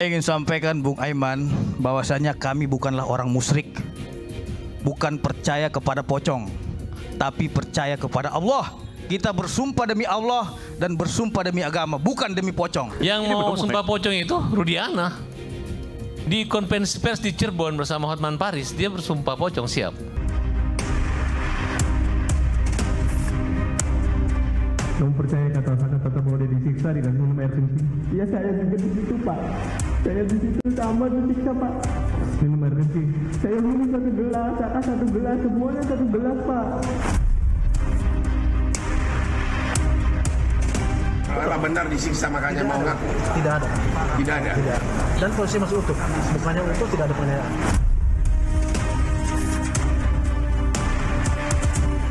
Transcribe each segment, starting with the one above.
Ingin sampaikan Bung Aiman bahwasanya kami bukanlah orang musyrik, bukan percaya kepada pocong, tapi percaya kepada Allah. Kita bersumpah demi Allah dan bersumpah demi agama, bukan demi pocong. Yang mau sumpah pocong itu Rudiana. Di konferensi pers di Cirebon bersama Hotman Paris, dia bersumpah pocong, siap. Kamu percaya kata bahwa dia disiksa dengan minum air kencing? Iya, saya juga di situ, Pak. Saya di situ sama disiksa, Pak. Minum air kencing. Saya minum satu gelas, Kakak satu gelas, semuanya satu gelas, Pak. Apa benar disiksa makanya mau ngaku? Tidak ada. Tidak ada. Tidak. Dan polisi masih utuh. Bukannya utuh, tidak ada penganiayaan.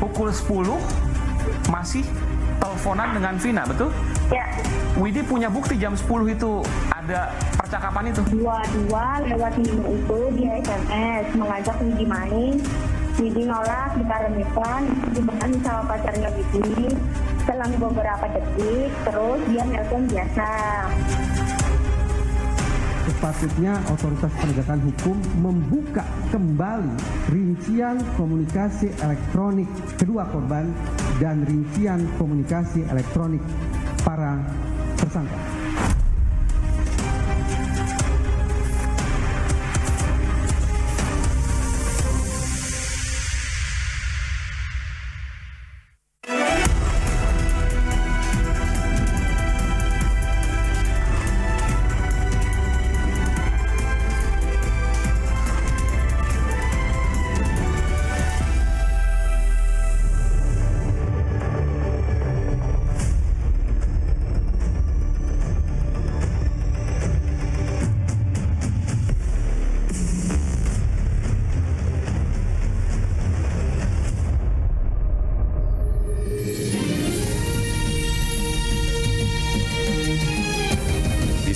Pukul 10 masih teleponan dengan Vina, betul? Ya. Widi punya bukti jam 10 itu ada percakapan itu? Dua-dua lewat Nino itu dia SMS mengajak Widi main. Widi nolak, dikarenakan dibahas sama pacarnya Widi. Selang beberapa detik, terus dia nelpon biasa. Sepatutnya otoritas penegakan hukum membuka kembali rincian komunikasi elektronik kedua korban dan rincian komunikasi elektronik para tersangka.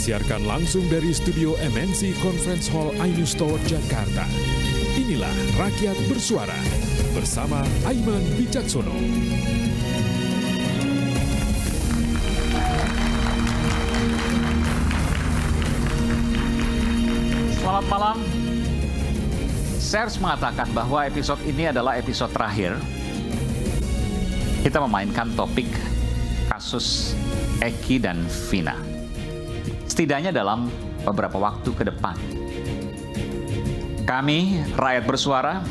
Disiarkan langsung dari studio MNC Conference Hall Ainus Tower, Jakarta. Inilah Rakyat Bersuara bersama Aiman Wicaksono. Selamat malam. Saya harus mengatakan bahwa episode ini adalah episode terakhir. Kita memainkan topik kasus Eki dan Vina. Setidaknya dalam beberapa waktu ke depan. Kami, Rakyat Bersuara,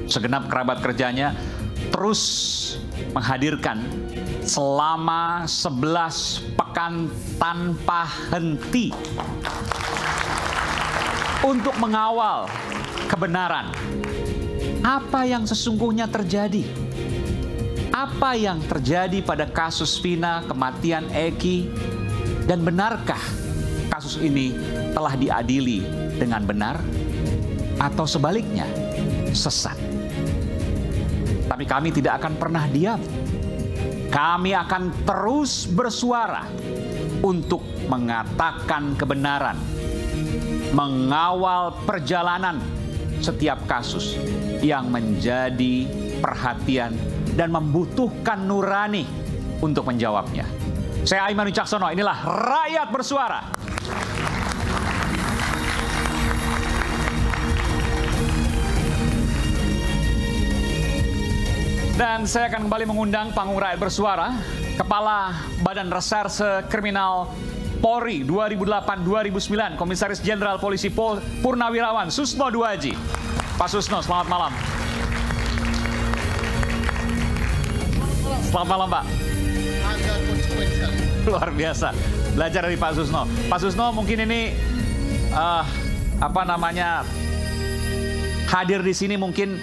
segenap kerabat kerjanya, terus menghadirkan selama 11 pekan tanpa henti untuk mengawal kebenaran. Apa yang sesungguhnya terjadi? Apa yang terjadi pada kasus Vina, kematian Eki, dan benarkah kasus ini telah diadili dengan benar atau sebaliknya sesat? Tapi kami tidak akan pernah diam. Kami akan terus bersuara untuk mengatakan kebenaran, mengawal perjalanan setiap kasus yang menjadi perhatian dan membutuhkan nurani untuk menjawabnya. Saya Aiman Wicaksono, inilah Rakyat Bersuara. Dan saya akan kembali mengundang panggung Rakyat Bersuara, Kepala Badan Reserse Kriminal Polri 2008-2009, Komisaris Jenderal Polisi Purnawirawan Susno Duaji. Pak Susno, selamat malam. Selamat malam, Pak. Luar biasa, belajar dari Pak Susno. Pak Susno mungkin ini hadir di sini mungkin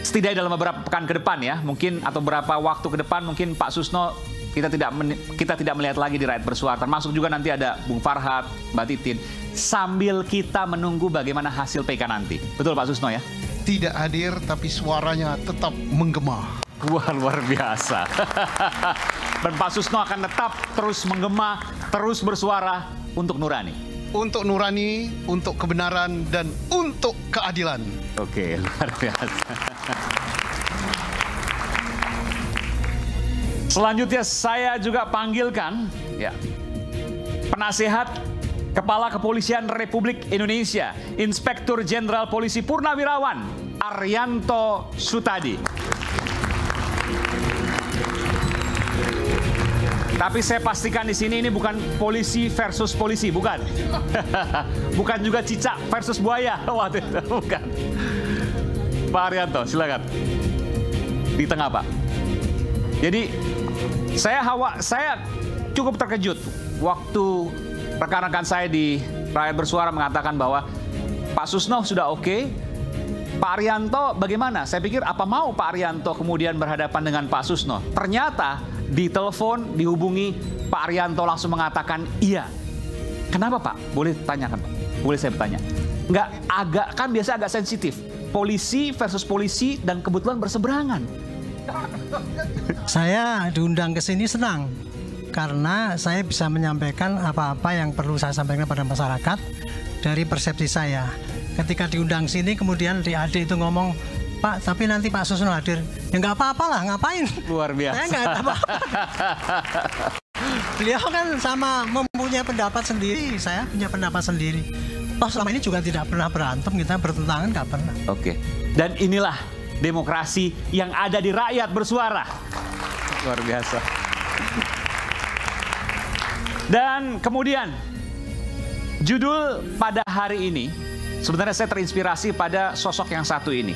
setidaknya dalam beberapa pekan ke depan ya, mungkin atau beberapa waktu ke depan mungkin Pak Susno kita tidak melihat lagi di Rakyat Bersuara. Termasuk juga nanti ada Bung Farhat, Mbak Titin, sambil kita menunggu bagaimana hasil PK nanti. Betul Pak Susno ya? Tidak hadir tapi suaranya tetap menggema. Wah, luar biasa. Dan Pak Susno akan tetap terus menggema, terus bersuara untuk nurani. Untuk nurani, untuk kebenaran, dan untuk keadilan. Oke, luar biasa. Selanjutnya saya juga panggilkan ya, penasehat Kepala Kepolisian Republik Indonesia, Inspektur Jenderal Polisi Purnawirawan Arianto Sutadi. Tapi saya pastikan di sini ini bukan polisi versus polisi, bukan. Bukan juga cicak versus buaya, waktu itu, bukan. Pak Arianto, silakan. Di tengah, Pak. Jadi saya cukup terkejut waktu rekan-rekan saya di Rakyat Bersuara mengatakan bahwa Pak Susno sudah oke. Pak Arianto bagaimana? Saya pikir apa mau Pak Arianto kemudian berhadapan dengan Pak Susno? Ternyata di telepon dihubungi Pak Arianto langsung mengatakan iya. Kenapa Pak? Boleh tanyakan Pak? Boleh saya bertanya? Nggak agak, kan biasa agak sensitif. Polisi versus polisi dan kebetulan berseberangan. Saya diundang ke sini senang karena saya bisa menyampaikan apa-apa yang perlu saya sampaikan pada masyarakat dari persepsi saya. Ketika diundang sini kemudian di adik itu ngomong, Pak, tapi nanti Pak Susno hadir. Ya nggak apa-apa lah, ngapain? Luar biasa. Saya nggak ada apa-apa. Beliau kan sama mempunyai pendapat sendiri, saya punya pendapat sendiri. Toh selama ini juga tidak pernah berantem, kita bertentangan nggak pernah. Oke. Dan inilah demokrasi yang ada di Rakyat Bersuara. Luar biasa. Dan kemudian judul pada hari ini, sebenarnya saya terinspirasi pada sosok yang satu ini.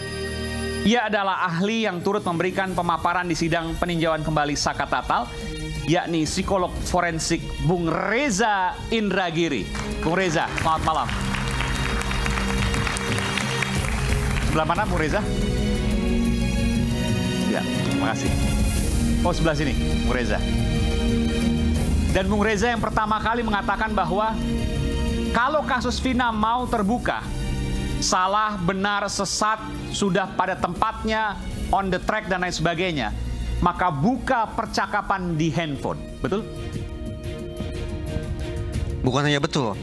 Ia adalah ahli yang turut memberikan pemaparan di sidang peninjauan kembali Saka Tatal, yakni psikolog forensik Bung Reza Indragiri. Bung Reza, selamat malam. Sebelah mana Bung Reza? Ya, terima kasih. Oh, sebelah sini, Bung Reza. Dan Bung Reza yang pertama kali mengatakan bahwa kalau kasus Vina mau terbuka, salah, benar, sesat, sudah pada tempatnya, on the track dan lain sebagainya, maka buka percakapan di handphone. Betul? Bukan hanya betul.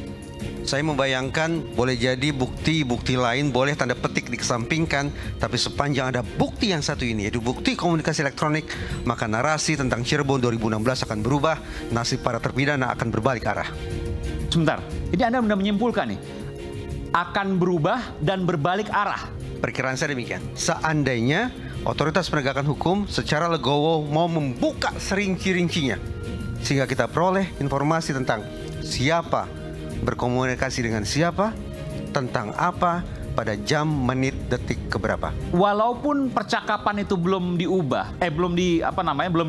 Saya membayangkan boleh jadi bukti-bukti lain boleh tanda petik dikesampingkan, tapi sepanjang ada bukti yang satu ini, yaitu bukti komunikasi elektronik, maka narasi tentang Cirebon 2016 akan berubah, nasib para terpidana akan berbalik arah. Sebentar, ini Anda sudah menyimpulkan nih, akan berubah dan berbalik arah. Perkiraan saya demikian. Seandainya otoritas penegakan hukum secara legowo mau membuka serinci-rincinya, sehingga kita peroleh informasi tentang siapa berkomunikasi dengan siapa, tentang apa, pada jam, menit, detik keberapa. Walaupun percakapan itu belum diubah, belum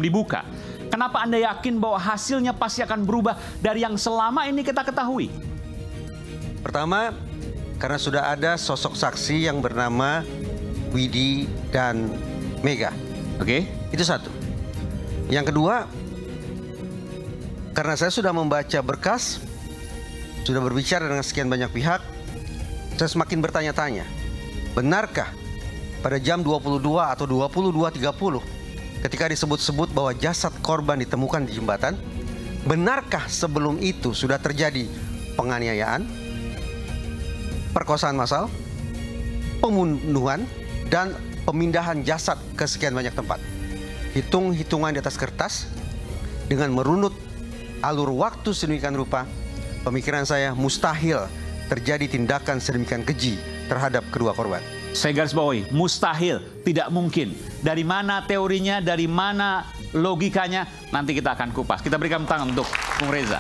dibuka, kenapa Anda yakin bahwa hasilnya pasti akan berubah dari yang selama ini kita ketahui? Pertama, karena sudah ada sosok saksi yang bernama Widi dan Mega. Oke. Itu satu. Yang kedua, karena saya sudah membaca berkas, sudah berbicara dengan sekian banyak pihak, saya semakin bertanya-tanya, benarkah pada jam 22 atau 22.30 ketika disebut-sebut bahwa jasad korban ditemukan di jembatan, benarkah sebelum itu sudah terjadi penganiayaan, perkosaan massal, pembunuhan, dan pemindahan jasad ke sekian banyak tempat? Hitung-hitungan di atas kertas, dengan merunut alur waktu sedemikian rupa, pemikiran saya mustahil terjadi tindakan sedemikian keji terhadap kedua korban. Saya garis bawahi, mustahil, tidak mungkin. Dari mana teorinya, dari mana logikanya, nanti kita akan kupas. Kita berikan tangan untuk Bung Reza.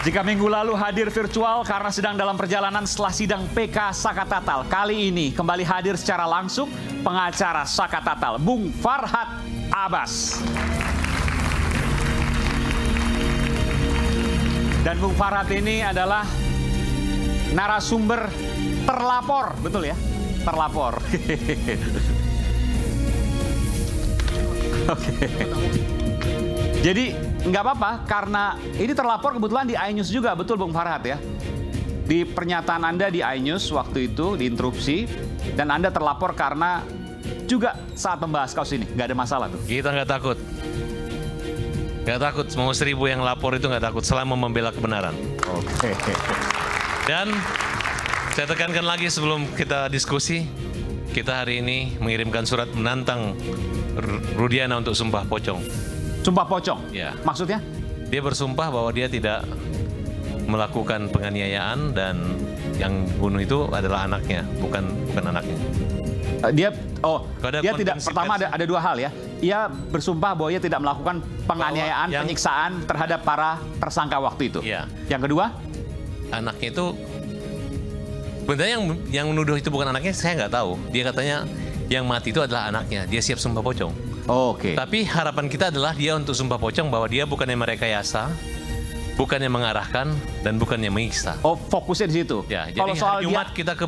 Jika minggu lalu hadir virtual karena sedang dalam perjalanan setelah sidang PK Saka Tatal, kali ini kembali hadir secara langsung pengacara Saka Tatal, Bung Farhad Abbas. Dan Bung Farhad ini adalah narasumber terlapor, betul ya? Terlapor. Oke. Jadi nggak apa-apa karena ini terlapor kebetulan di iNews juga, betul Bung Farhad ya? Di pernyataan Anda di iNews waktu itu diinterupsi dan Anda terlapor karena juga saat membahas kasus ini, nggak ada masalah tuh. Kita nggak takut. Nggak takut, mau 1000 yang lapor itu nggak takut selama membela kebenaran. Oke. Dan saya tekankan lagi sebelum kita diskusi, kita hari ini mengirimkan surat menantang Rudiana untuk sumpah pocong. Sumpah pocong? Ya. Maksudnya? Dia bersumpah bahwa dia tidak melakukan penganiayaan dan yang bunuh itu adalah anaknya, bukan anaknya. Dia Dia tidak, pertama ada dua hal ya. Ia bersumpah bahwa ia tidak melakukan penganiayaan, penyiksaan terhadap para tersangka waktu itu. Iya. Yang kedua, anaknya itu sebenarnya yang menuduh itu bukan anaknya, saya nggak tahu. Dia katanya yang mati itu adalah anaknya. Dia siap sumpah pocong. Oke. Tapi harapan kita adalah dia untuk sumpah pocong bahwa dia bukannya merekayasa, bukannya mengarahkan, dan bukannya menyiksa. Oh, fokusnya di situ. Ya, jadi kalau soal hari Jumat kita ke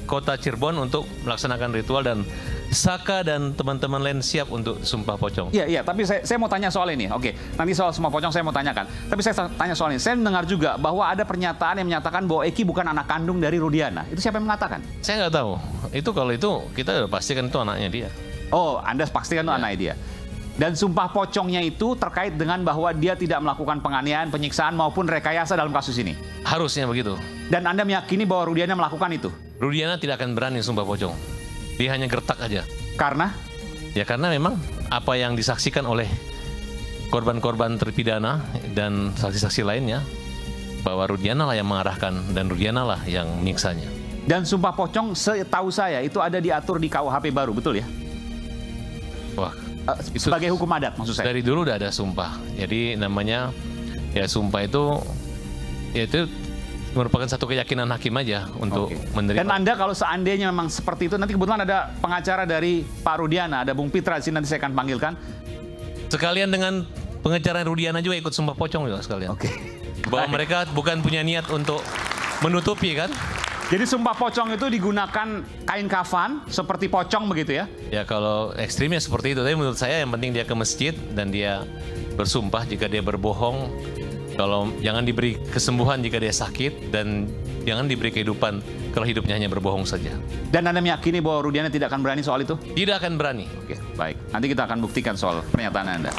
kota Cirebon untuk melaksanakan ritual dan Saka dan teman-teman lain siap untuk sumpah pocong. Iya, tapi saya mau tanya soal ini. Oke, nanti soal sumpah pocong saya mau tanyakan. Tapi saya tanya soal ini. Saya mendengar juga bahwa ada pernyataan yang menyatakan bahwa Eki bukan anak kandung dari Rudiana. Itu siapa yang mengatakan? Saya nggak tahu. Itu kalau itu kita udah pastikan itu anaknya dia. Oh, Anda pastikan itu anaknya dia. Dan sumpah pocongnya itu terkait dengan bahwa dia tidak melakukan penganiayaan, penyiksaan maupun rekayasa dalam kasus ini. Harusnya begitu. Dan Anda meyakini bahwa Rudiana melakukan itu? Rudiana tidak akan berani sumpah pocong. Dia hanya gertak aja. Karena? Ya karena memang apa yang disaksikan oleh korban-korban terpidana dan saksi-saksi lainnya, bahwa Rudiana lah yang mengarahkan dan Rudiana lah yang menyiksanya. Dan sumpah pocong setahu saya itu ada diatur di KUHP baru, betul ya? Wah, sebagai hukum adat maksud saya. Dari dulu udah ada sumpah. Jadi namanya ya sumpah itu merupakan satu keyakinan hakim aja untuk menerima. Dan Anda kalau seandainya memang seperti itu, nanti kebetulan ada pengacara dari Pak Rudiana, ada Bung Pitra di sini, nanti saya akan panggilkan. Sekalian dengan pengacara Rudiana juga ikut sumpah pocong juga sekalian. Oke. Bahwa mereka bukan punya niat untuk menutupi kan? Jadi sumpah pocong itu digunakan kain kafan seperti pocong begitu ya? Ya kalau ekstrimnya seperti itu, tapi menurut saya yang penting dia ke masjid dan dia bersumpah jika dia berbohong. Kalau jangan diberi kesembuhan jika dia sakit dan jangan diberi kehidupan kalau hidupnya hanya berbohong saja. Dan Anda meyakini bahwa Rudiana tidak akan berani soal itu? Tidak akan berani. Oke, baik. Nanti kita akan buktikan soal pernyataan Anda.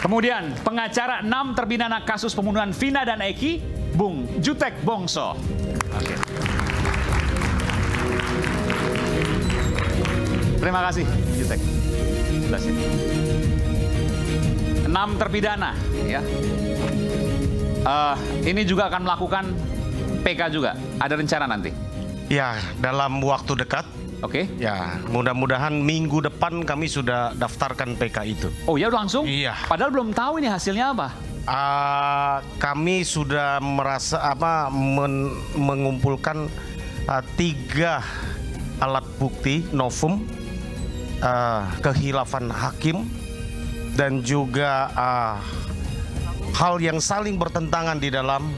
Kemudian pengacara 6 terpidana kasus pembunuhan Vina dan Eki, Bung Jutek Bongso. Oke. Terima kasih, Jutek. Sebelah sini. 6 terpidana, ya. Ini juga akan melakukan PK juga. Ada rencana nanti? Ya, dalam waktu dekat. Oke. Ya, mudah-mudahan minggu depan kami sudah daftarkan PK itu. Oh ya, langsung? Iya. Padahal belum tahu ini hasilnya apa. Kami sudah mengumpulkan 3 alat bukti novum, kehilafan hakim, dan juga hal yang saling bertentangan di dalam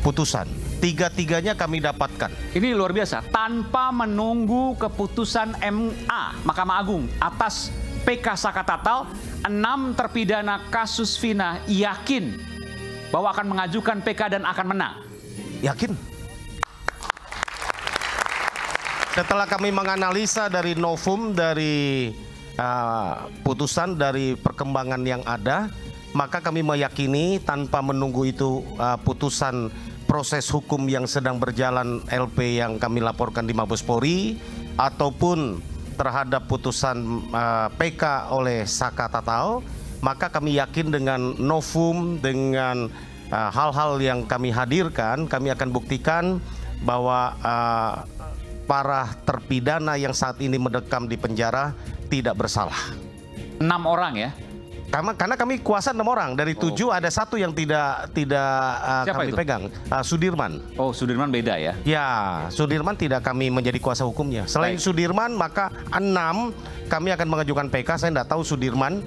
putusan. 3-tiganya kami dapatkan. Ini luar biasa, tanpa menunggu keputusan MA, Mahkamah Agung, atas PK Saka Tatal, 6 terpidana kasus Vina yakin bahwa akan mengajukan PK dan akan menang. Yakin? Setelah kami menganalisa dari novum, dari putusan, dari perkembangan yang ada, maka kami meyakini tanpa menunggu itu putusan proses hukum yang sedang berjalan LP yang kami laporkan di Mabes Polri ataupun terhadap putusan PK oleh Saka Tatal, maka kami yakin dengan novum, dengan hal-hal yang kami hadirkan, kami akan buktikan bahwa para terpidana yang saat ini mendekam di penjara tidak bersalah. 6 orang ya? Karena kami kuasa 6 orang, dari 7 ada 1 yang tidak kami itu? pegang, Sudirman. Oh, Sudirman beda ya? Ya, Sudirman tidak kami menjadi kuasa hukumnya. Selain Sudirman, maka 6 kami akan mengajukan PK. Saya tidak tahu Sudirman,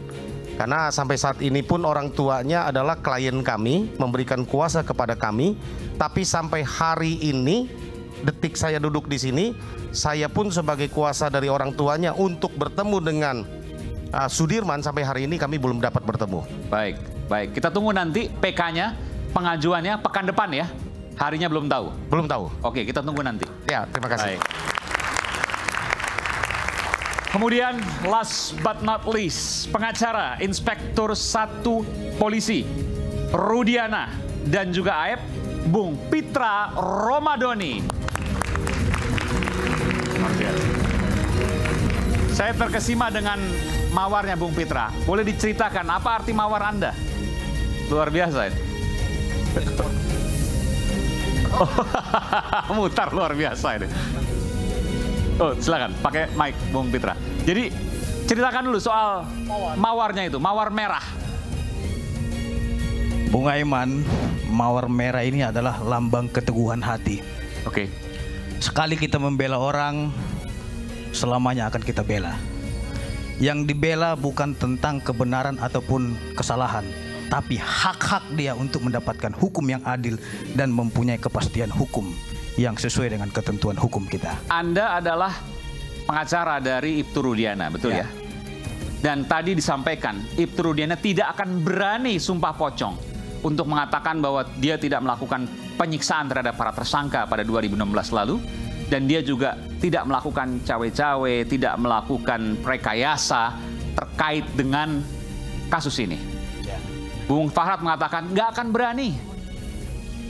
karena sampai saat ini pun orang tuanya adalah klien kami, memberikan kuasa kepada kami. Tapi sampai hari ini, detik saya duduk di sini, saya pun sebagai kuasa dari orang tuanya untuk bertemu dengan Sudirman, sampai hari ini kami belum dapat bertemu. Baik, baik. Kita tunggu nanti PK-nya, pengajuannya pekan depan ya. Harinya belum tahu. Belum tahu. Oke, kita tunggu nanti. Ya, terima kasih. Baik. Kemudian last but not least, pengacara Inspektur 1 Polisi Rudiana dan juga AEP, Bung Pitra Romadoni. Saya terkesima dengan mawarnya Bung Pitra. Boleh diceritakan apa arti mawar Anda? luar biasa ini. Mutar luar biasa ini. Oh, silakan pakai mic Bung Pitra. Jadi ceritakan dulu soal mawarnya itu, mawar merah. Bung Aiman, mawar merah ini adalah lambang keteguhan hati. Oke. Sekali kita membela orang, selamanya akan kita bela. Yang dibela bukan tentang kebenaran ataupun kesalahan, tapi hak-hak dia untuk mendapatkan hukum yang adil dan mempunyai kepastian hukum yang sesuai dengan ketentuan hukum kita. Anda adalah pengacara dari Ibtu Rudiana, betul ya? Dan tadi disampaikan, Ibtu Rudiana tidak akan berani sumpah pocong untuk mengatakan bahwa dia tidak melakukan penyiksaan terhadap para tersangka pada 2016 lalu. Dan dia juga tidak melakukan cawe-cawe, tidak melakukan rekayasa terkait dengan kasus ini. Bung Farhad mengatakan nggak akan berani.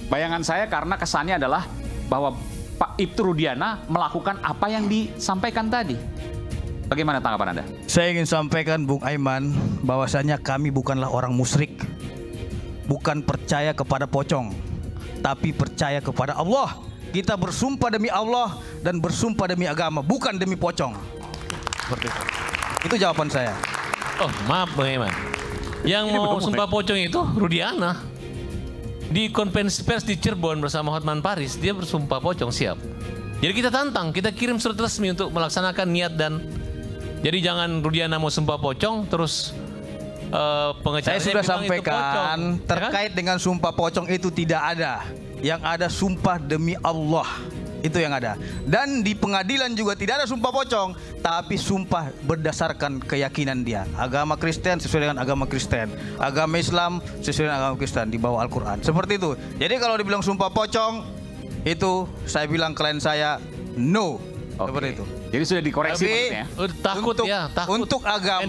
Bayangan saya karena kesannya adalah bahwa Pak Ibtu Rudiana melakukan apa yang disampaikan tadi. Bagaimana tanggapan Anda? Saya ingin sampaikan Bung Aiman, bahwasanya kami bukanlah orang musyrik. Bukan percaya kepada pocong, tapi percaya kepada Allah. Kita bersumpah demi Allah dan bersumpah demi agama, bukan demi pocong. Seperti itu. Itu jawaban saya. Oh, maaf Bang Aiman. Yang mau sumpah pocong itu Rudiana. Di konferensi pers di Cirebon bersama Hotman Paris, dia bersumpah pocong, siap. Jadi kita tantang, kita kirim surat resmi untuk melaksanakan niat dan jadi jangan Rudiana mau sumpah pocong terus pengacara. Saya sudah sampaikan terkait dengan sumpah pocong itu tidak ada. Yang ada sumpah demi Allah, itu yang ada. Dan di pengadilan juga tidak ada sumpah pocong, tapi sumpah berdasarkan keyakinan dia. Agama Kristen sesuai dengan agama Kristen, agama Islam sesuai dengan agama Kristen di bawah Al-Quran. Seperti itu. Jadi kalau dibilang sumpah pocong, itu saya bilang klien saya no. Seperti itu. Jadi sudah dikoreksi maksudnya. Takut untuk, ya, takut. Untuk agama,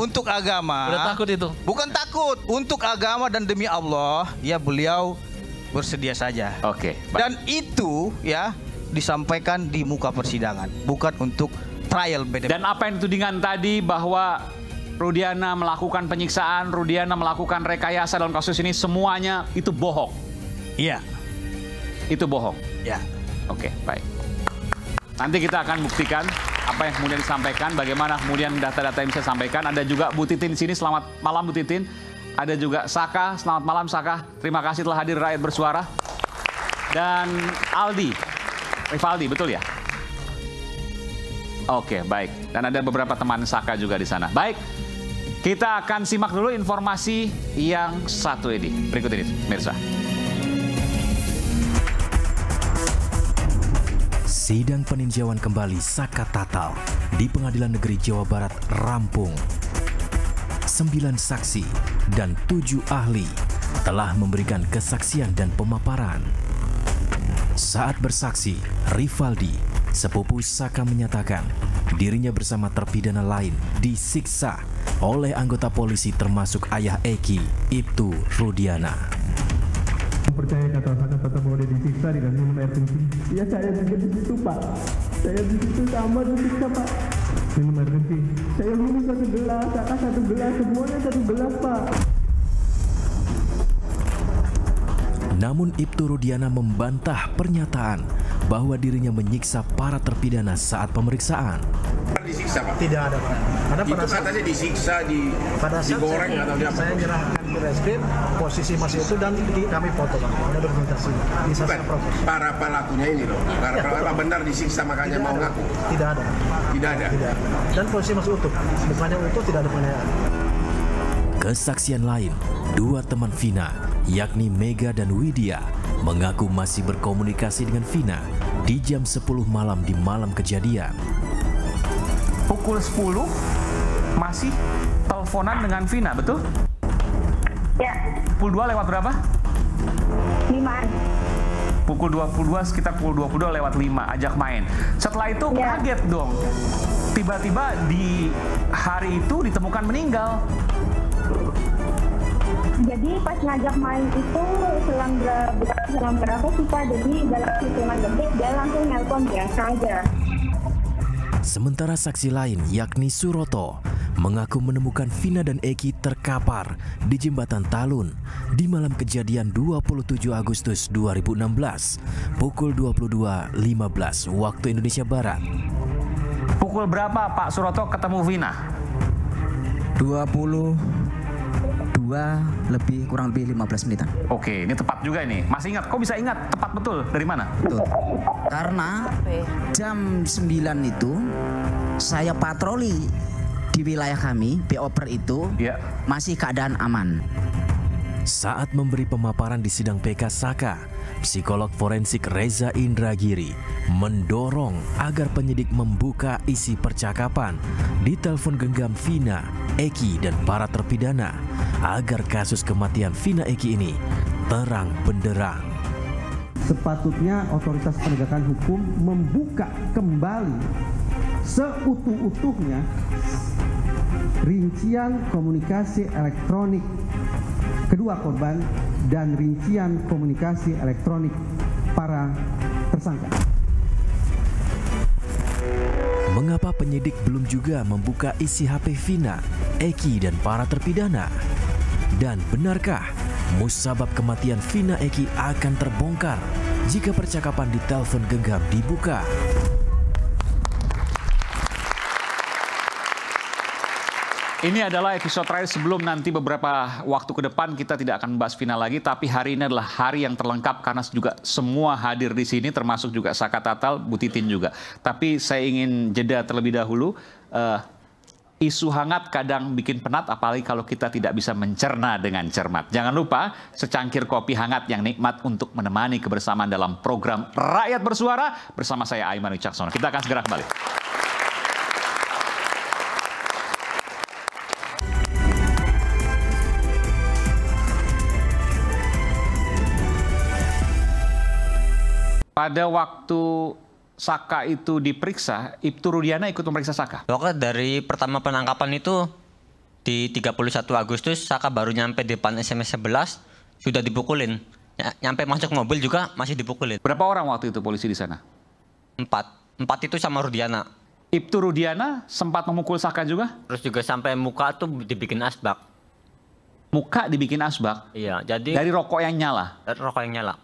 untuk agama. Udah takut itu. Bukan takut, untuk agama dan demi Allah, ya beliau bersedia saja. Oke. Dan itu ya disampaikan di muka persidangan, bukan untuk trial BDP. Dan apa yang tudingan tadi bahwa Rudiana melakukan penyiksaan, Rudiana melakukan rekayasa dalam kasus ini, semuanya itu bohong. Iya. Itu bohong. Ya. Oke, baik. Nanti kita akan buktikan apa yang kemudian disampaikan, bagaimana kemudian data-data yang bisa disampaikan. Ada juga Bu Titin di sini. Selamat malam Bu Titin. Ada juga Saka, selamat malam Saka. Terima kasih telah hadir Rakyat Bersuara. Dan Aldi, Rivaldi, betul ya? Oke, baik. Dan ada beberapa teman Saka juga di sana. Baik, kita akan simak dulu informasi yang satu ini. Berikut ini, pemirsa. Sidang peninjauan kembali Saka Tatal di Pengadilan Negeri Jawa Barat rampung. 9 saksi dan 7 ahli telah memberikan kesaksian dan pemaparan. Saat bersaksi, Rivaldi, sepupu Saka menyatakan dirinya bersama terpidana lain disiksa oleh anggota polisi termasuk ayah Eki, Ibtu Rudiana. Percaya kata Saka tetap boleh disiksa dengan minum air kencing. Iya saya juga di situ Pak. Saya di situ sama disiksa Pak. Minum air kencing. Saya minum 1 gelas, Saka 1 gelas, semuanya 1 gelas Pak. Namun Ibtu Rudiana membantah pernyataan bahwa dirinya menyiksa para terpidana saat pemeriksaan. Disiksa Pak? Tidak ada Pak. Karena itu katanya disiksa, digoreng atau diapa? Saya menyerahkan ke reskrim, posisi masih itu dan kami foto Pak. Ada dokumentasi. Bukan, para pelakunya ini loh. Para pelaku benar disiksa makanya mau ngaku? Tidak ada. Tidak ada? Tidak. Dan posisi masih utuh. Bukannya utuh, tidak ada penganiayaan. Kesaksian lain, 2 teman Vina, yakni Mega dan Widya, mengaku masih berkomunikasi dengan Vina di jam 10 malam di malam kejadian. Pukul 10 masih teleponan dengan Vina, betul? Ya. Pukul 2 lewat berapa? 5. Pukul 22, sekitar pukul 22 lewat 5, ajak main. Setelah itu kaget dong. Tiba-tiba di hari itu ditemukan meninggal. Jadi pas ngajak main itu selang berapa sih Pak? Jadi dalam hitungan detik dia langsung nelpon biasa aja. Sementara saksi lain yakni Suroto mengaku menemukan Vina dan Eki terkapar di Jembatan Talun di malam kejadian 27 Agustus 2016 pukul 22.15 waktu Indonesia Barat. Pukul berapa Pak Suroto ketemu Vina? 22 lebih kurang lebih 15 menitan. Oke, ini tepat juga ini. Masih ingat? Kok bisa ingat? Tepat betul. Dari mana? Betul. Karena jam 9 itu saya patroli di wilayah kami, BO-per itu masih keadaan aman. Saat memberi pemaparan di sidang PK Saka, psikolog forensik Reza Indragiri mendorong agar penyidik membuka isi percakapan di telepon genggam Vina, Eki, dan para terpidana agar kasus kematian Vina Eki ini terang benderang. Sepatutnya otoritas penegakan hukum membuka kembali seutuh-utuhnya rincian komunikasi elektronik kedua korban dan rincian komunikasi elektronik para tersangka. Mengapa penyidik belum juga membuka isi HP Vina, Eki, dan para terpidana? Dan benarkah musabab kematian Vina Eki akan terbongkar jika percakapan di telepon genggam dibuka? Ini adalah episode terakhir sebelum nanti beberapa waktu ke depan kita tidak akan membahas final lagi. Tapi hari ini adalah hari yang terlengkap karena juga semua hadir di sini termasuk juga Saka Tatal, Bu Titin juga. Tapi saya ingin jeda terlebih dahulu. Isu hangat kadang bikin penat apalagi kalau kita tidak bisa mencerna dengan cermat. Jangan lupa secangkir kopi hangat yang nikmat untuk menemani kebersamaan dalam program Rakyat Bersuara bersama saya Aiman Wicaksono. Kita akan segera kembali. Pada waktu Saka itu diperiksa, Ibtu Rudiana ikut memeriksa Saka. Pokoknya dari pertama penangkapan itu di 31 Agustus Saka baru nyampe depan SMS 11 sudah dipukulin. Nyampe masuk mobil juga masih dipukulin. Berapa orang waktu itu polisi di sana? 4 itu sama Rudiana. Ibtu Rudiana sempat memukul Saka juga? Terus juga sampai muka tuh dibikin asbak. Muka dibikin asbak? Iya, jadi dari rokok yang nyala? Dari rokok yang nyala.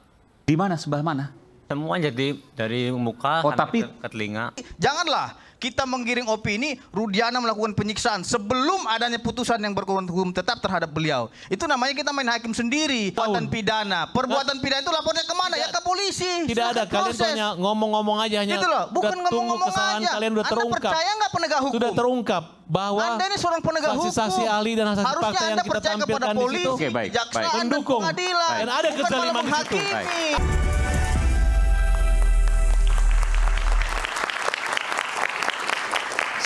Di mana? Sebelah mana? Semua jadi dari muka tapi ke telinga. Janganlah kita menggiring opini Rudiana melakukan penyiksaan sebelum adanya putusan yang berkurang hukum tetap terhadap beliau. Itu namanya kita main hakim sendiri. Perbuatan pidana. Perbuatan pidana itu lapornya kemana? Ya ke polisi. Tidak ada, kalian tuh hanya ngomong-ngomong aja. Hanya gitu loh. Bukan ngomong-ngomong kesalahan aja. Kalian udah terungkap. Anda percaya nggak penegak hukum? Sudah terungkap bahwa Anda ini seorang penegak hukum. saksi-saksi ahli dan saksi harusnya fakta yang Anda kita percaya kepada tampilkan di polisi, situ. jaksa, Mendukung. pengadilan. Dan ada Bukan kezaliman di situ. menghakimi.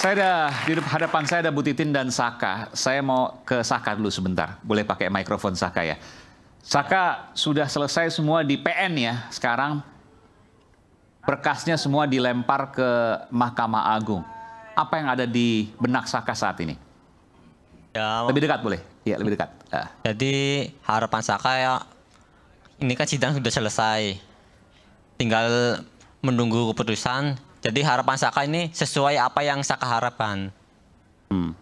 Di hadapan saya ada Bu Titin dan Saka. Saya mau ke Saka dulu sebentar. Boleh pakai mikrofon Saka ya. Saka sudah selesai semua di PN ya. Sekarang berkasnya semua dilempar ke Mahkamah Agung. Apa yang ada di benak Saka saat ini? Ya, lebih dekat boleh? Iya, lebih dekat. Jadi harapan Saka ya, ini kan sidang sudah selesai. Tinggal menunggu keputusan. Jadi harapan Saka ini sesuai apa yang Saka harapkan.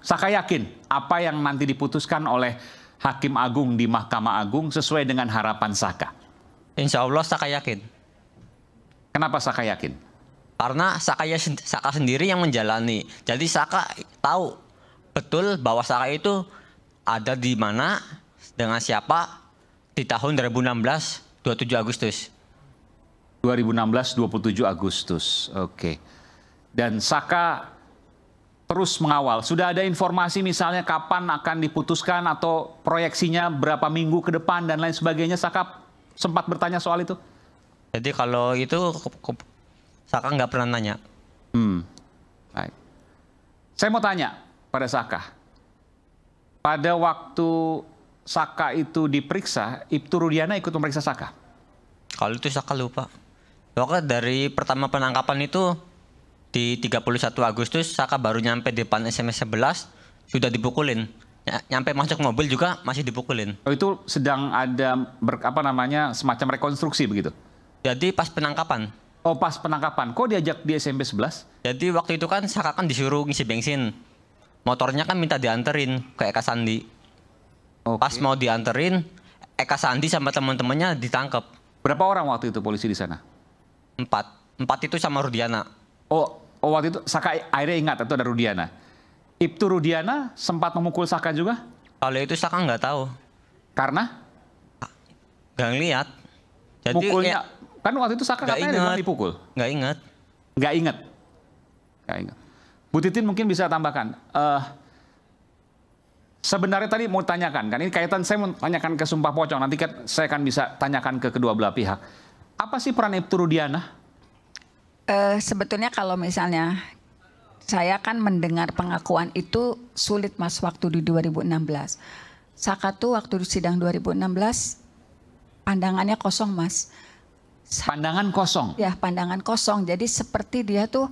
Saka yakin apa yang nanti diputuskan oleh Hakim Agung di Mahkamah Agung sesuai dengan harapan Saka? Insya Allah Saka yakin. Kenapa Saka yakin? Karena Saka sendiri yang menjalani. Jadi Saka tahu betul bahwa Saka itu ada di mana, dengan siapa, di tahun 2016, 27 Agustus. 2016, 27 Agustus. Oke. Dan Saka terus mengawal. Sudah ada informasi misalnya kapan akan diputuskan atau proyeksinya berapa minggu ke depan dan lain sebagainya. Saka sempat bertanya soal itu? Jadi kalau itu Saka nggak pernah nanya. Baik. Saya mau tanya pada Saka. Pada waktu Saka itu diperiksa, Ibtu Rudiana ikut memeriksa Saka? Kalau itu Saka lupa. Pokoknya dari pertama penangkapan itu di 31 Agustus Saka baru nyampe depan SMS 11 sudah dipukulin. Nyampe masuk mobil juga masih dipukulin. Oh, itu sedang ada semacam rekonstruksi begitu? Jadi pas penangkapan. Oh, pas penangkapan. Kok diajak di SMP 11? Jadi waktu itu kan Saka kan disuruh ngisi bensin. motornya kan minta dianterin ke Eka Sandi. Pas mau dianterin, Eka Sandi sama teman-temannya ditangkap. Berapa orang waktu itu polisi di sana? 4 itu sama Rudiana. Oh waktu itu Saka akhirnya ingat itu ada Rudiana. Ibtu Rudiana sempat memukul Saka juga? Kalau itu Saka nggak tahu. Karena? Nggak ngeliat. Jadi mukulnya, kan waktu itu Saka katanya dipukul? Nggak ingat. Nggak ingat? Nggak ingat. Bu Titin mungkin bisa tambahkan. Sebenarnya tadi mau tanyakan, kan ini kaitan saya mau tanyakan ke Sumpah Pocong, nanti kan saya akan bisa tanyakan ke kedua belah pihak. Apa sih peran Ibtu Rudiana? Sebetulnya kalau misalnya saya kan mendengar pengakuan itu sulit Mas waktu di 2016. Saka tuh waktu di sidang 2016 pandangannya kosong Mas. Pandangan kosong? Ya pandangan kosong, jadi seperti dia tuh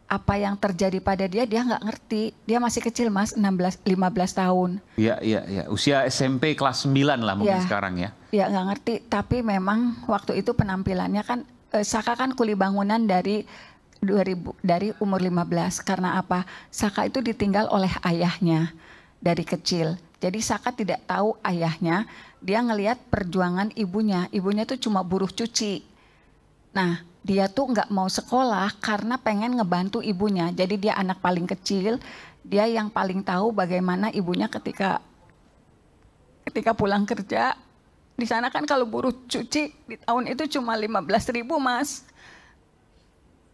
apa yang terjadi pada dia nggak ngerti. Dia masih kecil Mas, 15 tahun. Iya. Usia SMP kelas 9 lah mungkin sekarang ya. Iya nggak ngerti, tapi memang waktu itu penampilannya kan, Saka kan kuli bangunan dari umur 15. Karena apa? Saka itu ditinggal oleh ayahnya dari kecil. Jadi Saka tidak tahu ayahnya, dia ngelihat perjuangan ibunya. Ibunya tuh cuma buruh cuci. Nah, dia tuh nggak mau sekolah karena pengen ngebantu ibunya. Jadi dia anak paling kecil, dia yang paling tahu bagaimana ibunya ketika pulang kerja. Di sana kan kalau buruh cuci di tahun itu cuma 15.000 Mas.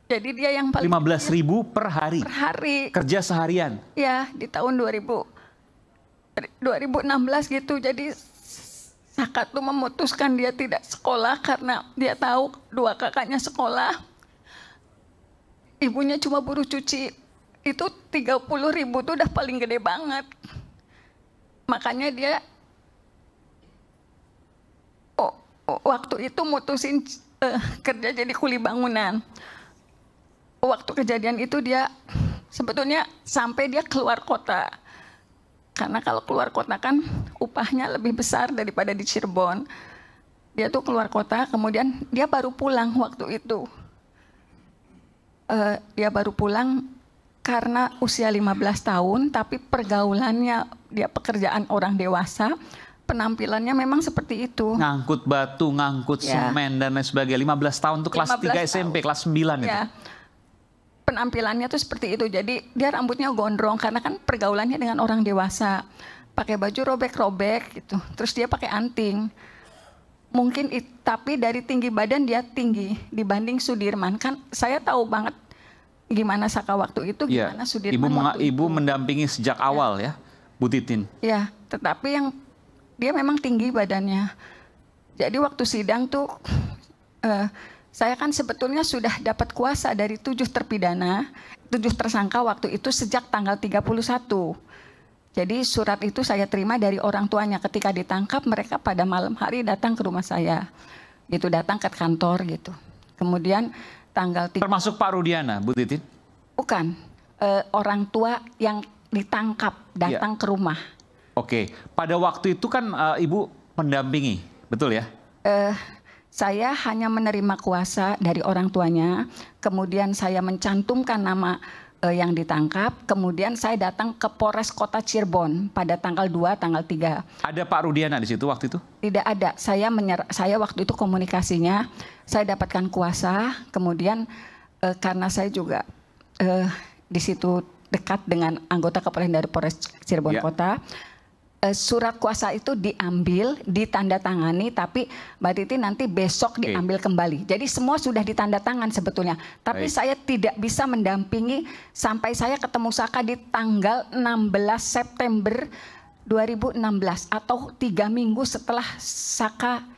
Jadi dia yang paling 15.000 per hari? Per hari. Kerja seharian? Ya, di tahun 2016 gitu. Jadi Saka tuh memutuskan dia tidak sekolah karena dia tahu 2 kakaknya sekolah. Ibunya cuma buruh cuci. Itu 30.000 tuh udah paling gede banget. Makanya dia waktu itu mutusin kerja jadi kuli bangunan. Waktu kejadian itu dia sebetulnya sampai dia keluar kota. Karena kalau keluar kota kan upahnya lebih besar daripada di Cirebon. Dia tuh keluar kota, kemudian dia baru pulang waktu itu. Dia baru pulang karena usia 15 tahun, tapi pergaulannya dia pekerjaan orang dewasa, penampilannya memang seperti itu. Ngangkut batu, ngangkut semen, dan lain sebagainya. 15 tahun tuh kelas 3 SMP, kelas 9 itu. Ya. Penampilannya tuh seperti itu, jadi dia rambutnya gondrong karena kan pergaulannya dengan orang dewasa, pakai baju robek-robek gitu, terus dia pakai anting. Mungkin tapi dari tinggi badan dia tinggi dibanding Sudirman. Kan saya tahu banget gimana Saka waktu itu, gimana Sudirman. Ibu mendampingi sejak awal ya, Bu Titin. Ya, tetapi yang dia memang tinggi badannya. Jadi waktu sidang tuh saya kan sebetulnya sudah dapat kuasa dari 7 terpidana, 7 tersangka waktu itu sejak tanggal 31. Jadi surat itu saya terima dari orang tuanya ketika ditangkap, mereka pada malam hari datang ke rumah saya. Gitu, datang ke kantor gitu. Kemudian tanggal 3. Termasuk Pak Rudiana, Bu Titin? Bukan, orang tua yang ditangkap datang ke rumah. Oke, pada waktu itu kan Ibu mendampingi, betul ya? Saya hanya menerima kuasa dari orang tuanya, kemudian saya mencantumkan nama yang ditangkap, kemudian saya datang ke Polres Kota Cirebon pada tanggal 2, tanggal 3. Ada Pak Rudiana di situ waktu itu? Tidak ada, saya waktu itu komunikasinya, saya dapatkan kuasa, kemudian karena saya juga di situ dekat dengan anggota kepolisian dari Polres Cirebon Kota, surat kuasa itu diambil, ditandatangani, tapi Mbak Titi nanti besok diambil kembali. Jadi semua sudah ditandatangan sebetulnya. Tapi saya tidak bisa mendampingi sampai saya ketemu Saka di tanggal 16 September 2016 atau 3 minggu setelah Saka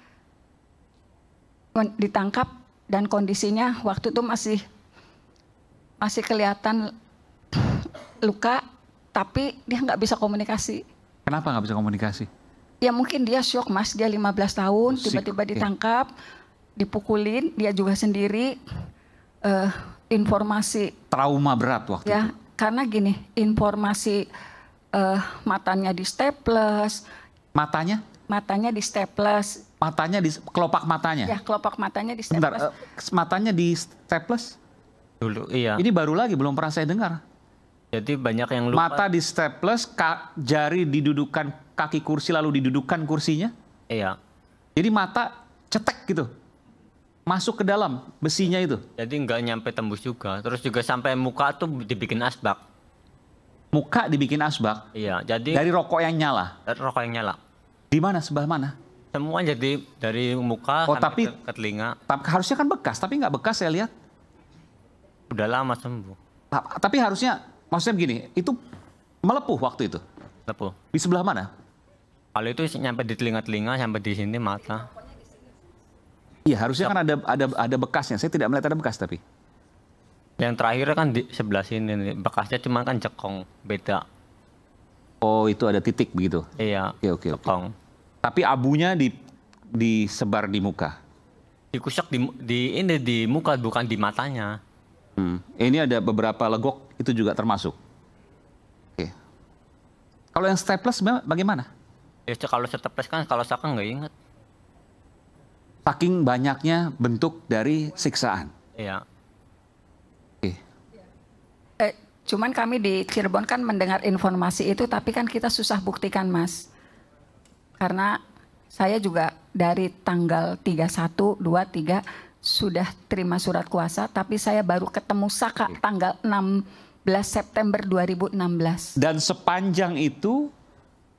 ditangkap dan kondisinya waktu itu masih kelihatan luka, tapi dia nggak bisa komunikasi. Kenapa nggak bisa komunikasi? Ya mungkin dia shock Mas, dia 15 tahun, tiba-tiba ditangkap, dipukulin, dia juga sendiri, informasi. Trauma berat waktu itu? Karena gini, informasi matanya di staples. Matanya? Matanya di staples. Matanya di kelopak matanya? Ya, kelopak matanya di staples. Bentar, matanya di staples? Dulu, iya. Ini baru lagi, belum pernah saya dengar. Jadi banyak yang lupa. Mata di staples, jari didudukan kaki kursi lalu didudukan kursinya? Iya. Jadi mata cetek gitu, masuk ke dalam besinya itu? Jadi nggak nyampe tembus juga. Terus juga sampai muka tuh dibikin asbak. Muka dibikin asbak? Iya, jadi... Dari rokok yang nyala? Dari rokok yang nyala. Di mana, sebelah mana? Semua jadi dari muka tapi ke telinga. Harusnya kan bekas, tapi nggak bekas saya lihat. Udah lama sembuh. Tapi harusnya, maksudnya begini, itu melepuh waktu itu? Melepuh. Di sebelah mana? Kalau itu nyampe di telinga-telinga, sampai di sini mata. Iya, harusnya kan ada bekasnya. Saya tidak melihat ada bekas tapi. Yang terakhir kan di sebelah sini nih. Bekasnya cuma kan cekong, beda. Oh, itu ada titik begitu? Iya. Oke. Cekong. Tapi abunya disebar di muka. Dikusek di muka, bukan di matanya. Ini ada beberapa legok, itu juga termasuk. Oke. Kalau yang staples bagaimana? Ya kalau staples kan kalau saya nggak ingat. Saking banyaknya bentuk dari siksaan. Iya. Oke. Cuman kami di Cirebon kan mendengar informasi itu, tapi kan kita susah buktikan, Mas. Karena saya juga dari tanggal 31, 2, 3 sudah terima surat kuasa, tapi saya baru ketemu Saka tanggal 16 September 2016. Dan sepanjang itu,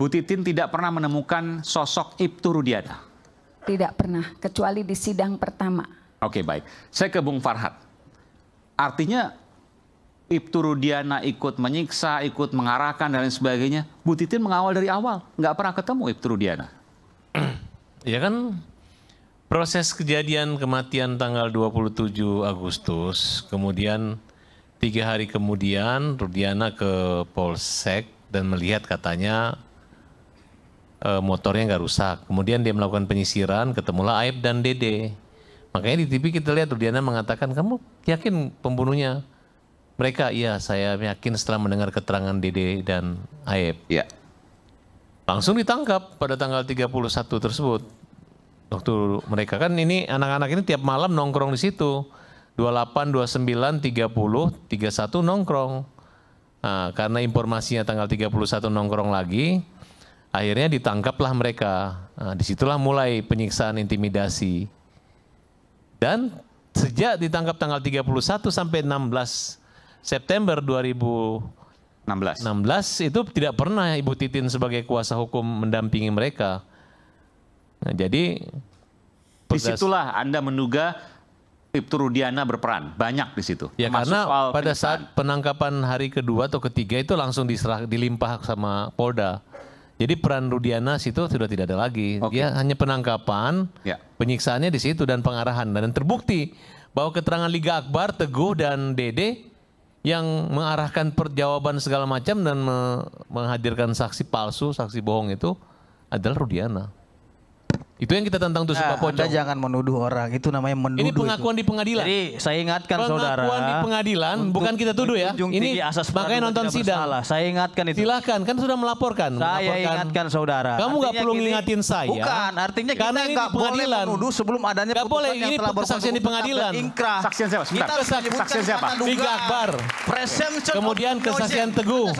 Bu Titin tidak pernah menemukan sosok Ibtu Rudiana? Tidak pernah, kecuali di sidang pertama. Oke, baik. Saya ke Bung Farhat. Artinya Ibtu Rudiana ikut menyiksa, ikut mengarahkan dan lain sebagainya. Bu Titin mengawal dari awal, nggak pernah ketemu Ibtu Rudiana. Ya kan, proses kejadian kematian tanggal 27 Agustus, kemudian 3 hari kemudian Rudiana ke Polsek dan melihat katanya motornya nggak rusak. Kemudian dia melakukan penyisiran, ketemulah Aib dan Dede. Makanya di TV kita lihat Rudiana mengatakan, kamu yakin pembunuhnya? Mereka, iya saya yakin setelah mendengar keterangan Dede dan Aib. Ya. Langsung ditangkap pada tanggal 31 tersebut. Waktu mereka kan ini anak-anak ini tiap malam nongkrong di situ. 28, 29, 30, 31 nongkrong. Nah, karena informasinya tanggal 31 nongkrong lagi, akhirnya ditangkaplah mereka. Nah, disitulah mulai penyiksaan intimidasi. Dan sejak ditangkap tanggal 31 sampai 16 September 2016 itu tidak pernah Ibu Titin sebagai kuasa hukum mendampingi mereka. Nah, jadi disitulah Anda menduga Ibtu Rudiana berperan banyak di situ. Ya karena pada saat penangkapan hari kedua atau ketiga itu langsung dilimpah sama Polda. Jadi peran Rudiana situ sudah tidak ada lagi. Dia hanya penangkapan, penyiksaannya di situ dan pengarahan. Dan terbukti bahwa keterangan Liga Akbar, Teguh dan Dede yang mengarahkan perjawaban segala macam dan menghadirkan saksi palsu, saksi bohong itu adalah Rudiana. Itu yang kita tentang tuh Pak Pocong. Anda jangan menuduh orang, itu namanya menuduh. Ini pengakuan di pengadilan. Jadi saya ingatkan saudara. Pengakuan di pengadilan, bukan kita tuduh ya. Ini makanya nonton sidang. Saya ingatkan itu. Silakan, kan sudah melaporkan. Saya ingatkan saudara. Kamu nggak perlu ngingatin saya. Bukan, artinya karena kita nggak boleh menuduh sebelum adanya putusan yang telah kesaksian di pengadilan. Saksian siapa? Saksian siapa? Liga Akbar. Kemudian kesaksian Teguh.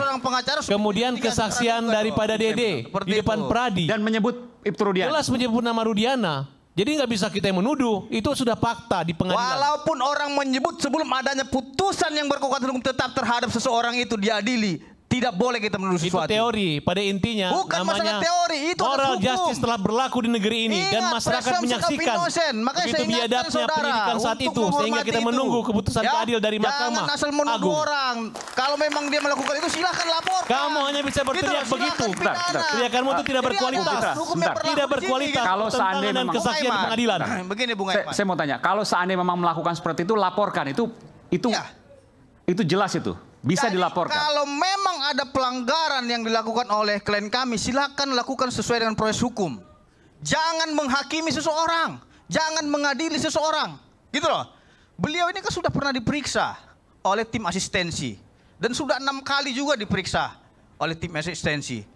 Kemudian kesaksian daripada Dede di depan Pradi. Dan menyebut Ibtu Rudiana. Jelas menyebut nama Rudiana. Jadi nggak bisa kita yang menuduh. Itu sudah fakta di pengadilan. Walaupun orang menyebut sebelum adanya putusan yang berkekuatan hukum tetap terhadap seseorang itu diadili, tidak boleh kita menuduh sesuatu. Itu teori. Pada intinya bukan namanya masalah teori, itu moral justice telah berlaku di negeri ini. Dan masyarakat menyaksikan begitu biadabnya penyidikan saat itu. Sehingga kita menunggu keputusan keadil dari Mahkamah Jangan asal menuduh Agung. orang. Kalau memang dia melakukan itu silahkan laporkan. Kamu hanya bisa berteriak begitu. Teriakanmu itu tidak berkualitas. Tidak berkualitas. Kalau seandainya dan kesaksian di pengadilan. Begini Bung Aiman. Saya mau tanya, kalau seandainya memang melakukan seperti itu, laporkan. Itu jelas itu. Bisa dilaporkan. Kalau memang ada pelanggaran yang dilakukan oleh klien kami, silakan lakukan sesuai dengan proses hukum. Jangan menghakimi seseorang, jangan mengadili seseorang, gitu loh. Beliau ini kan sudah pernah diperiksa oleh tim asistensi dan sudah 6 kali juga diperiksa oleh tim asistensi.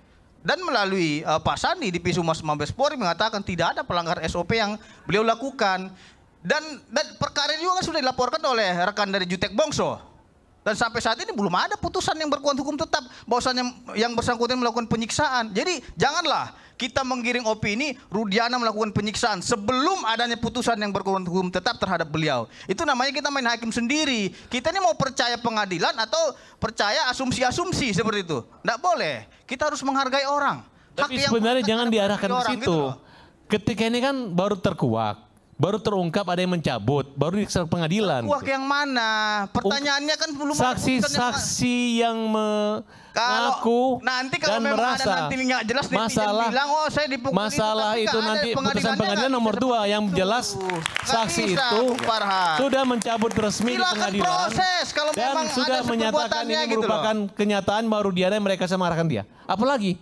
Dan melalui Pak Sandi di Pisumas Mabes Polri mengatakan tidak ada pelanggaran SOP yang beliau lakukan. Dan perkara ini juga kan sudah dilaporkan oleh rekan dari Jutek Bongso. Dan sampai saat ini belum ada putusan yang berkuat hukum tetap bahwasanya yang bersangkutan melakukan penyiksaan. Jadi janganlah kita menggiring opini Rudiana melakukan penyiksaan sebelum adanya putusan yang berkuat hukum tetap terhadap beliau. Itu namanya kita main hakim sendiri. Kita ini mau percaya pengadilan atau percaya asumsi-asumsi seperti itu. Tidak boleh. Kita harus menghargai orang. Tapi sebenarnya jangan diarahkan ke situ. Gitu. Ketika ini kan baru terkuak, baru terungkap ada yang mencabut, baru di pengadilan. Terkuak yang mana? Pertanyaannya kan belum saksi-saksi yang mengaku nanti kalau dan memang merasa ada nanti nggak jelas masalah bilang oh saya dipukuli masalah itu nanti putusan pengadilan nomor 2 yang jelas saksi itu sudah mencabut resmi di pengadilan proses, kalau dan memang sudah ada menyatakan ini gitu merupakan kenyataan baru dia dan mereka mengarahkan dia. Apalagi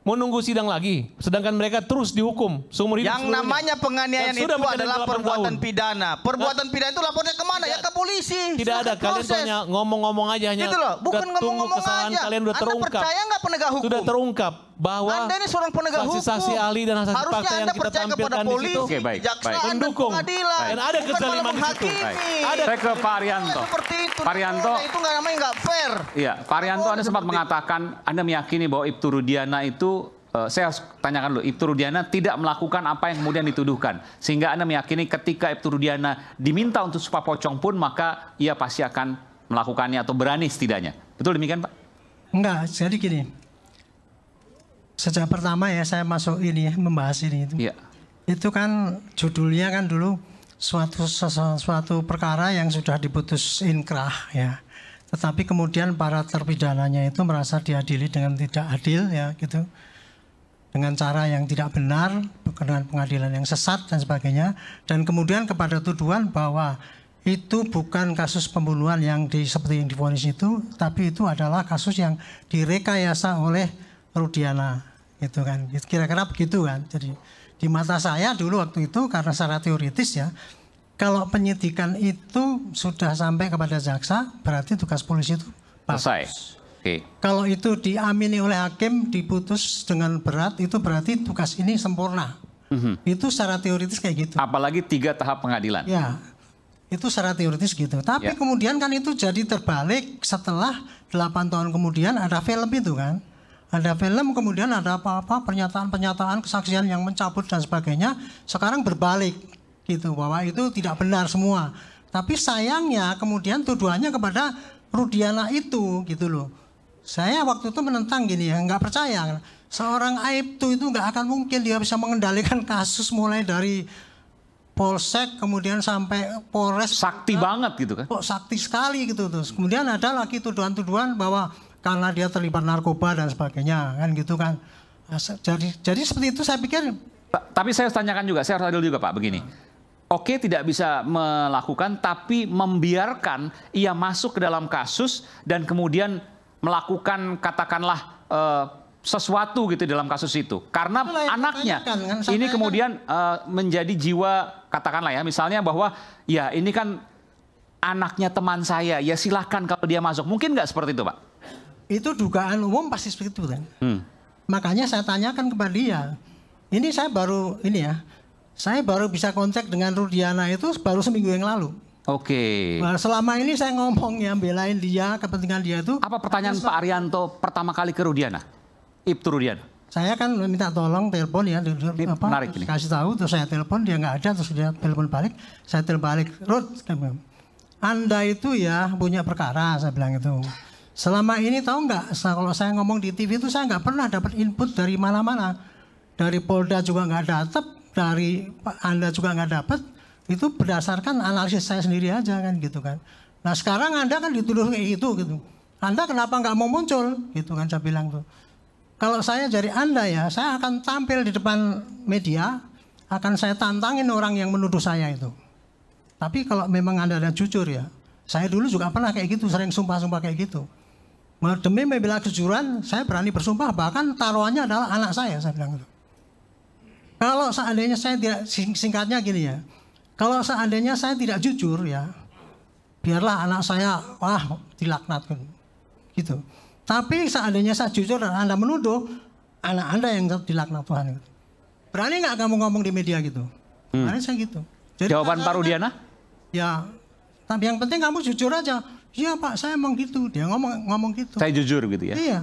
mau nunggu sidang lagi, sedangkan mereka terus dihukum seumur hidup. Yang namanya penganiayaan itu adalah perbuatan pidana. Perbuatan pidana itu lapornya kemana? Ya ke polisi. Tidak ada, kalian hanya ngomong-ngomong aja, hanya gitu loh. Bukan ngomong-ngomong aja. Kalian udah terungkap. Anda percaya nggak penegak hukum? Sudah terungkap bahwa Anda ini seorang penegak hukum. Saksi-saksi ahli dan saksi fakta harusnya yang Anda kita percaya kepada tampilkan di polisi, situ kejaksaan, mendukung pengadilan. dan ada kezaliman di situ. Saya ke Pak Arianto. Pak Arianto, itu nggak namanya nggak fair. Iya, Pak Arianto, Anda sempat mengatakan Anda meyakini bahwa Ibtu Rudiana itu saya harus tanyakan dulu, Ibtu Rudiana tidak melakukan apa yang kemudian dituduhkan. Sehingga Anda meyakini ketika Ibtu Rudiana diminta untuk sumpah pocong pun, maka ia pasti akan melakukannya atau berani setidaknya. Betul demikian, Pak? Enggak, jadi gini. Sejak pertama ya saya masuk ini, membahas ini. Iya. Itu kan judulnya kan dulu suatu perkara yang sudah diputus inkrah ya. Tetapi kemudian para terpidananya itu merasa diadili dengan tidak adil ya gitu. Dengan cara yang tidak benar, dengan pengadilan yang sesat dan sebagainya, dan kemudian kepada tuduhan bahwa itu bukan kasus pembunuhan yang seperti yang divonis itu, tapi itu adalah kasus yang direkayasa oleh Rudiana, gitu kan? Kira-kira begitu kan? Jadi di mata saya dulu waktu itu karena secara teoritis ya, kalau penyidikan itu sudah sampai kepada jaksa, berarti tugas polisi itu selesai. Kalau itu diamini oleh hakim, diputus dengan berat, itu berarti tugas ini sempurna. Itu secara teoritis kayak gitu. Apalagi 3 tahap pengadilan. Ya, itu secara teoritis gitu. Tapi kemudian kan itu jadi terbalik setelah 8 tahun kemudian ada film itu kan. Ada film kemudian ada apa-apa pernyataan-pernyataan kesaksian yang mencabut dan sebagainya. Sekarang berbalik gitu bahwa itu tidak benar semua. Tapi sayangnya kemudian tuduhannya kepada Rudiana itu gitu loh. Saya waktu itu menentang gini ya, nggak percaya. Seorang Aibtu itu nggak akan mungkin dia bisa mengendalikan kasus mulai dari Polsek kemudian sampai Polres. Sakti banget gitu kan? Kok sakti sekali gitu terus. Kemudian ada lagi tuduhan-tuduhan bahwa karena dia terlibat narkoba dan sebagainya kan gitu kan. Jadi seperti itu saya pikir. Tapi saya harus tanyakan juga, saya harus adil juga Pak begini. Oke, tidak bisa melakukan, tapi membiarkan ia masuk ke dalam kasus dan kemudian melakukan katakanlah sesuatu gitu dalam kasus itu karena anaknya ini kemudian menjadi jiwa katakanlah ya misalnya bahwa ya ini kan anaknya teman saya ya silahkan kalau dia masuk, mungkin nggak seperti itu Pak? Itu dugaan umum pasti seperti itu kan. Makanya saya tanyakan kepada dia, ini saya baru bisa kontak dengan Rudiana itu baru seminggu yang lalu. Oke. Nah, selama ini saya ngomong ya belain dia, kepentingan dia itu. Apa pertanyaan Pak Arianto pertama kali ke Rudiana? Ibtu Rudiana. Saya kan minta tolong telepon ya, menarik ini. Kasih tahu, terus saya telepon dia nggak ada, terus dia telepon balik, saya telepon balik, Rud, Anda itu ya punya perkara, saya bilang itu. Selama ini tahu nggak? Kalau saya ngomong di TV itu saya nggak pernah dapat input dari mana-mana, dari Polda juga nggak dapat, dari Anda juga nggak dapat. Itu berdasarkan analisis saya sendiri aja kan gitu kan. Nah sekarang Anda kan dituduh kayak gitu. Anda kenapa nggak mau muncul gitu kan saya bilang tuh. Kalau saya dari Anda ya saya akan tampil di depan media, akan saya tantangin orang yang menuduh saya itu. Tapi kalau memang Anda jujur ya, saya dulu juga pernah kayak gitu, sering sumpah-sumpah kayak gitu. Demi membela kejujuran saya berani bersumpah, bahkan taruhannya adalah anak saya bilang gitu. Kalau seandainya saya tidak, singkatnya gini ya, kalau seandainya saya tidak jujur ya, biarlah anak saya dilaknat gitu. Tapi seandainya saya jujur dan Anda menuduh, anak Anda yang dilaknat Tuhan. Berani nggak kamu ngomong di media gitu? Berani saya gitu. Jadi jawaban Pak Rudiana? Ya, tapi yang penting kamu jujur aja. Iya Pak, saya emang gitu. Dia ngomong gitu. Saya jujur gitu ya? Iya.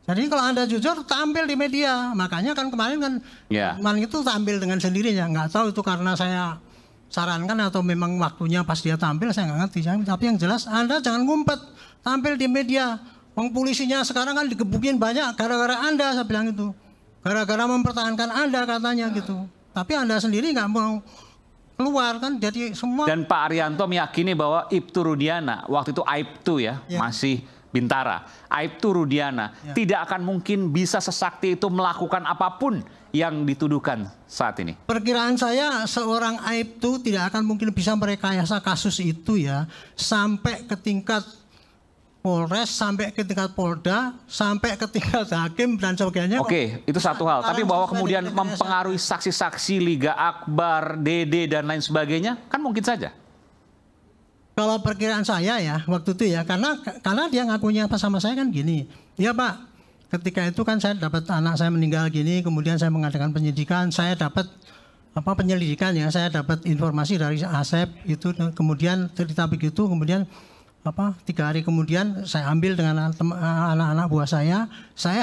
Jadi kalau Anda jujur, tampil di media. Makanya kan kemarin kan, kemarin itu tampil dengan sendirinya. Nggak tahu itu karena saya sarankan atau memang waktunya pas dia tampil, saya nggak ngerti. Tapi yang jelas Anda jangan ngumpet, tampil di media. Wong polisinya sekarang kan digebukin banyak gara-gara Anda, saya bilang itu. Gara-gara mempertahankan Anda katanya gitu. Tapi Anda sendiri nggak mau keluar kan, jadi semua. Dan Pak Arianto meyakini bahwa Ibtu Rudiana, waktu itu Aibtu ya, masih Bintara. Aibtu Rudiana tidak akan mungkin bisa sesakti itu melakukan apapun yang dituduhkan saat ini. Perkiraan saya seorang Aibtu tidak akan mungkin bisa merekayasa kasus itu ya, sampai ke tingkat Polres, sampai ke tingkat Polda, sampai ke tingkat hakim dan sebagainya. Oke, itu satu hal. Tapi bahwa kemudian mempengaruhi saksi-saksi Liga Akbar, DD dan lain sebagainya, kan mungkin saja. Kalau perkiraan saya ya waktu itu ya, karena dia ngakunya apa sama saya kan gini, ya Pak, ketika itu kan saya dapat anak saya meninggal gini, kemudian saya mengadakan penyidikan, saya dapat penyelidikan ya, saya dapat informasi dari Asep itu, kemudian cerita begitu, kemudian 3 hari kemudian saya ambil dengan anak-anak buah saya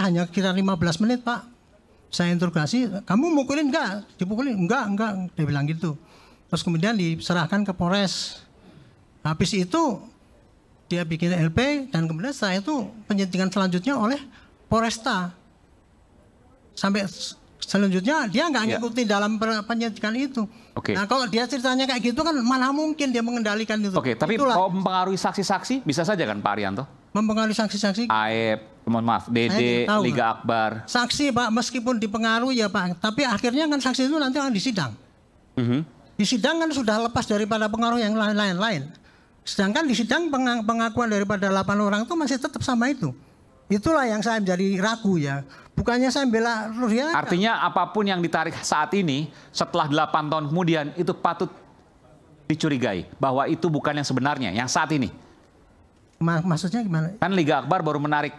hanya kira 15 menit Pak, saya interogasi, kamu mukulin enggak? Dipukulin? Enggak, dia bilang gitu. Terus kemudian diserahkan ke Polres. Habis itu dia bikin LP dan kemudian setelah itu penyidikan selanjutnya oleh Polresta. Sampai selanjutnya dia nggak ngikutin dalam penyidikan itu. Nah kalau dia ceritanya kayak gitu kan mana mungkin dia mengendalikan itu. Tapi kalau mempengaruhi saksi-saksi bisa saja kan Pak Arianto? Mempengaruhi saksi-saksi? mohon maaf, DD, Liga Akbar. Saksi Pak meskipun dipengaruhi ya Pak, tapi akhirnya kan saksi itu nanti akan disidang. Di sidang kan sudah lepas daripada pengaruh yang lain-lain. Sedangkan di sidang pengakuan daripada 8 orang itu masih tetap sama itu. Itulah yang saya menjadi ragu ya. Bukannya saya bela Rudiana. Artinya apapun yang ditarik saat ini, setelah 8 tahun kemudian, itu patut dicurigai. Bahwa itu bukan yang sebenarnya, yang saat ini. Maksudnya gimana? Kan Liga Akbar baru menarik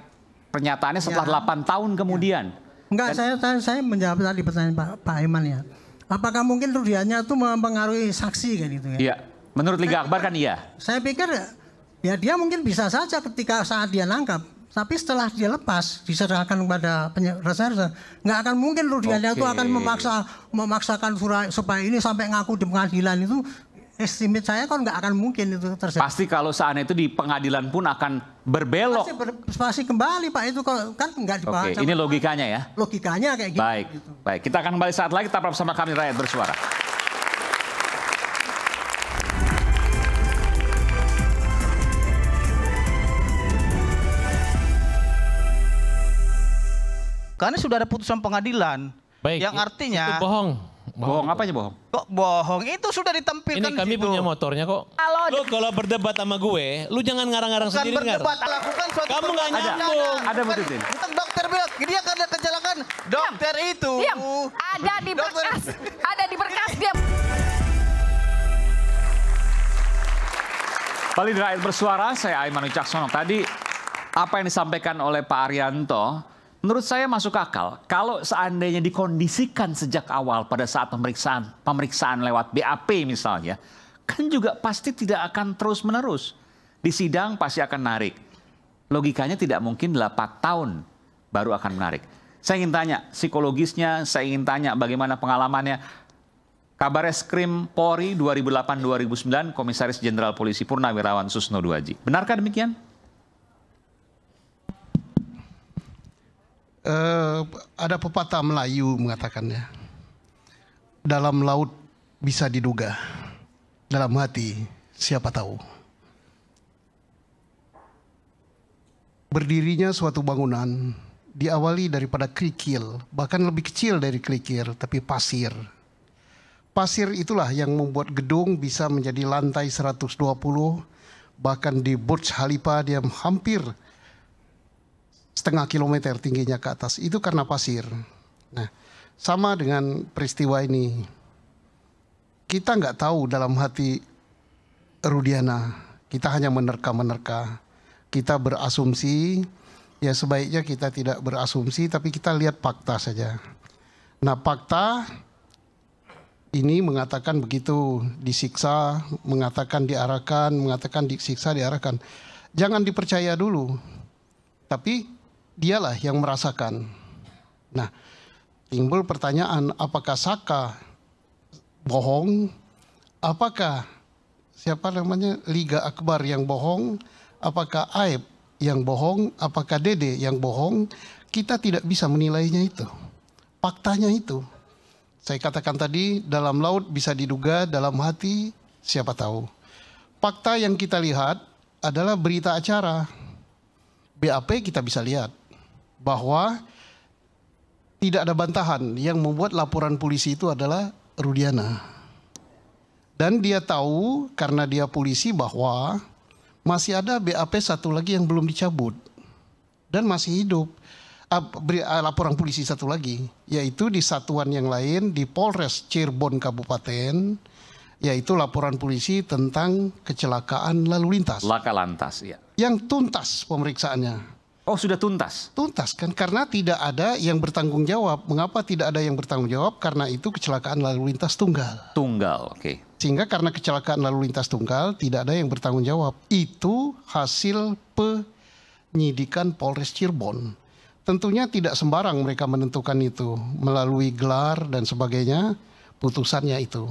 pernyataannya setelah 8 tahun kemudian. Enggak, saya menjawab tadi pertanyaan Pak Aiman ya. Apakah mungkin Rudiana itu mempengaruhi saksi kan gitu ya? Iya. Menurut Liga Akbar kan iya. Saya pikir ya dia mungkin bisa saja ketika saat dia nangkap, tapi setelah dia lepas diserahkan kepada reserse, nggak akan mungkin Rudiana itu akan memaksakan supaya ini sampai ngaku di pengadilan itu. Estimate saya kan nggak akan mungkin itu terjadi. Pasti kalau saat itu di pengadilan pun akan berbelok. Pasti kembali Pak, itu kalau kan nggak dibahas. Oke, ini logikanya ya. Logikanya kayak gitu. Baik. Kita akan kembali saat lagi, tetap bersama kami Rakyat Bersuara. Karena sudah ada putusan pengadilan. Yang artinya itu bohong. Bohong apa aja bohong? Kok bohong? Itu sudah ditampilkan. Ini kami punya motornya kok. Kalau berdebat sama gue, lu jangan ngarang-ngarang sendiri. Bukan berdebat, lakukan suatu kamu nggak nyambung. Ada betul. Bukan dokter bilang, dia karena kecelakaan. Dokter itu. Diam. Ada di berkas. Ada di berkas dia. Balik Rakyat Bersuara, saya Aiman Wicaksono. Tadi apa yang disampaikan oleh Pak Arianto, menurut saya masuk akal. Kalau seandainya dikondisikan sejak awal pada saat pemeriksaan lewat BAP misalnya, kan juga pasti tidak akan terus-menerus. Di sidang pasti akan narik. Logikanya tidak mungkin 8 tahun baru akan menarik. Saya ingin tanya psikologisnya, saya ingin tanya bagaimana pengalamannya. Kabareskrim Polri 2008-2009, Komisaris Jenderal Polisi Purnawirawan Susno Duaji. Benarkah demikian? Ada pepatah Melayu mengatakannya, dalam laut bisa diduga, dalam hati siapa tahu. Berdirinya suatu bangunan diawali daripada kerikil, bahkan lebih kecil dari kerikil, tapi pasir. Pasir itulah yang membuat gedung bisa menjadi lantai 120, bahkan di Burj Khalifa dia hampir setengah kilometer tingginya ke atas, itu karena pasir. Nah, sama dengan peristiwa ini. Kita nggak tahu dalam hati Rudiana, kita hanya menerka-menerka. Kita berasumsi, ya sebaiknya kita tidak berasumsi, tapi kita lihat fakta saja. Nah, fakta ini mengatakan begitu, disiksa, mengatakan diarahkan, mengatakan disiksa, diarahkan. Jangan dipercaya dulu, tapi dialah yang merasakan. Nah, timbul pertanyaan, apakah Saka bohong? Apakah Liga Akbar yang bohong? Apakah Aib yang bohong? Apakah Dede yang bohong? Kita tidak bisa menilainya itu. Faktanya itu. Saya katakan tadi, dalam laut bisa diduga, dalam hati siapa tahu. Fakta yang kita lihat adalah berita acara. BAP kita bisa lihat bahwa tidak ada bantahan, yang membuat laporan polisi itu adalah Rudiana. Dan dia tahu karena dia polisi bahwa masih ada BAP satu lagi yang belum dicabut dan masih hidup. Laporan polisi satu lagi, yaitu di satuan yang lain di Polres Cirebon Kabupaten, yaitu laporan polisi tentang kecelakaan lalu lintas. Laka lantas, ya. Yang tuntas pemeriksaannya. Oh, sudah tuntas? Tuntas kan, karena tidak ada yang bertanggung jawab. Mengapa tidak ada yang bertanggung jawab? Karena itu kecelakaan lalu lintas tunggal. Tunggal, oke. Sehingga karena kecelakaan lalu lintas tunggal tidak ada yang bertanggung jawab. Itu hasil penyidikan Polres Cirebon. Tentunya tidak sembarang mereka menentukan itu melalui gelar dan sebagainya, putusannya itu.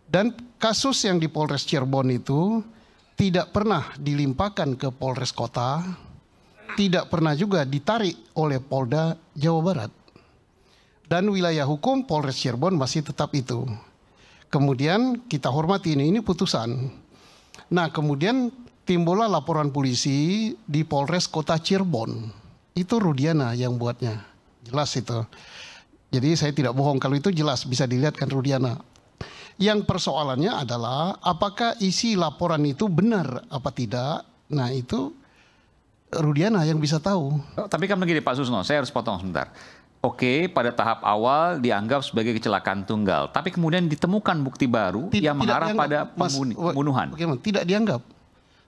Dan kasus yang di Polres Cirebon itu tidak pernah dilimpahkan ke Polres Kota, tidak pernah juga ditarik oleh Polda Jawa Barat. Dan wilayah hukum Polres Cirebon masih tetap itu. Kemudian kita hormati ini putusan. Nah, kemudian timbullah laporan polisi di Polres Kota Cirebon. Itu Rudiana yang buatnya, jelas itu. Jadi saya tidak bohong, kalau itu jelas bisa dilihat kan Rudiana. Yang persoalannya adalah apakah isi laporan itu benar apa tidak. Nah itu Rudiana yang bisa tahu. Tapi kan begini Pak Susno, saya harus potong sebentar. Oke, pada tahap awal dianggap sebagai kecelakaan tunggal, tapi kemudian ditemukan bukti baru yang mengarah pada pembunuhan. Bagaimana? Tidak dianggap.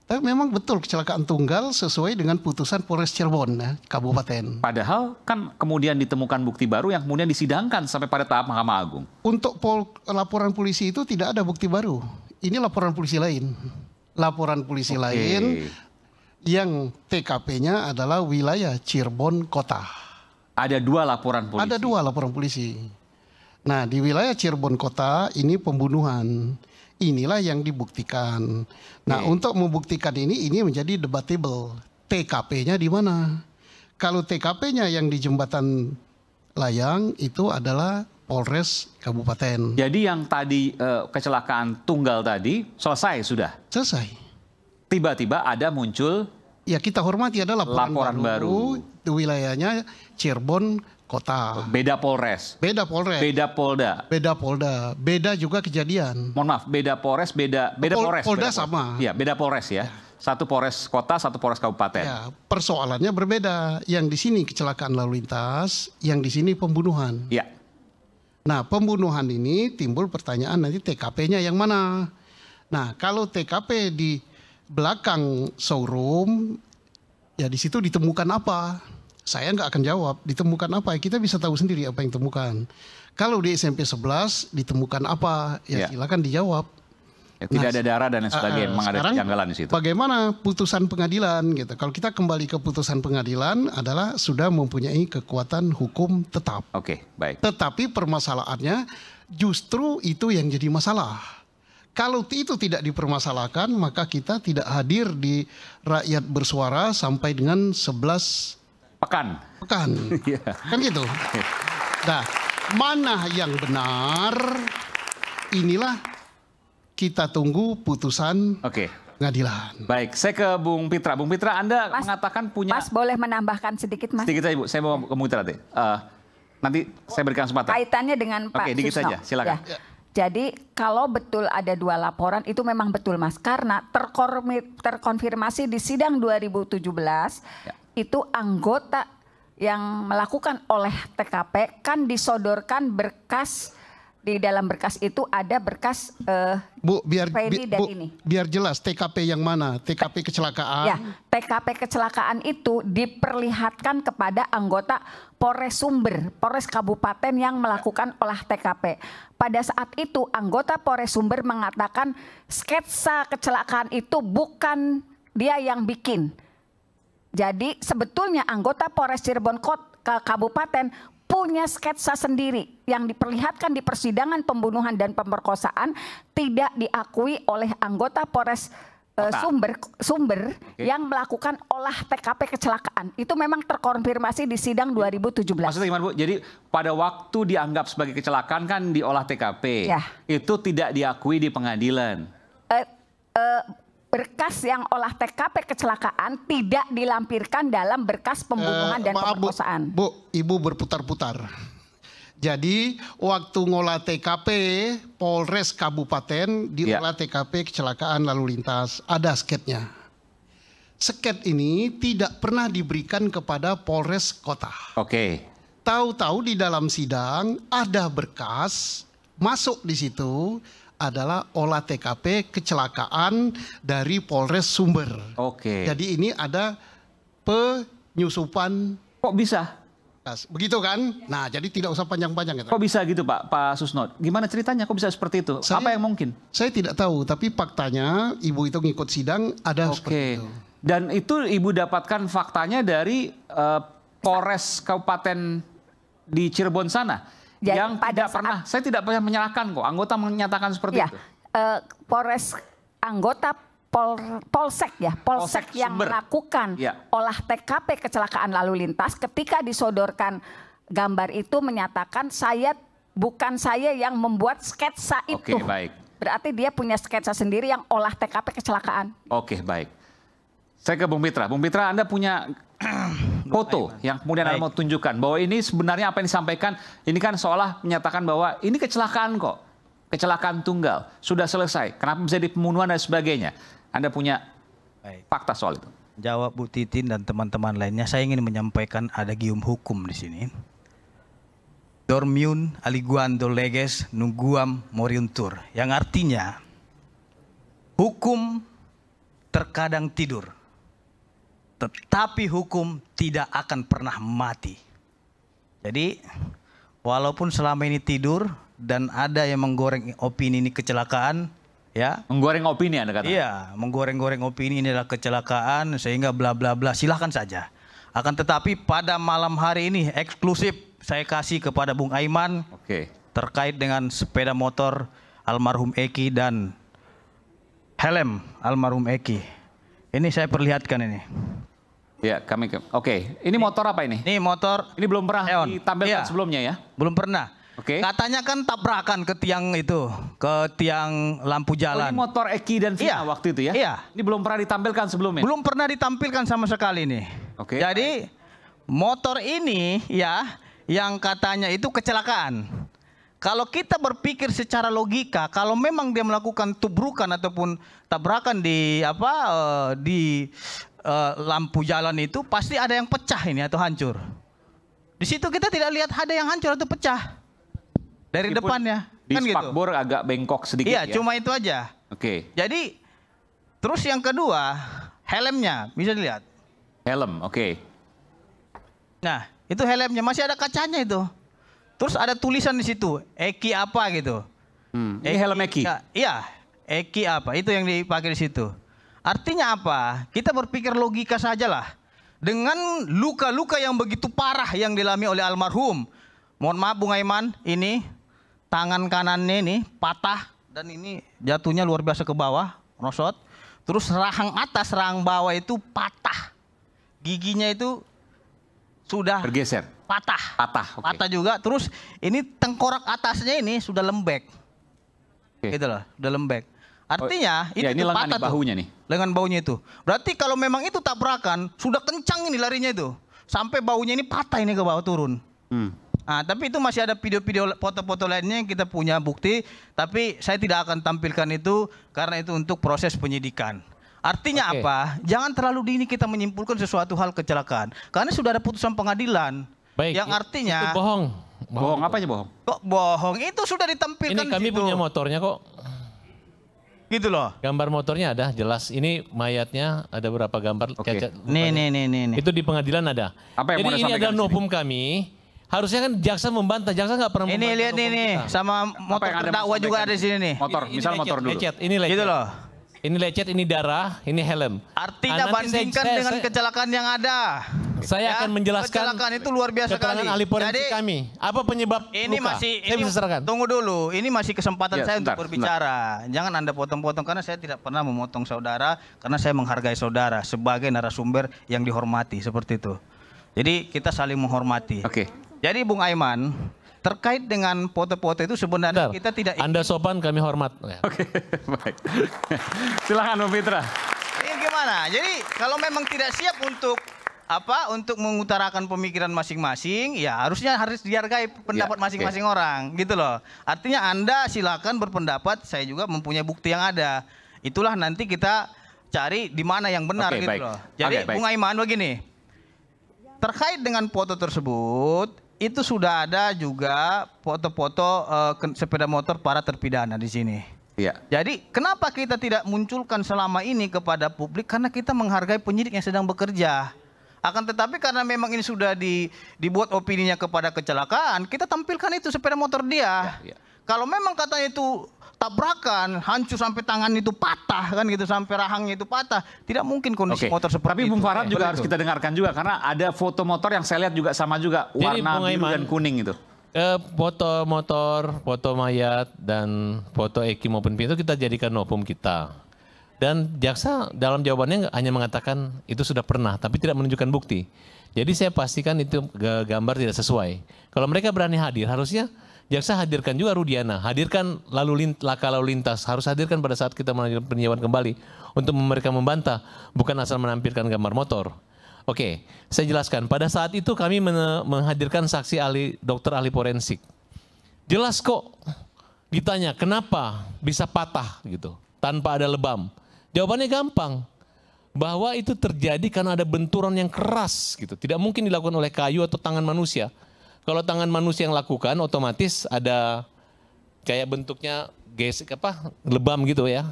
Tapi memang betul kecelakaan tunggal sesuai dengan putusan Polres Cirebon ya, Kabupaten. Padahal kan kemudian ditemukan bukti baru yang kemudian disidangkan sampai pada tahap Mahkamah Agung. Untuk laporan polisi itu tidak ada bukti baru. Ini laporan polisi lain. Laporan polisi lain yang TKP-nya adalah wilayah Cirebon Kota. Ada dua laporan polisi? Ada dua laporan polisi. Nah di wilayah Cirebon Kota ini pembunuhan. Inilah yang dibuktikan. Nah, untuk membuktikan ini menjadi debatable. TKP-nya di mana? Kalau TKP-nya yang di Jembatan Layang itu adalah Polres Kabupaten. Jadi yang tadi kecelakaan tunggal tadi selesai sudah? Selesai. Tiba-tiba ada muncul? Ya kita hormati ada laporan baru. Wilayahnya Cirebon Kota. Beda Polres. Beda Polres. Beda Polda. Beda Polda. Beda juga kejadian. Mohon maaf, beda Polres, beda Polres. Polda sama. Iya, beda Polres ya. Satu Polres Kota, satu Polres Kabupaten. Ya, persoalannya berbeda. Yang di sini kecelakaan lalu lintas, yang di sini pembunuhan. Iya. Nah, pembunuhan ini timbul pertanyaan nanti TKP-nya yang mana? Nah, kalau TKP di belakang showroom, ya di situ ditemukan apa? Saya nggak akan jawab ditemukan apa, kita bisa tahu sendiri apa yang ditemukan. Kalau di SMP 11 ditemukan apa, ya silakan dijawab. Ya, tidak ada darah dan lain sebagainya, memang ada kejanggalan di situ. Bagaimana putusan pengadilan gitu? Kalau kita kembali ke putusan pengadilan adalah sudah mempunyai kekuatan hukum tetap. Oke, baik. Tetapi permasalahannya justru itu yang jadi masalah. Kalau itu tidak dipermasalahkan, maka kita tidak hadir di Rakyat Bersuara sampai dengan 11 pekan. Kan gitu. Nah, mana yang benar? Inilah kita tunggu putusan pengadilan. Baik, saya ke Bung Pitra. Bung Pitra, Anda mengatakan punya... Mas boleh menambahkan sedikit, Mas? Sedikit saja, Bu. Saya mau ke Bung Pitra nanti. Nanti saya berikan kesempatan. Kaitannya dengan Pak Susno. Dikit saja, silakan. Ya. Jadi kalau betul ada dua laporan itu memang betul, Mas. Karena terkonfirmasi di sidang 2017 itu anggota yang melakukan oleh TKP kan disodorkan berkas di dalam berkas itu ada berkas Bu, biar Freddy dan Bu, ini. biar jelas TKP yang mana? TKP kecelakaan. Ya, TKP kecelakaan itu diperlihatkan kepada anggota Polres Sumber, Polres Kabupaten yang melakukan olah TKP. Pada saat itu anggota Polres Sumber mengatakan sketsa kecelakaan itu bukan dia yang bikin. Jadi sebetulnya anggota Polres Cirebon Kabupaten punya sketsa sendiri yang diperlihatkan di persidangan pembunuhan dan pemerkosaan tidak diakui oleh anggota Polres Sumber yang melakukan olah TKP kecelakaan. Itu memang terkonfirmasi di sidang 2017. Maksudnya gimana Bu? Jadi pada waktu dianggap sebagai kecelakaan kan di olah TKP, itu tidak diakui di pengadilan. Berkas yang olah TKP kecelakaan tidak dilampirkan dalam berkas pembunuhan dan pemerkosaan. Bu, Ibu berputar-putar. Jadi waktu ngolah TKP Polres Kabupaten diolah TKP kecelakaan lalu lintas, ada sketnya. Sket ini tidak pernah diberikan kepada Polres Kota. Tahu-tahu di dalam sidang ada berkas masuk di situ adalah olah TKP kecelakaan dari Polres Sumber. Jadi ini ada penyusupan. Kok bisa? Begitu kan? Nah, jadi tidak usah panjang-panjang. Kok bisa gitu Pak Susno? Gimana ceritanya? Kok bisa seperti itu? Apa yang mungkin? Saya tidak tahu, tapi faktanya Ibu itu ngikut sidang ada seperti itu. Dan itu Ibu dapatkan faktanya dari Polres Kabupaten di Cirebon sana? Jadi yang tidak pernah, saya tidak pernah menyalahkan kok, anggota menyatakan seperti itu. Polres anggota Polsek yang melakukan olah TKP kecelakaan lalu lintas ketika disodorkan gambar itu menyatakan bukan saya yang membuat sketsa itu. Berarti dia punya sketsa sendiri yang olah TKP kecelakaan. Baik. Saya ke Bung Pitra. Bung Pitra, Anda punya foto yang kemudian Anda mau tunjukkan bahwa ini sebenarnya apa yang disampaikan ini kan seolah menyatakan bahwa ini kecelakaan kok, kecelakaan tunggal, sudah selesai, kenapa bisa di pembunuhan dan sebagainya. Anda punya fakta soal itu? Jawab Bu Titin dan teman-teman lainnya, saya ingin menyampaikan ada gium hukum di sini. Dormiun aliguando leges nunguam moriuntur, yang artinya hukum terkadang tidur, tetapi hukum tidak akan pernah mati. Jadi walaupun selama ini tidur dan ada yang menggoreng opini ini kecelakaan, ya. Menggoreng opini Anda katakan? Iya, menggoreng-goreng opini ini adalah kecelakaan sehingga bla bla bla, silahkan saja. Akan tetapi pada malam hari ini eksklusif saya kasih kepada Bung Aiman terkait dengan sepeda motor almarhum Eki dan helm almarhum Eki. Ini saya perlihatkan ini. Ya, ini motor apa ini? Ini motor. Ini belum pernah ditampilkan sebelumnya ya? Belum pernah. Katanya kan tabrakan ke tiang itu, ke tiang lampu jalan. Ini motor Eki dan Vina waktu itu ya? Iya. Ini belum pernah ditampilkan sebelumnya? Belum pernah ditampilkan sama sekali nih. Jadi motor ini ya, yang katanya itu kecelakaan. Kalau kita berpikir secara logika, kalau memang dia melakukan tubrukan ataupun tabrakan di lampu jalan itu, pasti ada yang pecah ini atau hancur. Di situ kita tidak lihat ada yang hancur atau pecah dari depannya. Di spakbor agak bengkok sedikit ya? Iya, cuma itu aja. Jadi terus yang kedua, helmnya bisa dilihat. Helm, Nah, itu helmnya masih ada kacanya itu. Terus ada tulisan di situ, Eki apa gitu. Ini helm Eki? Iya, Eki apa, itu yang dipakai di situ. Artinya apa? Kita berpikir logika sajalah. Dengan luka-luka yang begitu parah yang dialami oleh almarhum. Mohon maaf Bung Aiman, ini tangan kanannya ini patah dan ini jatuhnya luar biasa ke bawah, rosot. Terus rahang atas, rahang bawah itu patah. Giginya itu sudah bergeser. Patah juga. Terus ini tengkorak atasnya ini sudah lembek. Gitu loh, sudah lembek. Artinya ini lengan patah bahunya nih. Lengan baunya itu. Berarti kalau memang itu tabrakan, sudah kencang ini larinya itu. Sampai baunya ini patah ini ke bawah turun. Nah, tapi itu masih ada video-video, foto-foto lainnya yang kita punya bukti. Tapi saya tidak akan tampilkan itu karena itu untuk proses penyidikan. Artinya apa? Jangan terlalu dini kita menyimpulkan sesuatu hal kecelakaan. Karena sudah ada putusan pengadilan. Baik, yang artinya itu bohong. Bohong apa aja bohong? Kok bohong? Itu sudah ditampilkan Ini kami situ. punya motornya kok. Gitu loh. Gambar motornya ada, jelas. Ini mayatnya ada berapa gambar? Cacat. Nih. Itu di pengadilan ada. Apa yang mau Jadi ini disampaikan adalah di sini? novum kami. Harusnya kan jaksa membantah. Jaksa nggak pernah Ini membantah lihat novum nih, kita. sama motor yang Anda terdakwa mau juga sampaikan ada di sini nih. Motor, misal motor dulu. Lecet, ini lecet. Gitu loh. Ini lecet, ini darah, ini helm. Artinya nanti bandingkan dengan kecelakaan yang ada. Saya Ya, akan menjelaskan kecelakaan itu luar biasa keterangan kali. ahli forensik Jadi, kami. Apa penyebab Ini luka? masih Saya bisa serahkan. tunggu dulu. Ini masih kesempatan Ya, saya sebentar, untuk berbicara. Jangan Anda potong-potong karena saya tidak pernah memotong saudara karena saya menghargai saudara sebagai narasumber yang dihormati seperti itu. Jadi kita saling menghormati. Oke. Jadi Bung Aiman, terkait dengan foto-foto itu sebenarnya kita tidak Anda sopan, kami hormat. Oke, baik. Silakan Bung Fitra. Ini gimana? Jadi kalau memang tidak siap untuk untuk mengutarakan pemikiran masing-masing, ya harusnya harus dihargai pendapat Ya, masing-masing orang, gitu loh. Artinya Anda silakan berpendapat, saya juga mempunyai bukti yang ada. Itulah nanti kita cari di mana yang benar, Oke, gitu baik. loh. Jadi Oke, baik. Bung Aiman begini, terkait dengan foto tersebut, itu sudah ada juga foto-foto sepeda motor para terpidana di sini. Iya. Jadi kenapa kita tidak munculkan selama ini kepada publik? Karena kita menghargai penyidik yang sedang bekerja. Akan tetapi karena memang ini sudah dibuat opininya kepada kecelakaan, kita tampilkan itu sepeda motor dia. Kalau memang katanya itu tabrakan, hancur sampai tangan itu patah kan gitu, sampai rahangnya itu patah, tidak mungkin kondisi Oke. motor seperti Tapi itu. Bung Farhad juga harus Begitu. kita dengarkan juga karena ada foto motor yang saya lihat juga sama juga Jadi, warna Bung biru Aiman, dan kuning itu. Foto motor, foto mayat, dan foto Eki maupun Pintu kita jadikan novum kita. Dan jaksa dalam jawabannya hanya mengatakan itu sudah pernah, tapi tidak menunjukkan bukti. Jadi saya pastikan itu gambar tidak sesuai. Kalau mereka berani hadir, harusnya jaksa hadirkan juga Rudiana, hadirkan laka lalu lintas, harus hadirkan pada saat kita melanjutkan peninjauan kembali untuk mereka membantah, bukan asal menampilkan gambar motor. Oke, saya jelaskan. Pada saat itu kami menghadirkan saksi dokter ahli forensik. Jelas kok ditanya kenapa bisa patah gitu tanpa ada lebam. Jawabannya gampang, bahwa itu terjadi karena ada benturan yang keras gitu. Tidak mungkin dilakukan oleh kayu atau tangan manusia. Kalau tangan manusia yang lakukan, otomatis ada kayak bentuknya lebam gitu ya.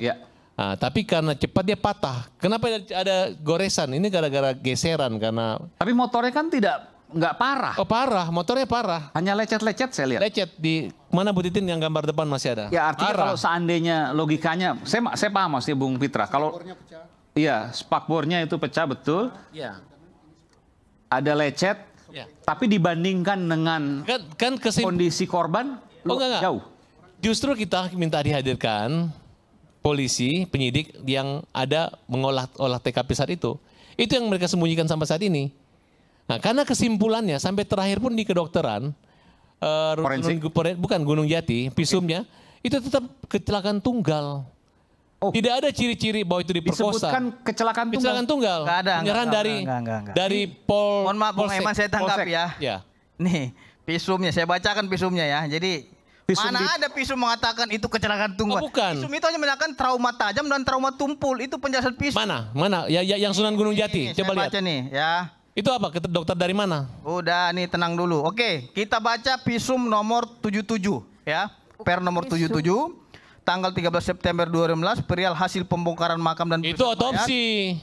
Nah, tapi karena cepat dia patah. Kenapa ada goresan? Ini gara-gara geseran karena. Tapi motornya kan nggak parah. Oh parah, motornya parah. Hanya lecet-lecet saya lihat. Lecet di mana Bu Titin yang gambar depan masih ada? Ya artinya Parah. kalau seandainya logikanya, saya paham maksudnya Bung Fitra. Kalau iya spakbornya itu pecah betul. Iya. Ada lecet. Ya. Tapi dibandingkan dengan kondisi korban, enggak. jauh. Justru kita minta dihadirkan polisi, penyidik yang ada mengolah TKP saat itu. Itu yang mereka sembunyikan sampai saat ini. Nah, karena kesimpulannya sampai terakhir pun di kedokteran, bukan Gunung Jati, visumnya itu tetap kecelakaan tunggal. Tidak ada ciri-ciri bahwa itu diperkosa. Disebutkan kecelakaan tunggal. Kecelakaan tunggal. Nggak ada, Penyerahan nggak. dari Pol. Mohon maaf Bung Polsek. Aiman, saya tanggap Polsek. ya. Ya. Nih, visumnya saya bacakan visumnya ya. Jadi ada visum mengatakan itu kecelakaan tunggal. Oh, bukan. Visum itu hanya mengatakan trauma tajam dan trauma tumpul. Itu penjelasan visum. Mana? Ya, yang Sunan Gunung Jati. Nih, Coba saya lihat. baca nih ya. Itu apa? Dokter dari mana? Udah nih tenang dulu. Oke, kita baca visum nomor 77 ya. Per nomor 77 tanggal 13 September 2016 perihal hasil pembongkaran makam dan Itu otopsi.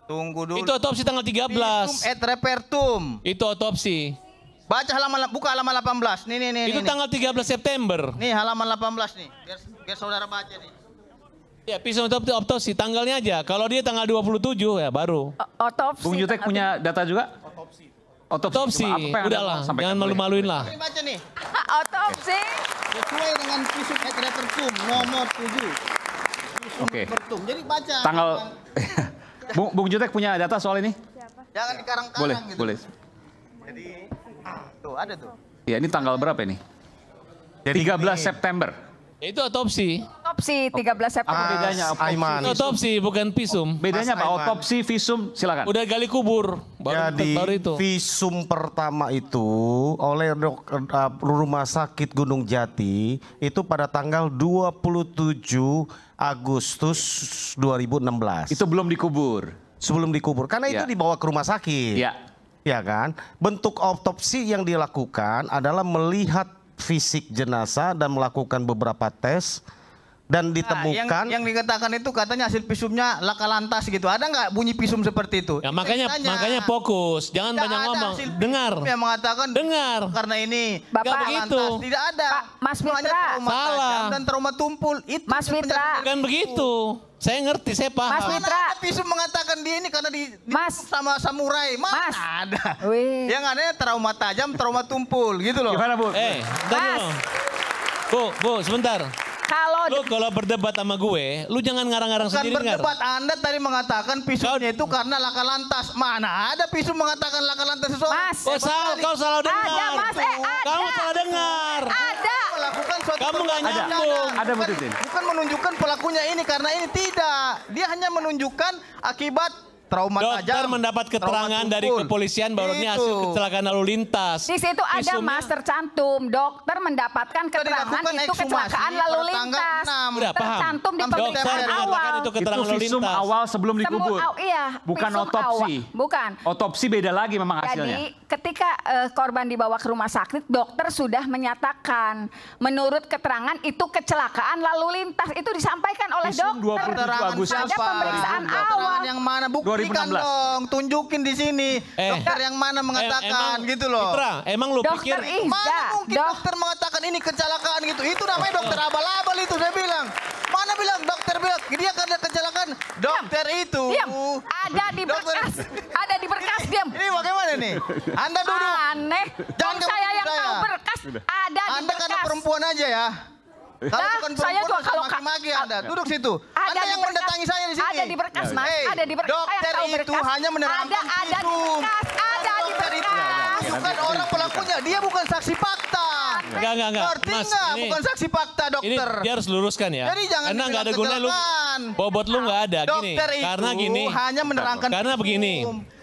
Tunggu dulu. Itu otopsi tanggal 13. Visum et repertum. Itu otopsi. Baca buka halaman 18. Nih. Itu tanggal 13 September. Nih halaman 18 nih. Biar saudara baca nih. Ya, visum otopsi tanggalnya aja. Kalau dia tanggal 27 ya baru. Otopsi. Bung Jutek punya data juga? Otopsi. Apa yang Udahlah, Anda jangan malu-maluin lah. Ini baca nih. Otopsi. Sesuai dengan visum et repertum nomor 7. Oke. Repertum. Jadi baca. Tanggal Bung Jutek punya data soal ini? Jangan dikarang-karang gitu. Boleh. Jadi tuh ada tuh. Ya ini tanggal berapa ini? 13 September. Itu otopsi. Otopsi 13 September. Bedanya Itu otopsi bukan visum. Bedanya Mas apa? Aiman. Otopsi, visum, silakan. Udah gali kubur. Jadi baru itu. visum pertama itu oleh Rumah Sakit Gunung Jati itu pada tanggal 27 Agustus 2016. Itu belum dikubur. Sebelum dikubur. Karena itu Ya. dibawa ke rumah sakit. Ya. Ya kan? Bentuk autopsi yang dilakukan adalah melihat fisik jenazah dan melakukan beberapa tes dan ditemukan. Yang dikatakan itu katanya hasil visumnya laka lantas gitu. Ada nggak bunyi visum seperti itu? Ya, makanya fokus, jangan banyak ngomong. Dengar. Yang mengatakan dengar. Karena ini Bapak begitu. Tidak ada. Mas Fitra. Salah. Dan trauma tumpul itu. Mas Fitra. Bukan begitu. Saya ngerti, saya paham. Mas Fitra. Visum mengatakan dia ini karena sama samurai. Mana ada. Yang ada trauma tajam, trauma tumpul gitu loh. Gimana Bu? Bu, sebentar. Kalau kalau berdebat sama gue, lu jangan ngarang-ngarang sendiri. Bukan berdebat, Anda tadi mengatakan visumnya itu karena laka lantas. Mana ada visum mengatakan laka lantas seseorang? Mas, kau salah dengar. Ada, Mas. Kamu salah dengar. Ada. Melakukan suatu kamu nggak nyambung. Ada Bu Titin. Bukan menunjukkan pelakunya ini karena ini tidak. Dia hanya menunjukkan akibat trauma Dokter tajam. mendapat keterangan dari kepolisian bahwa ini hasil kecelakaan lalu lintas. Di situ ada Mas tercantum. Dokter mendapatkan keterangan itu kecelakaan lalu lintas. Tercantum di pemeriksaan awal. Itu keterangan lalu visum lintas. awal sebelum dikubur. Iya. Bukan visum otopsi. Bukan. Otopsi beda lagi memang hasilnya. Jadi ketika korban dibawa ke rumah sakit, dokter sudah menyatakan menurut keterangan itu kecelakaan lalu lintas. Itu disampaikan oleh Visum dokter. 27 Agustus Pada pemeriksaan awal. Yang mana? Buktikan 2016. dong, tunjukin di sini. Dokter yang mana mengatakan gitu loh. Fitra, emang lu Dokter pikir mana mungkin dokter mengatakan ini kecelakaan gitu? Itu namanya dokter abal-abal itu saya bilang. Mana bilang dokter bilang dia karena kecelakaan. Dokter itu ada di berkas. Ada di berkas, diam. Ini bagaimana nih? Anda duduk. Aneh. Jangan saya yang tahu berkas. Ada di Anda berkas. karena perempuan aja ya. Kalau bukan saya perempuan juga kalau maki-maki Anda. Duduk situ. Ada Anda di yang berkas. mendatangi saya di sini. Ada di berkas, Mas. Hey, Ada di berkas. Saya dokter tahu itu berkas. hanya menerangkan ada di visum. berkas. Ada di Dokter itu berkas. bukan orang pelakunya. Dia bukan saksi fakta. Enggak. Ngerti Mas, nggak? ini- Bukan saksi fakta, ini dokter. dia harus luruskan ya. Jadi jangan karena nggak ada dibilang gunanya lu. kecelakaan. Bobot lu nggak ada. Gini. Dokter itu Karena gini. hanya menerangkan Karena visum. begini.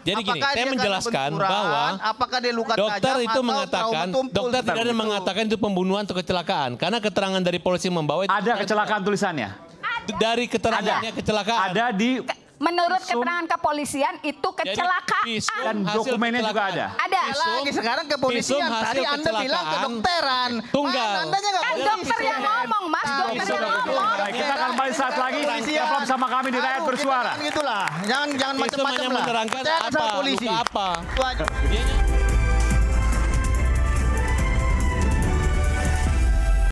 Jadi gini, Apakah saya dia menjelaskan karena benturan, bahwa apakah dia luka dokter tajam itu atau mengatakan, trauma tumpul. dokter tidak ada mengatakan itu pembunuhan atau kecelakaan. Karena keterangan dari polisi membawa itu Ada kecelakaan tulisannya. dari keterangannya kecelakaan. Ada di Menurut keterangan kepolisian itu kecelakaan. dan dokumennya juga ada. Ada. Lagi sekarang kepolisian. visum hasil Tadi Anda bilang kecelakaan. kedokteran. Tunggal. Mana Andanya nggak Kan boleh dokter yang ngomong, Mas. Dokter yang ngomong. Baik, kita akan kembali saat lagi. Tetap bersama kami di Rakyat Bersuara. Gitulah. Jangan Visum macam-macam hanya lah. menerangkan Percayakan apa, sama polisi. luka apa. Itu aja.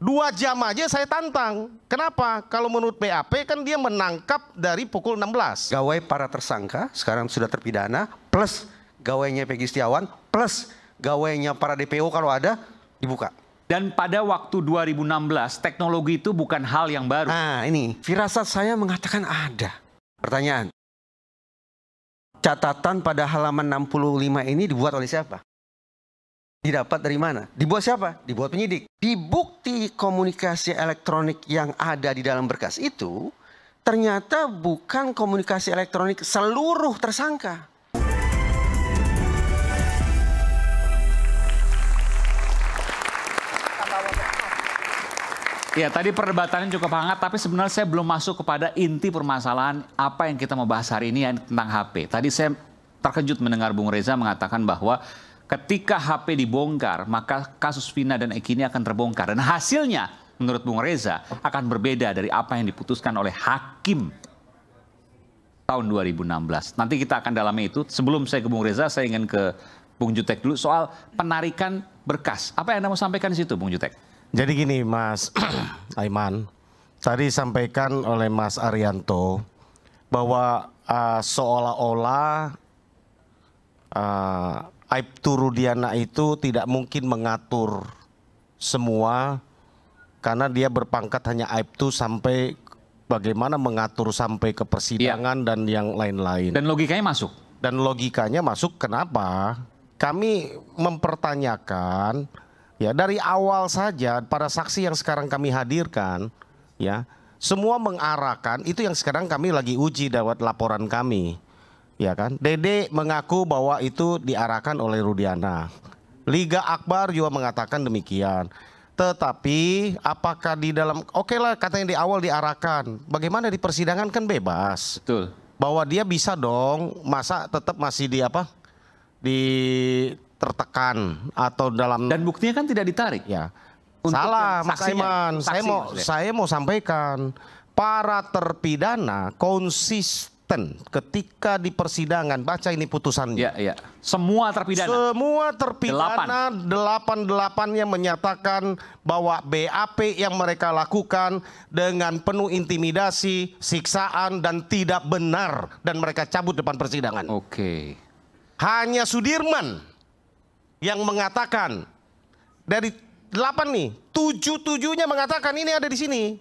Dua jam aja saya tantang. Kenapa? Kalau menurut BAP kan dia menangkap dari pukul 16. Gawai para tersangka sekarang sudah terpidana plus gawainya Peggy Setiawan plus gawainya para DPO kalau ada dibuka. Dan pada waktu 2016 teknologi itu bukan hal yang baru. Nah ini firasat saya mengatakan ada. Pertanyaan. Catatan pada halaman 65 ini dibuat oleh siapa? Didapat dari mana? Dibuat siapa? Dibuat penyidik. Di bukti komunikasi elektronik yang ada di dalam berkas itu, ternyata bukan komunikasi elektronik seluruh tersangka. Ya, tadi perdebatannya cukup hangat, tapi sebenarnya saya belum masuk kepada inti permasalahan apa yang kita mau bahas hari ini tentang HP. Tadi saya terkejut mendengar Bung Reza mengatakan bahwa ketika HP dibongkar, maka kasus Vina dan Eki ini akan terbongkar. Dan hasilnya, menurut Bung Reza, akan berbeda dari apa yang diputuskan oleh hakim tahun 2016. Nanti kita akan dalami itu. Sebelum saya ke Bung Reza, saya ingin ke Bung Jutek dulu soal penarikan berkas. Apa yang Anda mau sampaikan di situ, Bung Jutek? Jadi gini Mas Aiman, tadi disampaikan oleh Mas Arianto bahwa seolah-olah Aibtu Rudiana itu tidak mungkin mengatur semua karena dia berpangkat hanya Aibtu sampai bagaimana mengatur sampai ke persidangan dan yang lain-lain. Dan logikanya masuk? Dan logikanya masuk, kenapa? Kami mempertanyakan ya dari awal saja para saksi yang sekarang kami hadirkan ya semua mengarahkan itu yang sekarang kami lagi uji lewat laporan kami ya kan. Dede mengaku bahwa itu diarahkan oleh Rudiana. Liga Akbar juga mengatakan demikian. Tetapi apakah di dalam oke lah katanya di awal diarahkan. Bagaimana di persidangan kan bebas. Betul. Bahwa dia bisa dong masa tetap masih di apa? tertekan atau dalam, dan buktinya kan tidak ditarik. Ya. Untuk Salah Mas saksinya, Aiman, saksi saya mau sampaikan, para terpidana konsisten ketika di persidangan, baca ini putusannya. Ya, ya. Semua terpidana. Semua terpidana 8-8-nya menyatakan bahwa BAP yang mereka lakukan dengan penuh intimidasi, siksaan dan tidak benar, dan mereka cabut depan persidangan. Oke. Hanya Sudirman yang mengatakan dari 8 nih, 7-7-nya mengatakan ini ada di sini.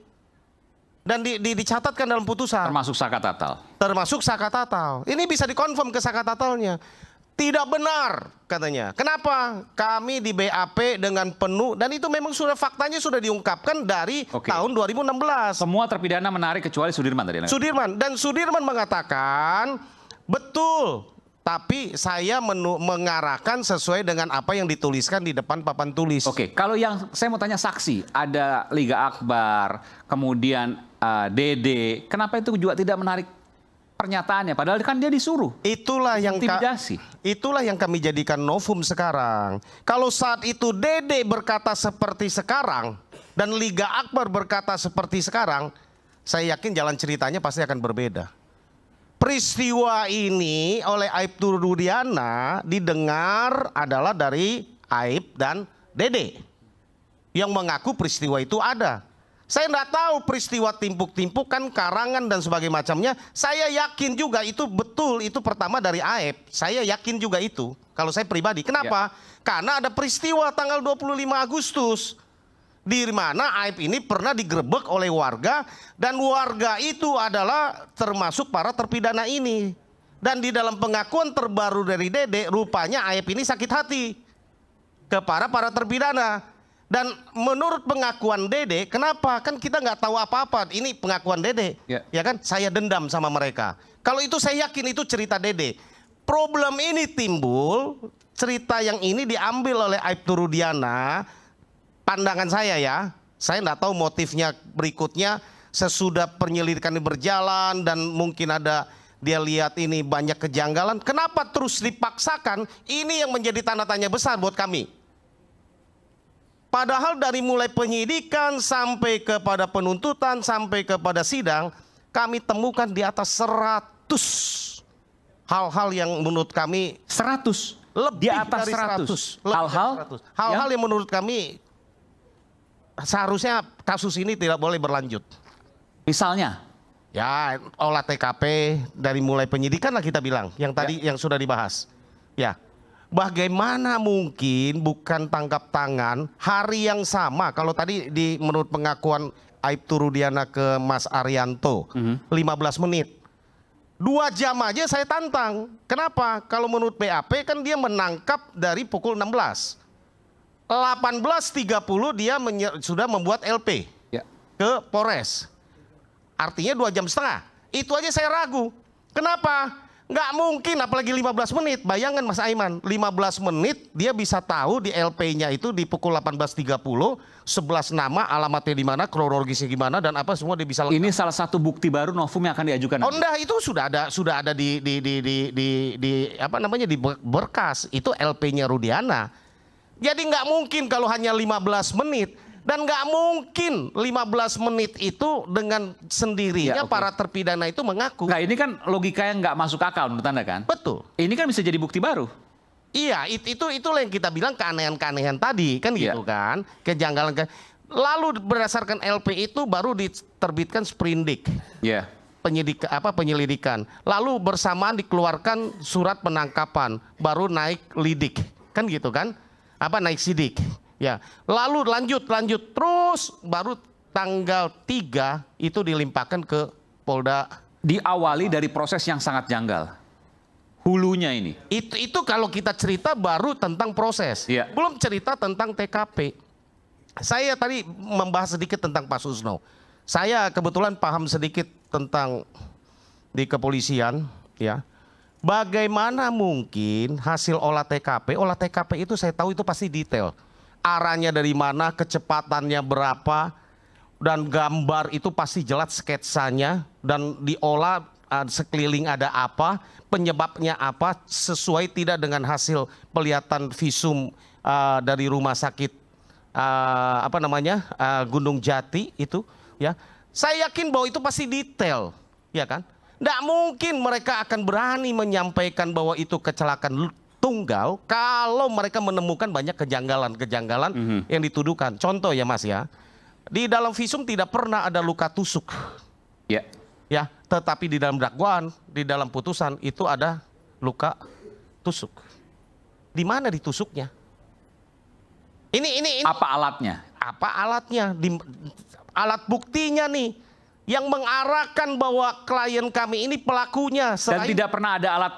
Dan dicatatkan dalam putusan. Termasuk Saka Tatal. Termasuk Saka Tatal. Ini bisa dikonfirm ke Saka Tatalnya. Tidak benar katanya. Kenapa? Kami di BAP dengan penuh, dan itu memang sudah faktanya sudah diungkapkan dari tahun 2016. Semua terpidana menarik kecuali Sudirman tadi. Sudirman. Dan Sudirman mengatakan betul. Tapi saya mengarahkan sesuai dengan apa yang dituliskan di depan papan tulis. Oke, kalau yang saya mau tanya saksi, ada Liga Akbar, kemudian Dede, kenapa itu juga tidak menarik pernyataannya? Padahal kan dia disuruh. Itulah yang kami jadikan novum sekarang. Kalau saat itu Dede berkata seperti sekarang dan Liga Akbar berkata seperti sekarang, saya yakin jalan ceritanya pasti akan berbeda. Peristiwa ini oleh Aibtu Rudiana didengar adalah dari Aib dan Dede yang mengaku peristiwa itu ada. Saya tidak tahu peristiwa timpuk-timpukan, karangan dan sebagainya macamnya. Saya yakin juga itu betul, itu pertama dari Aib. Saya yakin juga itu kalau saya pribadi. Kenapa? Karena ada peristiwa tanggal 25 Agustus. Di mana Aib ini pernah digerebek oleh warga, dan warga itu adalah termasuk para terpidana ini. Dan di dalam pengakuan terbaru dari Dede, rupanya Aib ini sakit hati kepada para terpidana. Dan menurut pengakuan Dede, kenapa? Kan kita nggak tahu apa-apa. Ini pengakuan Dede, ya kan? Saya dendam sama mereka. Kalau itu saya yakin itu cerita Dede. Problem ini timbul, cerita yang ini diambil oleh Aibtu Rudiana. Pandangan saya ya, saya nggak tahu motifnya berikutnya sesudah penyelidikan ini berjalan dan mungkin ada dia lihat ini banyak kejanggalan. Kenapa terus dipaksakan? Ini yang menjadi tanda tanya besar buat kami. Padahal dari mulai penyidikan sampai kepada penuntutan sampai kepada sidang, kami temukan di atas 100 hal-hal yang menurut kami 100 lebih di atas dari 100 hal-hal yang menurut kami seharusnya kasus ini tidak boleh berlanjut. Misalnya? Ya, olah TKP dari mulai penyidikan lah kita bilang. Yang tadi yang sudah dibahas. Ya, bagaimana mungkin bukan tangkap tangan hari yang sama. Kalau tadi menurut pengakuan Aibtu Rudiana ke Mas Arianto, 15 menit. 2 jam aja saya tantang. Kenapa? Kalau menurut BAP kan dia menangkap dari pukul 16. 18.30 dia sudah membuat LP ke Polres. Artinya 2,5 jam. Itu aja saya ragu. Kenapa? Nggak mungkin apalagi 15 menit. Bayangkan Mas Aiman, 15 menit dia bisa tahu di LP-nya itu di pukul 18.30, 11 nama, alamatnya di mana, kronologisnya gimana dan apa semua dia bisa lengkap. Ini salah satu bukti baru novum yang akan diajukan. Oh enggak, itu sudah ada di apa namanya di berkas. Itu LP-nya Rudiana. Jadi nggak mungkin kalau hanya 15 menit. Dan nggak mungkin 15 menit itu dengan sendirinya para terpidana itu mengaku. Nah ini kan logika yang nggak masuk akal menurut Anda kan? Betul. Ini kan bisa jadi bukti baru. Iya, itulah yang kita bilang keanehan-keanehan tadi kan gitu kan. Kejanggalan. Lalu berdasarkan LP itu baru diterbitkan sprindik. Iya. Penyelidikan. Lalu bersamaan dikeluarkan surat penangkapan, baru naik lidik. Kan gitu kan? Naik sidik. Ya, lalu lanjut terus baru tanggal 3 itu dilimpahkan ke Polda. Diawali dari proses yang sangat janggal. Hulunya ini. Itu kalau kita cerita baru tentang proses. Belum cerita tentang TKP. Saya tadi membahas sedikit tentang Pak Susno. Saya kebetulan paham sedikit tentang di kepolisian, ya. Bagaimana mungkin hasil olah TKP? Olah TKP itu saya tahu itu pasti detail. Arahnya dari mana, kecepatannya berapa, dan gambar itu pasti jelas sketsanya dan diolah sekeliling ada apa, penyebabnya apa, sesuai tidak dengan hasil pelihatan visum dari rumah sakit Gunung Jati itu, ya. Saya yakin bahwa itu pasti detail, ya kan? Tidak mungkin mereka akan berani menyampaikan bahwa itu kecelakaan tunggal kalau mereka menemukan banyak kejanggalan-kejanggalan yang dituduhkan. Contoh ya Mas ya, di dalam visum tidak pernah ada luka tusuk. Ya. Ya, tetapi di dalam dakwaan, di dalam putusan itu ada luka tusuk. Di mana ditusuknya? Ini apa alatnya? Apa alatnya? Alat buktinya nih yang mengarahkan bahwa klien kami ini pelakunya. Dan tidak pernah ada alat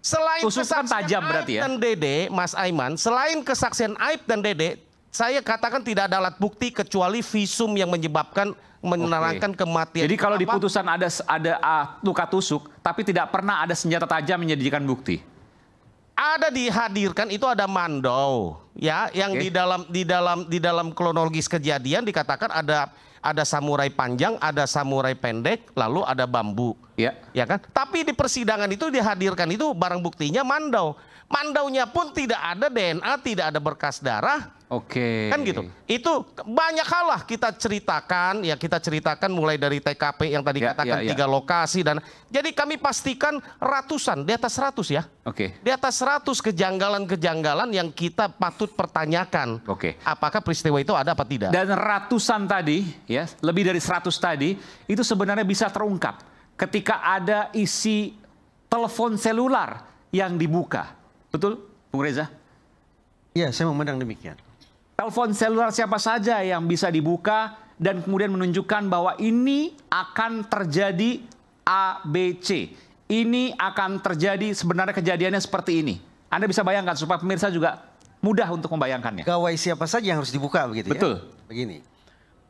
selain tusukan tajam berarti ya? Dan Dede, Mas Aiman, selain kesaksian Aib dan Dede, saya katakan tidak ada alat bukti kecuali visum yang menyebabkan menerangkan kematian. Jadi kalau di putusan ada luka tusuk, tapi tidak pernah ada senjata tajam menjadikan bukti. Ada dihadirkan itu ada mandau, ya, yang di dalam kronologis kejadian dikatakan ada samurai panjang, ada samurai pendek, lalu ada bambu. Ya. Ya kan? Tapi di persidangan itu dihadirkan itu barang buktinya mandau. Mandaunya pun tidak ada DNA, tidak ada berkas darah. Oke. Kan gitu. Itu banyak hal lah kita ceritakan, ya kita ceritakan mulai dari TKP yang tadi katakan 3 lokasi dan jadi kami pastikan ratusan, di atas 100 ya. Oke. Di atas 100 kejanggalan-kejanggalan yang kita patut pertanyakan. Oke. Apakah peristiwa itu ada apa tidak? Dan ratusan tadi, ya, lebih dari 100 tadi, itu sebenarnya bisa terungkap ketika ada isi telepon selular yang dibuka. Betul, Bung Reza? Iya, saya memandang demikian. Telepon selular siapa saja yang bisa dibuka dan kemudian menunjukkan bahwa ini akan terjadi ABC. Ini akan terjadi sebenarnya kejadiannya seperti ini. Anda bisa bayangkan supaya pemirsa juga mudah untuk membayangkannya. Gawai siapa saja yang harus dibuka begitu. Betul. Ya? Begini.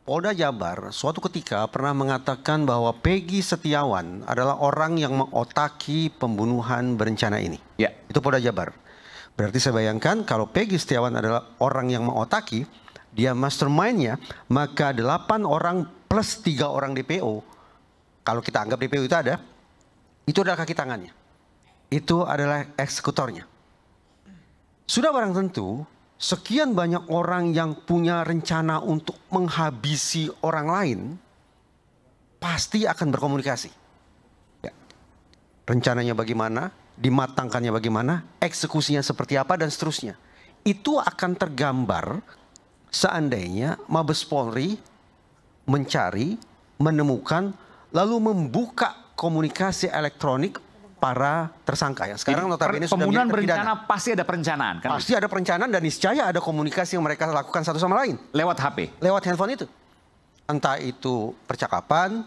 Polda Jabar suatu ketika pernah mengatakan bahwa Peggy Setiawan adalah orang yang mengotaki pembunuhan berencana ini. Ya. Itu Polda Jabar. Berarti saya bayangkan kalau Peggy Setiawan adalah orang yang mengotaki, dia mastermind-nya, maka 8 orang plus 3 orang DPO, kalau kita anggap DPO itu ada, itu adalah kaki tangannya. Itu adalah eksekutornya. Sudah barang tentu, sekian banyak orang yang punya rencana untuk menghabisi orang lain, pasti akan berkomunikasi. Ya. Rencananya bagaimana? Dimatangkannya bagaimana, eksekusinya seperti apa, dan seterusnya. Itu akan tergambar seandainya Mabes Polri mencari, menemukan, lalu membuka komunikasi elektronik para tersangka. Yang sekarang notabene sudah pembunuhan menjadi terpidana. berencana pasti ada perencanaan. Kan? Pasti ada perencanaan dan niscaya ada komunikasi yang mereka lakukan satu sama lain. Lewat HP? Lewat handphone itu. Entah itu percakapan,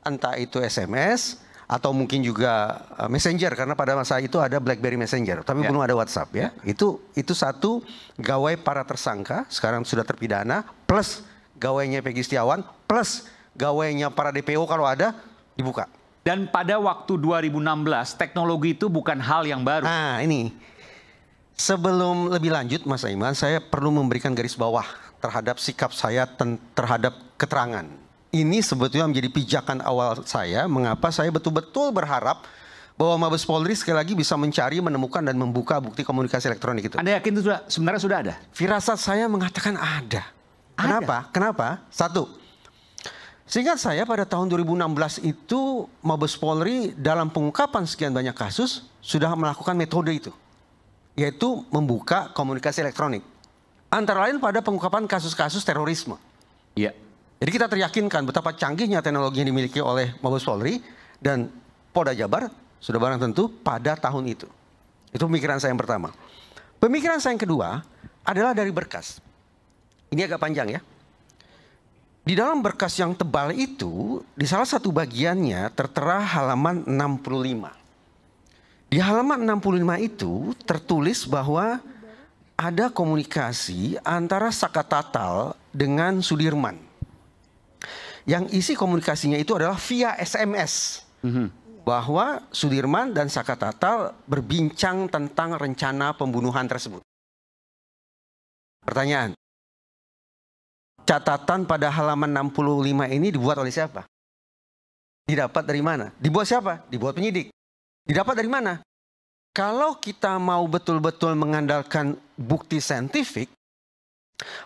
entah itu SMS, atau mungkin juga Messenger, karena pada masa itu ada BlackBerry Messenger, tapi belum ada WhatsApp ya. Itu satu gawai para tersangka sekarang sudah terpidana, plus gawainya Peggy Setiawan, plus gawainya para DPO kalau ada dibuka. Dan pada waktu 2016 teknologi itu bukan hal yang baru. Nah ini sebelum lebih lanjut Mas Aiman, saya perlu memberikan garis bawah terhadap sikap saya terhadap keterangan. Ini sebetulnya menjadi pijakan awal saya, mengapa saya betul-betul berharap bahwa Mabes Polri sekali lagi bisa mencari, menemukan, dan membuka bukti komunikasi elektronik itu. Anda yakin itu sebenarnya sudah ada? Firasat saya mengatakan ada. Kenapa? Satu, seingat saya pada tahun 2016 itu Mabes Polri dalam pengungkapan sekian banyak kasus sudah melakukan metode itu. Yaitu membuka komunikasi elektronik. Antara lain pada pengungkapan kasus-kasus terorisme. Iya. Jadi kita teryakinkan betapa canggihnya teknologi yang dimiliki oleh Mabes Polri dan Polda Jabar sudah barang tentu pada tahun itu. Itu pemikiran saya yang pertama. Pemikiran saya yang kedua adalah dari berkas. Ini agak panjang ya. Di dalam berkas yang tebal itu, di salah satu bagiannya tertera halaman 65. Di halaman 65 itu tertulis bahwa ada komunikasi antara Saka Tatal dengan Sudirman. Yang isi komunikasinya itu adalah via SMS. Bahwa Sudirman dan Saka Tatal berbincang tentang rencana pembunuhan tersebut. Pertanyaan. Catatan pada halaman 65 ini dibuat oleh siapa? Didapat dari mana? Dibuat siapa? Dibuat penyidik. Didapat dari mana? Kalau kita mau betul-betul mengandalkan bukti saintifik,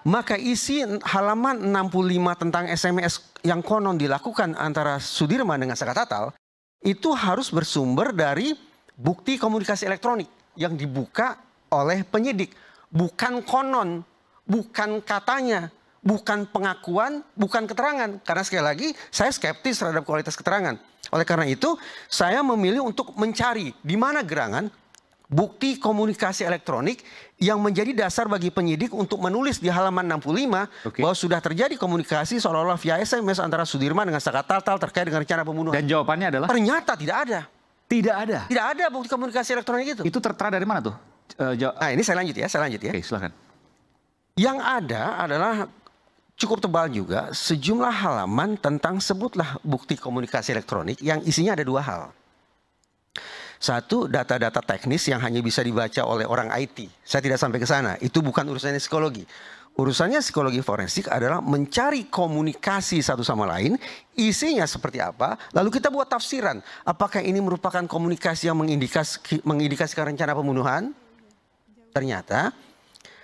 maka isi halaman 65 tentang SMS yang konon dilakukan antara Sudirman dengan Saka Tatal itu harus bersumber dari bukti komunikasi elektronik yang dibuka oleh penyidik. Bukan konon, bukan katanya, bukan pengakuan, bukan keterangan. Karena sekali lagi saya skeptis terhadap kualitas keterangan. Oleh karena itu saya memilih untuk mencari di mana gerangan bukti komunikasi elektronik yang menjadi dasar bagi penyidik untuk menulis di halaman 65 bahwa sudah terjadi komunikasi seolah-olah via SMS antara Sudirman dengan Saka Tatal terkait dengan rencana pembunuhan. Dan jawabannya adalah? Ternyata tidak ada. Tidak ada? Tidak ada bukti komunikasi elektronik itu. Itu tertera dari mana tuh? Nah ini saya lanjut ya, Oke, silakan. Yang ada adalah cukup tebal juga sejumlah halaman tentang sebutlah bukti komunikasi elektronik yang isinya ada dua hal. Satu, data-data teknis yang hanya bisa dibaca oleh orang IT. Saya tidak sampai ke sana. Itu bukan urusannya psikologi. Urusannya psikologi forensik adalah mencari komunikasi satu sama lain, isinya seperti apa, lalu kita buat tafsiran. Apakah ini merupakan komunikasi yang mengindikasikan rencana pembunuhan? Ternyata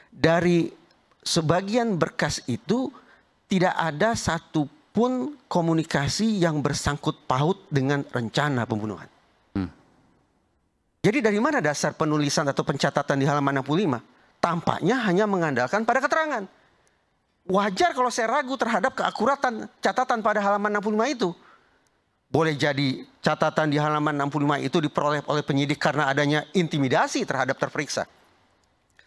dari sebagian berkas itu tidak ada satupun komunikasi yang bersangkut paut dengan rencana pembunuhan. Jadi dari mana dasar penulisan atau pencatatan di halaman 65? Tampaknya hanya mengandalkan pada keterangan. Wajar kalau saya ragu terhadap keakuratan catatan pada halaman 65 itu. Boleh jadi catatan di halaman 65 itu diperoleh oleh penyidik karena adanya intimidasi terhadap terperiksa.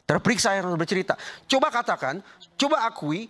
Terperiksa yang bercerita. Coba katakan, coba akui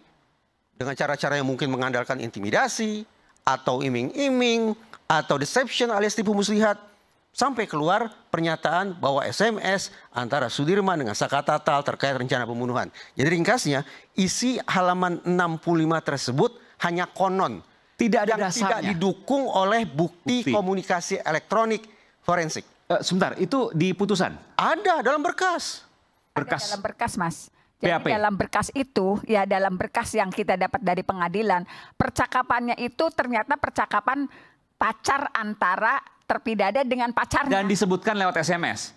dengan cara-cara yang mungkin mengandalkan intimidasi, atau iming-iming, atau deception alias tipu muslihat. Sampai keluar pernyataan bahwa SMS antara Sudirman dengan Saka Tatal terkait rencana pembunuhan. Jadi ringkasnya, isi halaman 65 tersebut hanya konon. Tidak ada yang dasarnya. Tidak didukung oleh bukti komunikasi elektronik forensik. Sebentar, itu di putusan? Ada dalam berkas. Ada dalam berkas, Mas. Jadi BAP. dalam berkas itu, ya dalam berkas yang kita dapat dari pengadilan, percakapannya itu ternyata percakapan pacar antara terpidana dengan pacarnya. Dan disebutkan lewat SMS?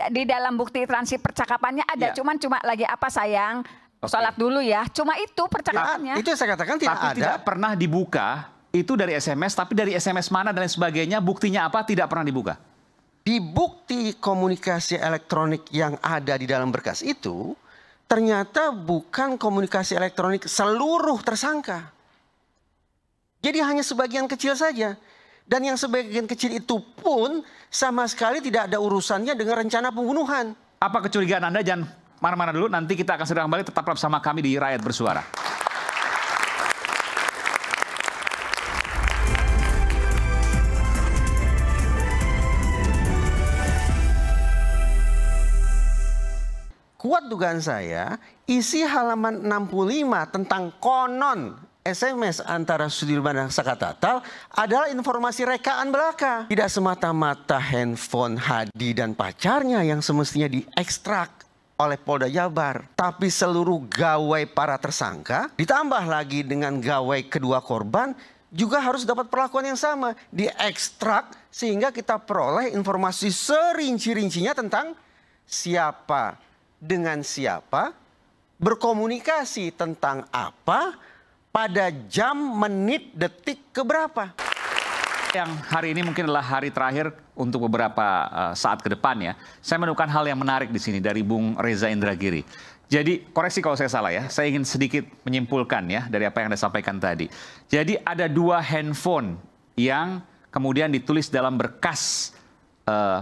Di dalam bukti transkrip percakapannya ada, cuma lagi apa sayang, sholat dulu ya. Cuma itu percakapannya. Itu yang saya katakan tidak tapi ada. Tidak pernah dibuka, itu dari SMS, tapi dari SMS mana dan lain sebagainya, buktinya apa tidak pernah dibuka? Di bukti komunikasi elektronik yang ada di dalam berkas itu, ternyata bukan komunikasi elektronik seluruh tersangka. Jadi hanya sebagian kecil saja. Dan yang sebagian kecil itu pun sama sekali tidak ada urusannya dengan rencana pembunuhan. Apa kecurigaan Anda? Jangan mana-mana dulu, nanti kita akan segera kembali, tetaplah bersama kami di Rakyat Bersuara. Kuat dugaan saya, isi halaman 65 tentang konon SMS antara Sudirman dan Saka Tatal adalah informasi rekaan belaka. Tidak semata-mata handphone Hadi dan pacarnya yang semestinya diekstrak oleh Polda Jabar. Tapi seluruh gawai para tersangka, ditambah lagi dengan gawai kedua korban, juga harus dapat perlakuan yang sama. Diekstrak sehingga kita peroleh informasi serinci-rincinya tentang siapa dengan siapa, berkomunikasi tentang apa, pada jam, menit, detik keberapa. Yang hari ini mungkin adalah hari terakhir untuk beberapa saat ke depan ya. Saya menemukan hal yang menarik di sini dari Bung Reza Indragiri. Jadi koreksi kalau saya salah ya, saya ingin sedikit menyimpulkan ya dari apa yang Anda sampaikan tadi. Jadi ada dua handphone yang kemudian ditulis dalam berkas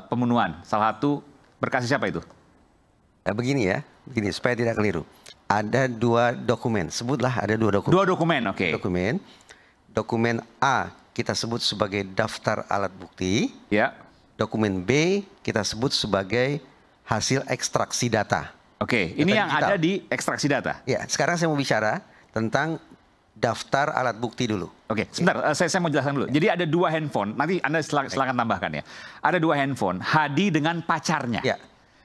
pembunuhan. Salah satu berkas siapa itu? Begini ya, begini supaya tidak keliru. Ada dua dokumen, sebutlah ada dua dokumen. Dua dokumen, oke. Dokumen A kita sebut sebagai daftar alat bukti. Ya. Dokumen B kita sebut sebagai hasil ekstraksi data. Oke, ini yang ada di ekstraksi data. Ya, sekarang saya mau bicara tentang daftar alat bukti dulu. Oke, sebentar, saya mau jelaskan dulu. Jadi ada dua handphone, nanti Anda silakan tambahkan ya. Ada dua handphone, Hadi dengan pacarnya. Ya.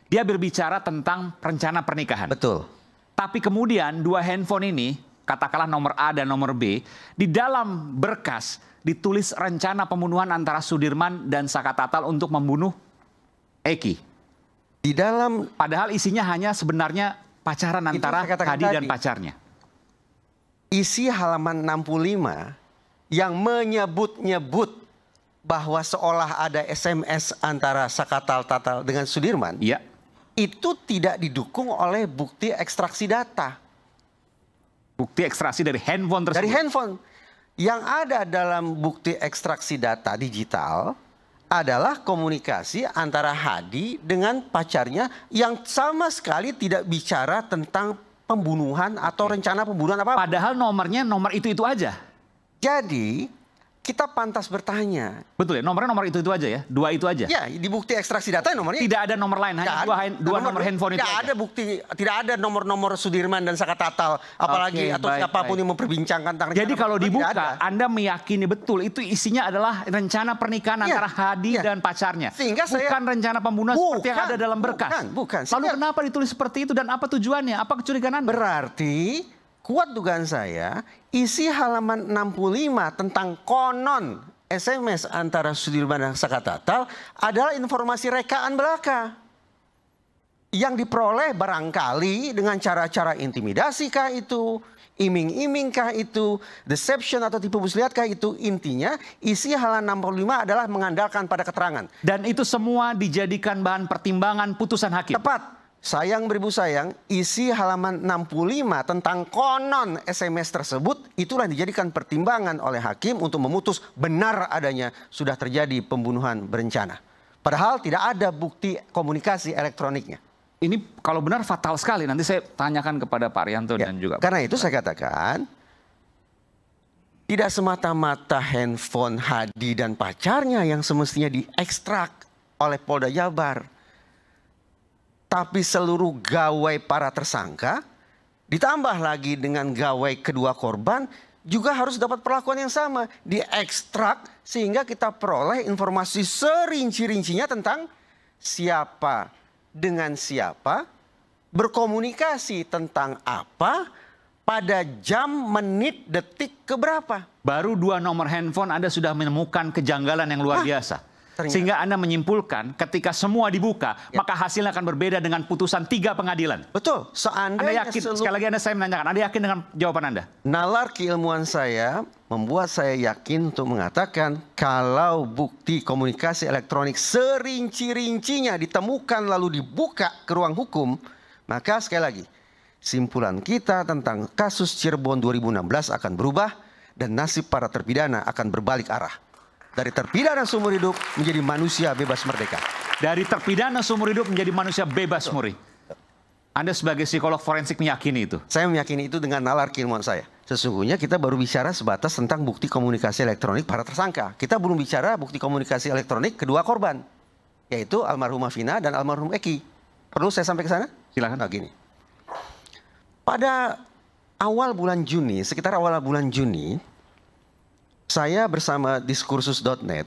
Dia berbicara tentang rencana pernikahan. Betul. Tapi kemudian dua handphone ini katakanlah nomor A dan nomor B, di dalam berkas ditulis rencana pembunuhan antara Sudirman dan Saka Tatal untuk membunuh Eki. Di dalam, padahal isinya hanya sebenarnya pacaran antara Hadi dan pacarnya. Isi halaman 65 yang menyebut-nyebut bahwa seolah ada SMS antara Saka Tatal dengan Sudirman, itu tidak didukung oleh bukti ekstraksi data. Bukti ekstraksi dari handphone tersebut? Dari handphone. Yang ada dalam bukti ekstraksi data digital adalah komunikasi antara Hadi dengan pacarnya yang sama sekali tidak bicara tentang pembunuhan atau rencana pembunuhan apa-apa. Padahal nomornya nomor itu aja. Jadi kita pantas bertanya. Betul ya, nomornya nomor itu aja ya, 2 itu aja. Ya, di bukti ekstraksi data nomornya. Tidak ada nomor lain, hanya dua nomor handphone itu. Tidak ada bukti, tidak ada nomor-nomor Sudirman dan Saka Tatal, apalagi atau siapapun yang memperbincangkan tentang. Jadi kalau dibuka, Anda meyakini betul itu isinya adalah rencana pernikahan antara Hadi dan pacarnya. Sehingga bukan rencana pembunuhan seperti yang ada dalam berkas. Bukan. Lalu kenapa ditulis seperti itu dan apa tujuannya? Apa kecurigaan Anda? Berarti kuat dugaan saya, isi halaman 65 tentang konon SMS antara Sudirman dan Saka Tatal adalah informasi rekaan belaka. Yang diperoleh barangkali dengan cara-cara intimidasi kah itu, iming-iming kah itu, deception atau tipu muslihat kah itu. Intinya isi halaman 65 adalah mengandalkan pada keterangan. Dan itu semua dijadikan bahan pertimbangan putusan hakim. Tepat. Sayang beribu sayang, isi halaman 65 tentang konon SMS tersebut itulah dijadikan pertimbangan oleh hakim untuk memutus benar adanya sudah terjadi pembunuhan berencana. Padahal tidak ada bukti komunikasi elektroniknya. Ini kalau benar fatal sekali. Nanti saya tanyakan kepada Pak Arianto dan juga. Karena itu saya katakan, tidak semata-mata handphone Hadi dan pacarnya yang semestinya diekstrak oleh Polda Jabar. Tapi seluruh gawai para tersangka, ditambah lagi dengan gawai kedua korban, juga harus dapat perlakuan yang sama. Diekstrak sehingga kita peroleh informasi serinci-rincinya tentang siapa dengan siapa, berkomunikasi tentang apa, pada jam, menit, detik keberapa. Baru 2 nomor handphone Anda sudah menemukan kejanggalan yang luar biasa. Ternyata. Sehingga Anda menyimpulkan ketika semua dibuka, maka hasilnya akan berbeda dengan putusan 3 pengadilan. Betul. Anda yakin, sekali lagi saya menanyakan, Anda yakin dengan jawaban Anda? Nalar keilmuan saya membuat saya yakin untuk mengatakan kalau bukti komunikasi elektronik serinci-rincinya ditemukan lalu dibuka ke ruang hukum, maka sekali lagi, simpulan kita tentang kasus Cirebon 2016 akan berubah dan nasib para terpidana akan berbalik arah. Dari terpidana seumur hidup menjadi manusia bebas merdeka. Dari terpidana seumur hidup menjadi manusia bebas murni. Anda sebagai psikolog forensik meyakini itu? Saya meyakini itu dengan nalar keilmuan saya. Sesungguhnya kita baru bicara sebatas tentang bukti komunikasi elektronik para tersangka. Kita belum bicara bukti komunikasi elektronik kedua korban. Yaitu almarhumah Vina dan almarhum Eki. Perlu saya sampai ke sana? Silakan. Nah, gini. Pada awal bulan Juni, sekitar awal bulan Juni, saya bersama diskursus.net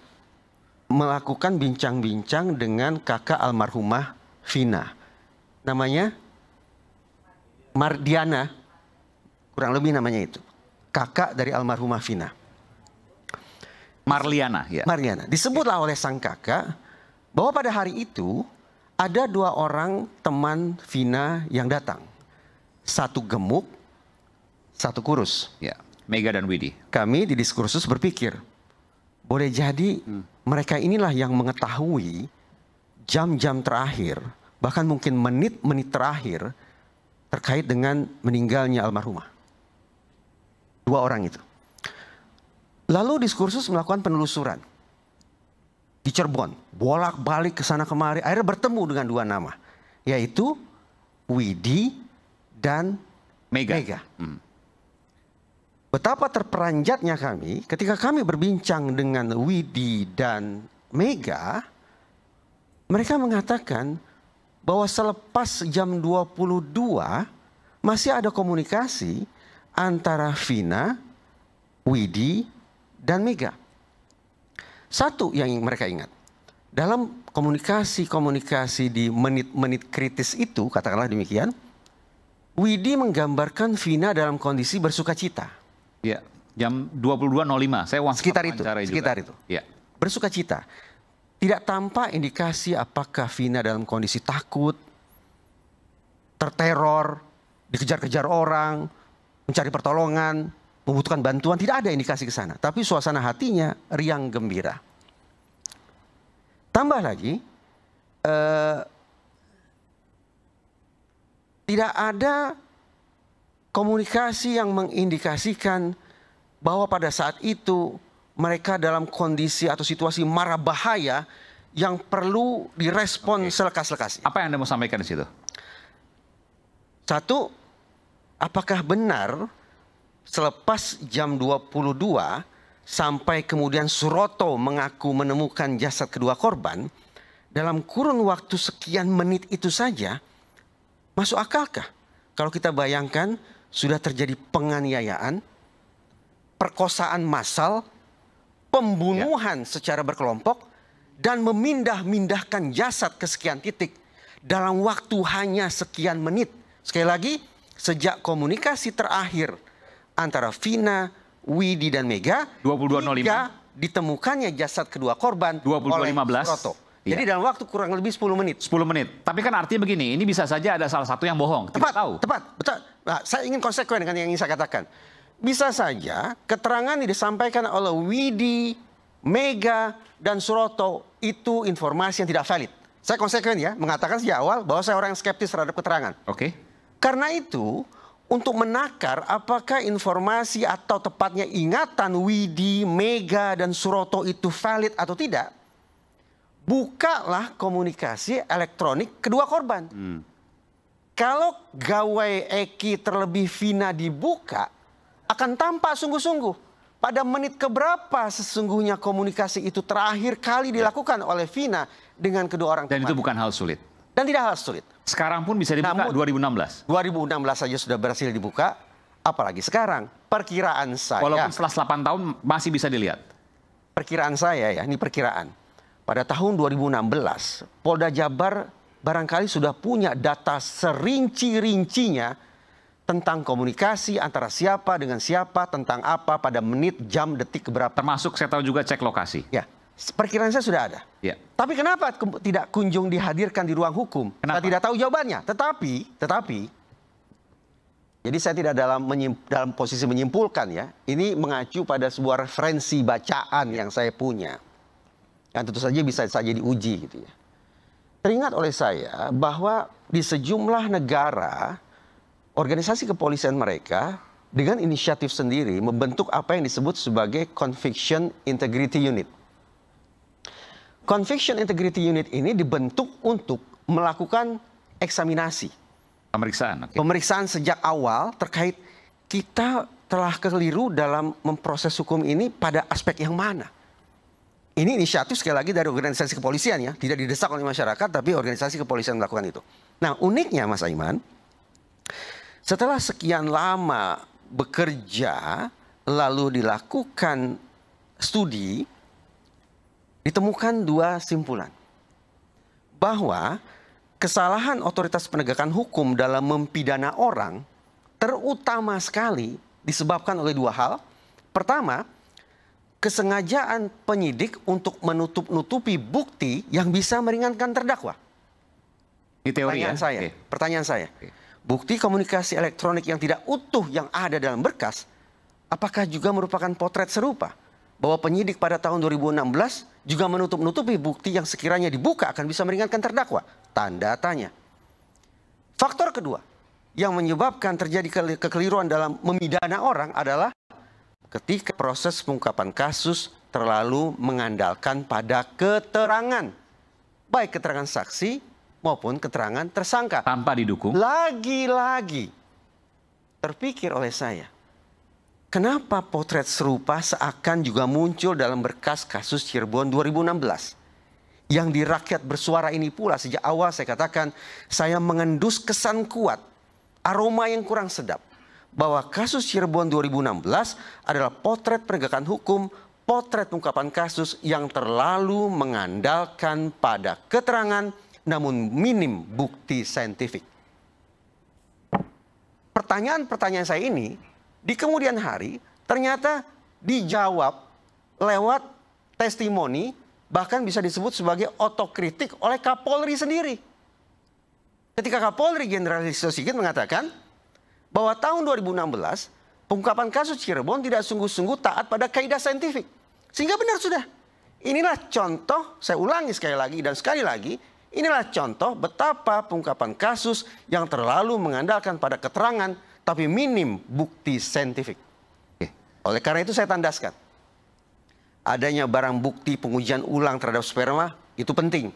melakukan bincang-bincang dengan kakak almarhumah Vina. Namanya Mardiana, kurang lebih namanya itu. Kakak dari almarhumah Vina. Marliana, ya. Marliana. Disebutlah oleh sang kakak bahwa pada hari itu ada 2 orang teman Vina yang datang. 1 gemuk, 1 kurus. Ya. Mega dan Widi. Kami di diskursus berpikir, boleh jadi mereka inilah yang mengetahui jam-jam terakhir, bahkan mungkin menit-menit terakhir terkait dengan meninggalnya almarhumah. 2 orang itu. Lalu diskursus melakukan penelusuran. Di Cirebon, bolak-balik ke sana kemari, akhirnya bertemu dengan 2 nama. Yaitu Widi dan Mega. Betapa terperanjatnya kami ketika kami berbincang dengan Widi dan Mega, mereka mengatakan bahwa selepas jam 22 masih ada komunikasi antara Vina, Widi, dan Mega. Satu yang mereka ingat, dalam komunikasi di menit-menit kritis itu, katakanlah demikian, Widi menggambarkan Vina dalam kondisi bersuka cita. Ya, jam 22.05. Saya sekitar itu, sekitar itu. Ya. Bersuka cita. Tidak tampak indikasi apakah Vina dalam kondisi takut, terteror, dikejar-kejar orang, mencari pertolongan, membutuhkan bantuan. Tidak ada indikasi ke sana. Tapi suasana hatinya riang gembira. Tambah lagi, tidak ada komunikasi yang mengindikasikan bahwa pada saat itu mereka dalam kondisi atau situasi mara bahaya yang perlu direspon selekas-lekasnya. Apa yang Anda mau sampaikan di situ? Satu, apakah benar selepas jam 22 sampai kemudian Suroto mengaku menemukan jasad kedua korban, dalam kurun waktu sekian menit itu saja, masuk akalkah? Kalau kita bayangkan sudah terjadi penganiayaan, perkosaan massal, pembunuhan secara berkelompok, dan memindah-mindahkan jasad ke sekian titik dalam waktu hanya sekian menit. Sekali lagi, sejak komunikasi terakhir antara Vina, Widi, dan Mega, 22.05 ditemukannya jasad kedua korban 22.15 oleh Suroto. Jadi dalam waktu kurang lebih 10 menit. 10 menit. Tapi kan artinya begini, ini bisa saja ada salah satu yang bohong. Tepat, tepat, betul. Nah, saya ingin konsekuen dengan yang ingin saya katakan. Bisa saja keterangan yang disampaikan oleh Widi, Mega, dan Suroto itu informasi yang tidak valid. Saya konsekuen ya, mengatakan sejak awal bahwa saya orang yang skeptis terhadap keterangan. Oke. Karena itu, untuk menakar apakah informasi atau tepatnya ingatan Widi, Mega, dan Suroto itu valid atau tidak, bukalah komunikasi elektronik kedua korban. Kalau gawai Eki terlebih Vina dibuka, akan tampak sungguh-sungguh. Pada menit keberapa sesungguhnya komunikasi itu terakhir kali dilakukan oleh Vina dengan kedua orang teman. Dan itu bukan hal sulit. Dan tidak hal sulit. Sekarang pun bisa dibuka. Namun, 2016. 2016 saja sudah berhasil dibuka, apalagi sekarang. Perkiraan saya. Walaupun setelah 8 tahun masih bisa dilihat. Perkiraan saya ya, ini perkiraan. Pada tahun 2016, Polda Jabar barangkali sudah punya data serinci-rincinya tentang komunikasi antara siapa dengan siapa, tentang apa, pada menit, jam, detik, berapa. Termasuk saya tahu juga cek lokasi. Ya, perkiraan saya sudah ada. Ya. Tapi kenapa tidak kunjung dihadirkan di ruang hukum? Kenapa? Saya tidak tahu jawabannya. Tetapi, jadi saya tidak dalam posisi menyimpulkan ya. Ini mengacu pada sebuah referensi bacaan yang saya punya. Yang tentu saja bisa saja diuji gitu ya. Teringat oleh saya bahwa di sejumlah negara, organisasi kepolisian mereka dengan inisiatif sendiri membentuk apa yang disebut sebagai Conviction Integrity Unit. Conviction Integrity Unit ini dibentuk untuk melakukan eksaminasi. Pemeriksaan. Okay. Pemeriksaan sejak awal terkait kita telah keliru dalam memproses hukum ini pada aspek yang mana. Ini inisiatif sekali lagi dari organisasi kepolisian ya. Tidak didesak oleh masyarakat, tapi organisasi kepolisian melakukan itu. Nah uniknya Mas Aiman, setelah sekian lama bekerja, lalu dilakukan studi, ditemukan dua simpulan. Bahwa kesalahan otoritas penegakan hukum dalam mempidana orang terutama sekali disebabkan oleh dua hal. Pertama, kesengajaan penyidik untuk menutup-nutupi bukti yang bisa meringankan terdakwa. Ini teori Pertanyaan saya. Bukti komunikasi elektronik yang tidak utuh yang ada dalam berkas, apakah juga merupakan potret serupa? Bahwa penyidik pada tahun 2016 juga menutup-nutupi bukti yang sekiranya dibuka akan bisa meringankan terdakwa? Tanda tanya. Faktor kedua yang menyebabkan terjadi kekeliruan dalam memidana orang adalah ketika proses pengungkapan kasus terlalu mengandalkan pada keterangan. Baik keterangan saksi maupun keterangan tersangka. Tanpa didukung. Lagi-lagi terpikir oleh saya, kenapa potret serupa seakan juga muncul dalam berkas kasus Cirebon 2016? Yang di rakyat bersuara ini pula sejak awal saya katakan, saya mengendus kesan kuat, aroma yang kurang sedap. Bahwa kasus Cirebon 2016 adalah potret penegakan hukum, potret pengungkapan kasus yang terlalu mengandalkan pada keterangan namun minim bukti saintifik. pertanyaan-pertanyaan saya ini di kemudian hari ternyata dijawab lewat testimoni, bahkan bisa disebut sebagai otokritik oleh Kapolri sendiri. Ketika Kapolri Jenderal Listio Sigit mengatakan bahwa tahun 2016 pengungkapan kasus Cirebon tidak sungguh-sungguh taat pada kaidah saintifik. Sehingga benar sudah. Inilah contoh, saya ulangi sekali lagi dan sekali lagi, inilah contoh betapa pengungkapan kasus yang terlalu mengandalkan pada keterangan tapi minim bukti saintifik. Oleh karena itu saya tandaskan, adanya barang bukti pengujian ulang terhadap sperma itu penting.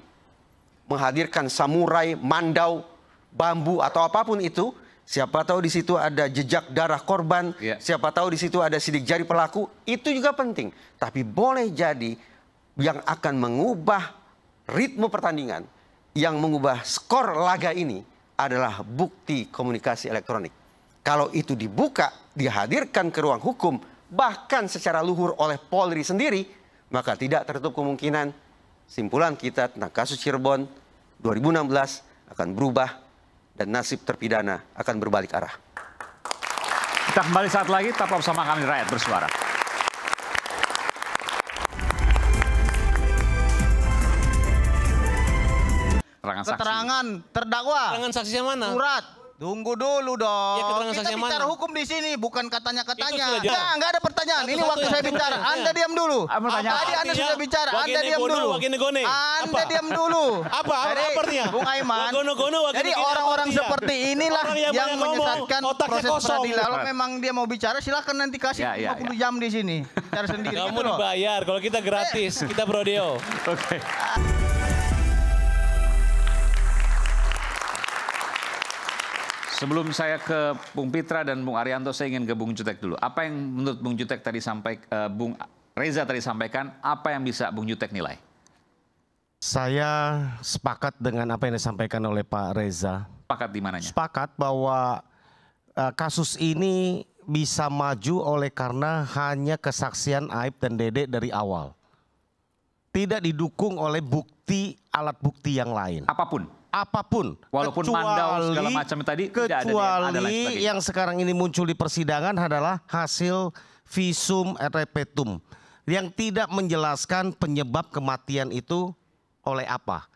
Menghadirkan samurai, mandau, bambu atau apapun itu, siapa tahu di situ ada jejak darah korban, siapa tahu di situ ada sidik jari pelaku, itu juga penting. Tapi boleh jadi yang akan mengubah ritme pertandingan, yang mengubah skor laga ini adalah bukti komunikasi elektronik. Kalau itu dibuka, dihadirkan ke ruang hukum, bahkan secara luhur oleh Polri sendiri, maka tidak tertutup kemungkinan simpulan kita tentang kasus Cirebon 2016 akan berubah dan nasib terpidana akan berbalik arah. Kita kembali saat lagi, tetap bersama kami Rakyat Bersuara. Keterangan terdakwa. Keterangan saksinya mana? Surat. Tunggu dulu dong. Ya, keterangan kita saksinya bicara mana? hukum di sini, bukan katanya-katanya. Itu sudah Enggak ada pertanyaan. Ini waktu saya bicara. Anda diam dulu. Tadi Anda sudah bicara. Anda diam dulu. Anda diam dulu. Apa artinya? Bung Aiman. Jadi orang-orang seperti inilah yang menyesatkan proses peradilan. Kalau memang dia mau bicara, silahkan nanti kasih 50 jam di sini. Bicara sendiri. Kamu dibayar. Kalau kita gratis, kita prodeo. Oke. Sebelum saya ke Bung Pitra dan Bung Arianto, saya ingin ke Bung Jutek dulu. Apa yang menurut Bung Jutek tadi Bung Reza tadi sampaikan, apa yang bisa Bung Jutek nilai? Saya sepakat dengan apa yang disampaikan oleh Pak Reza. Sepakat di mananya? Sepakat bahwa kasus ini bisa maju oleh karena hanya kesaksian Aib dan Dede dari awal. Tidak didukung oleh bukti, alat bukti yang lain. Apapun? Apapun, walaupun mandau segala macam tadi tidak ada DNA dan lain sebagainya. Yang sekarang ini muncul di persidangan adalah hasil visum et repertum yang tidak menjelaskan penyebab kematian itu oleh apa.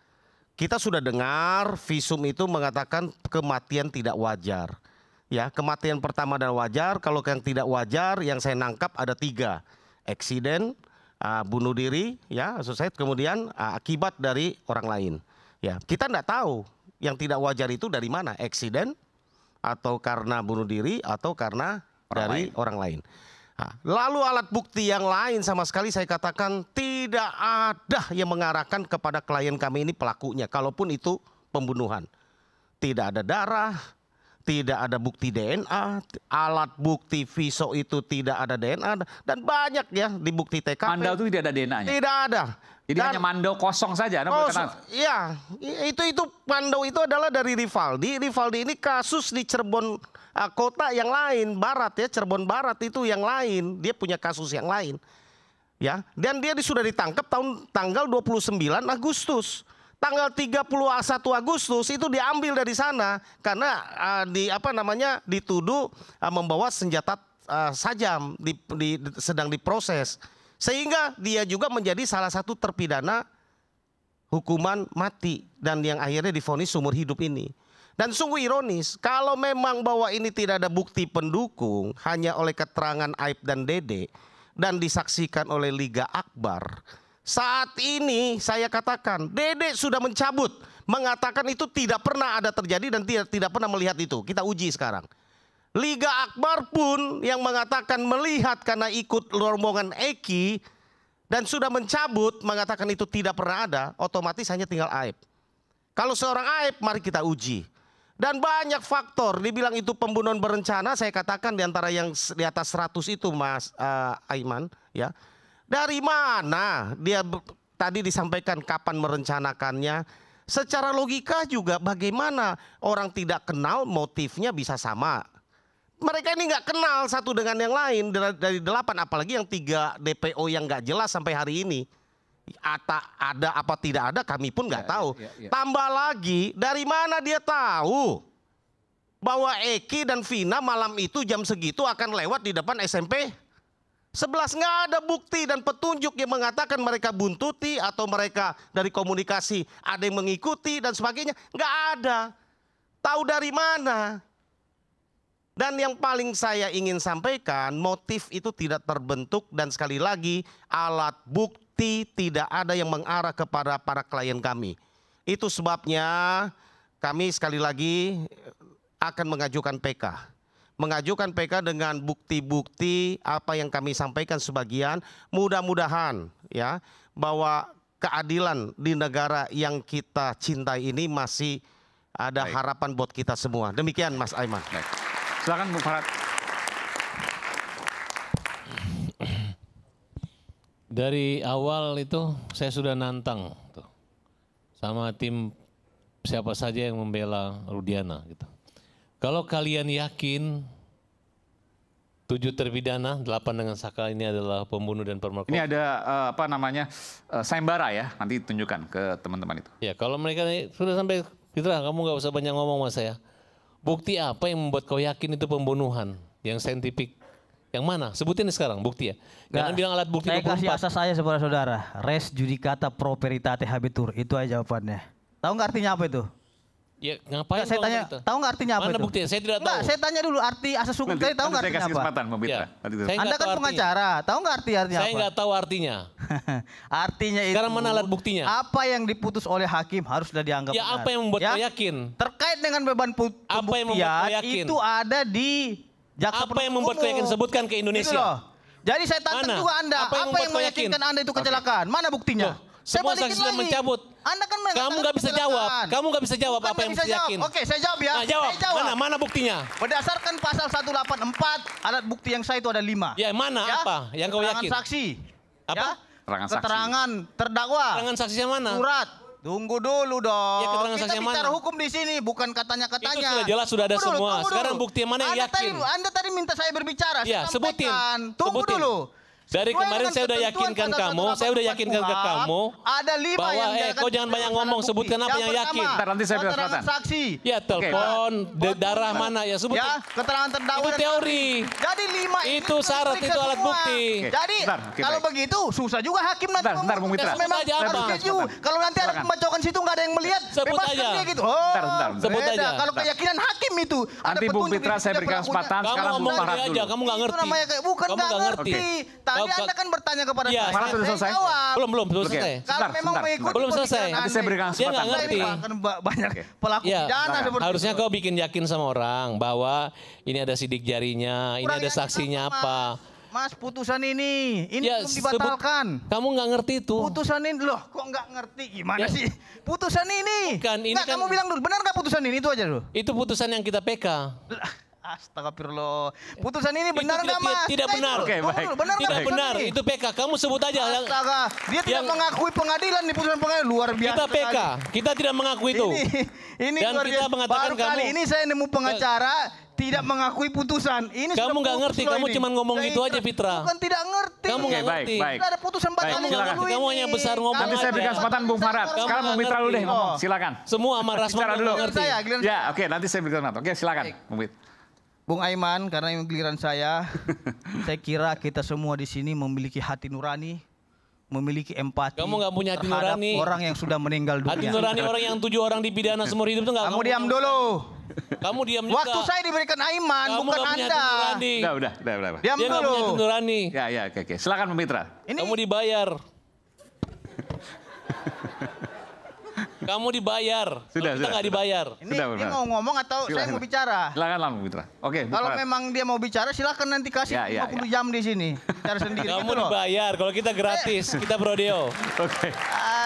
Kita sudah dengar visum itu mengatakan kematian tidak wajar. Ya, kematian pertama adalah wajar. Kalau yang tidak wajar, yang saya nangkap ada 3, eksiden, bunuh diri, ya, suicide, kemudian akibat dari orang lain. Ya, kita tidak tahu yang tidak wajar itu dari mana, eksiden atau karena bunuh diri atau karena orang lain. Nah, lalu alat bukti yang lain sama sekali saya katakan tidak ada yang mengarahkan kepada klien kami ini pelakunya. Kalaupun itu pembunuhan, tidak ada darah, tidak ada bukti DNA, alat bukti viso itu tidak ada DNA dan banyak ya di bukti TKP. Mandau itu tidak ada DNA-nya? Tidak ada. Jadi hanya mandau kosong saja? Iya, itu mandau itu adalah dari Rivaldi. Rivaldi ini kasus di Cirebon kota yang lain, barat ya, Cirebon Barat itu yang lain. Dia punya kasus yang lain. Ya, dan dia sudah ditangkap tanggal 29 Agustus. Tanggal 31 Agustus itu diambil dari sana karena dituduh membawa senjata sajam sedang diproses. Sehingga dia juga menjadi salah satu terpidana hukuman mati dan yang akhirnya divonis seumur hidup ini. Dan sungguh ironis kalau memang bahwa ini tidak ada bukti pendukung hanya oleh keterangan Aib dan Dede dan disaksikan oleh Liga Akbar. Saat ini saya katakan Dede sudah mencabut mengatakan itu tidak pernah ada terjadi dan tidak pernah melihat itu. Kita uji sekarang. Liga Akbar pun yang mengatakan melihat karena ikut rombongan Eki dan sudah mencabut mengatakan itu tidak pernah ada, otomatis hanya tinggal Aib. Kalau seorang Aib mari kita uji. Dan banyak faktor dibilang itu pembunuhan berencana, saya katakan di antara yang di atas 100 itu Mas Aiman ya. Dari mana dia tadi disampaikan kapan merencanakannya? Secara logika juga bagaimana orang tidak kenal motifnya bisa sama. Mereka ini nggak kenal satu dengan yang lain dari 8, apalagi yang 3 DPO yang nggak jelas sampai hari ini. Ada apa tidak ada kami pun nggak tahu. Tambah lagi dari mana dia tahu bahwa Eki dan Vina malam itu jam segitu akan lewat di depan SMP 11. Nggak ada bukti dan petunjuk yang mengatakan mereka buntuti atau mereka dari komunikasi ada yang mengikuti dan sebagainya. Nggak ada. Tahu dari mana? Dan yang paling saya ingin sampaikan, motif itu tidak terbentuk dan sekali lagi alat bukti tidak ada yang mengarah kepada para klien kami. Itu sebabnya kami sekali lagi akan mengajukan PK. Mengajukan PK dengan bukti-bukti apa yang kami sampaikan sebagian. Mudah-mudahan ya bahwa keadilan di negara yang kita cintai ini masih ada harapan buat kita semua. Demikian Mas Aiman. Silakan Bung Farhat. Dari awal itu saya sudah nantang tuh, sama tim siapa saja yang membela Rudiana gitu. Kalau kalian yakin 7 terpidana, 8 dengan Saka ini adalah pembunuh dan pemerkosa. Ini ada sayembara ya, nanti tunjukkan ke teman-teman itu. Ya kalau mereka sudah sampai, Fitra kamu nggak usah banyak ngomong sama saya. Bukti apa yang membuat kau yakin itu pembunuhan? Yang saintifik, yang mana? Sebutin sekarang bukti ya. Jangan bilang alat bukti 24. Saya kasih asas saya saudara saudara. Res judicata pro veritate habetur. Itu aja jawabannya. Tahu nggak artinya apa itu? Ya ngapain saya tanya, tahu nggak artinya apa mana itu? buktinya? Saya tidak tahu. Enggak, saya tanya dulu arti asas hukum tadi tahu nggak artinya apa? Ya. Anda kan pengacara, tahu nggak artinya apa? Saya nggak tahu artinya. Artinya itu. Sekarang mana alat buktinya? Apa yang diputus oleh hakim harus sudah dianggap ya, benar. apa yang membuat kau yakin? Terkait dengan beban pembuktian itu ada di jaksa apa yang membuat kau yakin? Sebutkan ke Indonesia. Gitu loh. Jadi saya tantang juga Anda, apa yang meyakinkan Anda itu kecelakaan? Mana buktinya? Semua saksi sudah mencabut. Anda kan kamu nggak bisa jawab. Kamu nggak bisa jawab apa yang bisa yakin. Oke, saya jawab ya. Nah, jawab. Saya jawab. Mana buktinya? Berdasarkan pasal 184, alat bukti yang saya itu ada 5. Ya, mana ya? Apa yang kau yakin? Keterangan saksi. Apa? Ya? Keterangan Keterangan terdakwa. Keterangan saksinya mana? Surat. Tunggu dulu dong. Ya, keterangan kita saksinya bicara mana? hukum di sini, bukan katanya-katanya. Itu sudah jelas, sudah ada semua. Sekarang bukti yang mana yang yakin? Anda tadi minta saya berbicara. Ya, sebutin. Tunggu dulu. Dari kemarin saya udah yakinkan kamu, ada 5 bahwa yang kau jangan banyak ngomong, sebutkan apa yang yakin. Nanti saya keterangan saksi. Ya telepon, darah mana ya sebut. Ya, keterangan terdakwa. Itu teori. Jadi 5 itu syarat, itu alat bukti. Jadi kalau begitu susah juga hakim nanti. Bentar, Bung Mitra. Memang harus setuju. Kalau nanti ada pembacokan situ nggak ada yang melihat, bebaskan dia gitu. Bentar. Sebut aja. Kalau keyakinan hakim itu. Nanti Bung Mitra saya berikan kesempatan. Sekarang Bung Farhat dulu. Kamu nggak ngerti. Bukan nggak ngerti. Tadi Anda kan bertanya kepada saya. Farhat sudah selesai? Belum selesai. Kalau memang mengikuti belum selesai. Nanti saya berikan Dia nggak kesempatan. ngerti. Banyak pelaku pidana seperti harusnya itu. kau bikin yakin sama orang bahwa ini ada sidik jarinya, ini ada saksinya apa. Mas, putusan ini Ya, belum dibatalkan. Kamu nggak ngerti itu. Putusan ini loh, kok nggak ngerti gimana sih? Putusan ini. Bukan, ini nggak, kan- kamu bilang dulu, benar nggak putusan ini? Itu aja dulu. Itu putusan yang kita PK. Astagfirullah. Putusan ini benar nggak, Mas? Tidak benar. Oke, baik. Benar nggak Tidak putusan benar. ini? Itu PK. Kamu sebut aja. Astaga, dia tidak mengakui pengadilan di putusan pengadilan, luar biasa. Kita PK. Kita tidak mengakui itu. Ini Dan luar kita biasa. mengatakan Baru kali kamu- ini saya nemu pengacara tidak mengakui putusan. Ini Kamu sudah nggak putus ngerti. loh Kamu ini. cuma ngomong Saya gitu aja, Fitra. Bukan tidak ngerti. Kamu nggak ngerti. baik. Sudah ada putusan Baik, batal silakan. Kamu hanya besar ngomong Nanti saya aja. berikan kesempatan Bung Farhat. Kamu Sekarang Bung nggak Mitra dulu deh ngerti. ngomong. Silakan. Semua sama Rasman Bicara dulu. nggak ngerti. Ya, oke. Nanti saya berikan kesempatan. Oke, silakan. Bung Mitra. Bung Aiman, karena ini giliran saya kira kita semua di sini memiliki hati nurani, memiliki empati. Kamu nggak punya hati terhadap nurani. orang yang sudah meninggal dunia. Hati nurani orang yang 7 orang dipidana seumur hidup itu nggak. Kamu diam dulu. Kamu diam juga. Waktu saya diberikan Aiman, Kamu bukan nggak punya hati Anda. nurani. Udah. Diam Dia nggak dulu. punya hati nurani. Ya, oke. Silakan Bung Mitra. Kamu dibayar. Kamu dibayar. Sudah, Kalau kita sudah. nggak dibayar. Ini dia mau ngomong atau saya mau bicara? Silakan lah Bung Mitra. Oke, Bung Kalau Farhat. memang dia mau bicara, silakan nanti kasih Ya, 50 jam di sini. Bicara sendiri. Kamu gitu loh. dibayar. Kalau kita gratis, kita prodeo.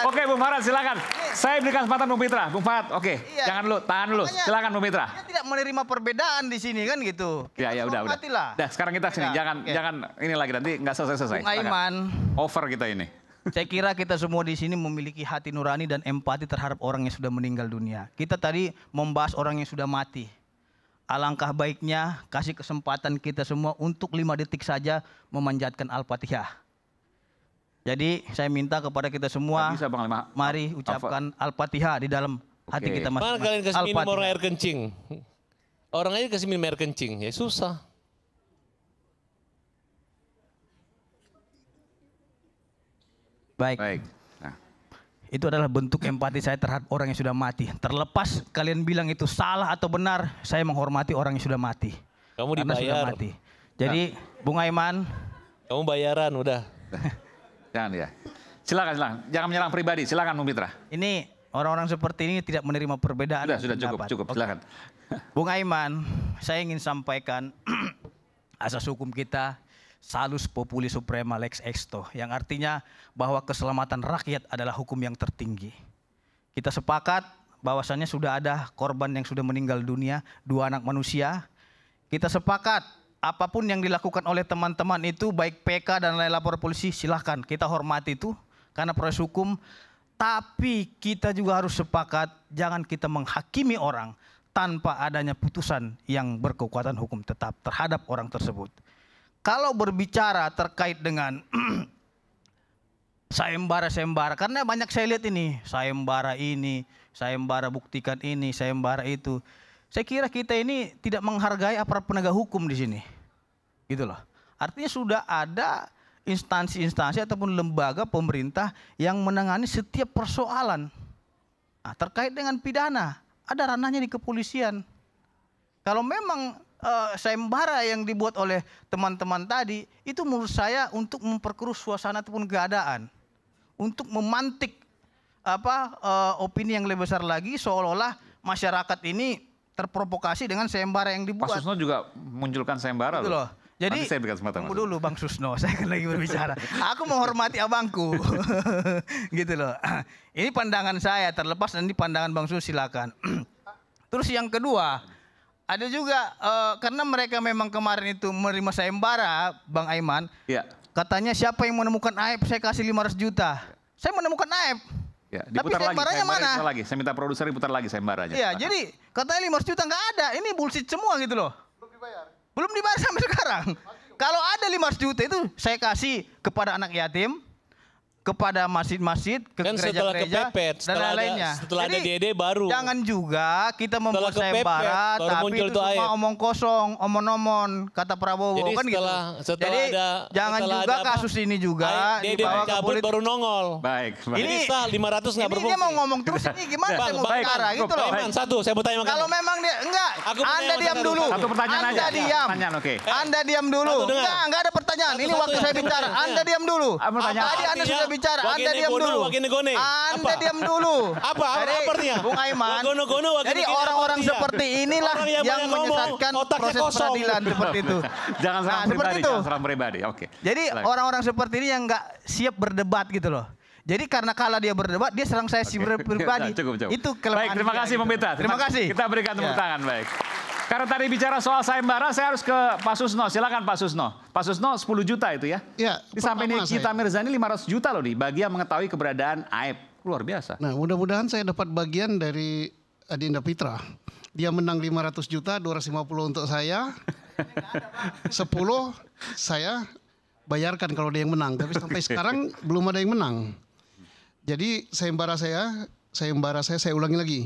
Oke, Bung Farhat silakan. Saya berikan kesempatan Bung Mitra. Bung Farhat, oke. Iya. Jangan dulu, tahan dulu. Makanya- Silakan Bung Mitra. Dia tidak menerima perbedaan di sini kan gitu. Ya, udah. hormatilah. Dah, sekarang kita sini. Beda. Jangan ini lagi nanti nggak selesai. Bung Aiman. Over kita ini. Saya kira kita semua di sini memiliki hati nurani dan empati terhadap orang yang sudah meninggal dunia. Kita tadi membahas orang yang sudah mati. Alangkah baiknya kasih kesempatan kita semua untuk 5 detik saja memanjatkan Al-Fatihah. Jadi saya minta kepada kita semua, Nggak bisa, Bang Lima. mari ucapkan Al-Fatihah di dalam hati kita Mana masing-masing. kalian kasih minum orang air kencing? Orang aja kasih minum air kencing, ya susah. Baik. Itu adalah bentuk empati saya terhadap orang yang sudah mati. Terlepas kalian bilang itu salah atau benar, saya menghormati orang yang sudah mati. Kamu Karena dibayar. sudah mati. Jadi, Bung Aiman. Kamu bayaran, udah. Jangan ya. Silakan. Jangan menyerang pribadi. Silakan, Bung Mitra. Ini orang-orang seperti ini tidak menerima perbedaan. Sudah cukup. Silakan. Bung Aiman, saya ingin sampaikan asas hukum kita salus populi suprema lex exto, yang artinya bahwa keselamatan rakyat adalah hukum yang tertinggi. Kita sepakat bahwasannya sudah ada korban yang sudah meninggal dunia, 2 anak manusia. Kita sepakat apapun yang dilakukan oleh teman-teman itu, baik PK dan lain lapor polisi, silahkan kita hormati itu karena proses hukum. Tapi kita juga harus sepakat jangan kita menghakimi orang tanpa adanya putusan yang berkekuatan hukum tetap terhadap orang tersebut. Kalau berbicara terkait dengan sayembara, karena banyak saya lihat ini, sayembara buktikan ini, sayembara itu. Saya kira kita ini tidak menghargai aparat penegak hukum di sini. Gitu loh. Artinya sudah ada instansi-instansi ataupun lembaga pemerintah yang menangani setiap persoalan. Nah, terkait dengan pidana, ada ranahnya di kepolisian. Kalau memang sayembara yang dibuat oleh teman-teman tadi, itu menurut saya untuk memperkeruh suasana ataupun keadaan. Untuk memantik opini yang lebih besar lagi, seolah-olah masyarakat ini terprovokasi dengan sayembara yang dibuat. Pak Susno juga munculkan sayembara gitu loh. Jadi saya berikan kesempatan, tunggu dulu Bang Susno, saya kan lagi berbicara. Aku menghormati abangku. Gitu loh. Ini pandangan saya, terlepas nanti pandangan Bang Susno silakan. Terus yang kedua, ada juga karena mereka memang kemarin itu menerima sayembara, Bang Aiman. Ya. Katanya siapa yang menemukan aib saya kasih 500 juta. Saya menemukan aib. Ya, tapi sayembaranya mana? Lagi. Saya minta produser diputar lagi sayembaranya. Iya, jadi katanya 500 juta nggak ada. Ini bullshit semua gitu loh. Belum dibayar sampai sekarang. Kalau ada 500 juta itu saya kasih kepada anak yatim, kepada masjid-masjid, ke gereja-gereja dan lain-lainnya. Setelah ada DD baru. Jangan juga kita membuat sayembara tapi itu cuma omong kosong, omong-omong kata Prabowo. Jadi kan setelah gitu. Jadi jangan juga kasus ini juga dibawa ke politik. Baru nongol. Baik. Ini 500 nggak berbukti. Ini dia mau ngomong terus ini gimana saya mau bicara gitu loh. Satu, saya mau tanya. Kalau memang dia enggak, Anda diam dulu. Satu pertanyaan aja. Pertanyaan, oke. Anda diam dulu. Enggak ada pertanyaan. Ini waktu saya bicara. Anda diam dulu. Tadi Anda sudah bicara. Anda diam dulu. Anda diam dulu. Apa artinya? Bung Aiman. Jadi orang-orang seperti inilah yang menyesatkan proses peradilan seperti itu. Jangan serang pribadi. Oke. Jadi orang-orang seperti ini yang nggak siap berdebat gitu loh. Jadi karena kala dia berdebat, dia serang saya pribadi. Cukup. Itu kelemahan. Baik, terima kasih Bung Mitra. Terima kasih. Kita berikan tepuk tangan. Baik. Karena tadi bicara soal sayembara, saya harus ke Pak Susno. Silakan Pak Susno. Pak Susno 10 juta itu ya? Iya. Sampai Nikita Mirzani 500 juta loh nih, bagi yang mengetahui keberadaan aib. Luar biasa. Nah, mudah-mudahan saya dapat bagian dari Adinda Pitra. Dia menang 500 juta, 250 untuk saya. 10 saya bayarkan kalau dia yang menang. Tapi sampai sekarang belum ada yang menang. Jadi sayembara saya ulangi lagi.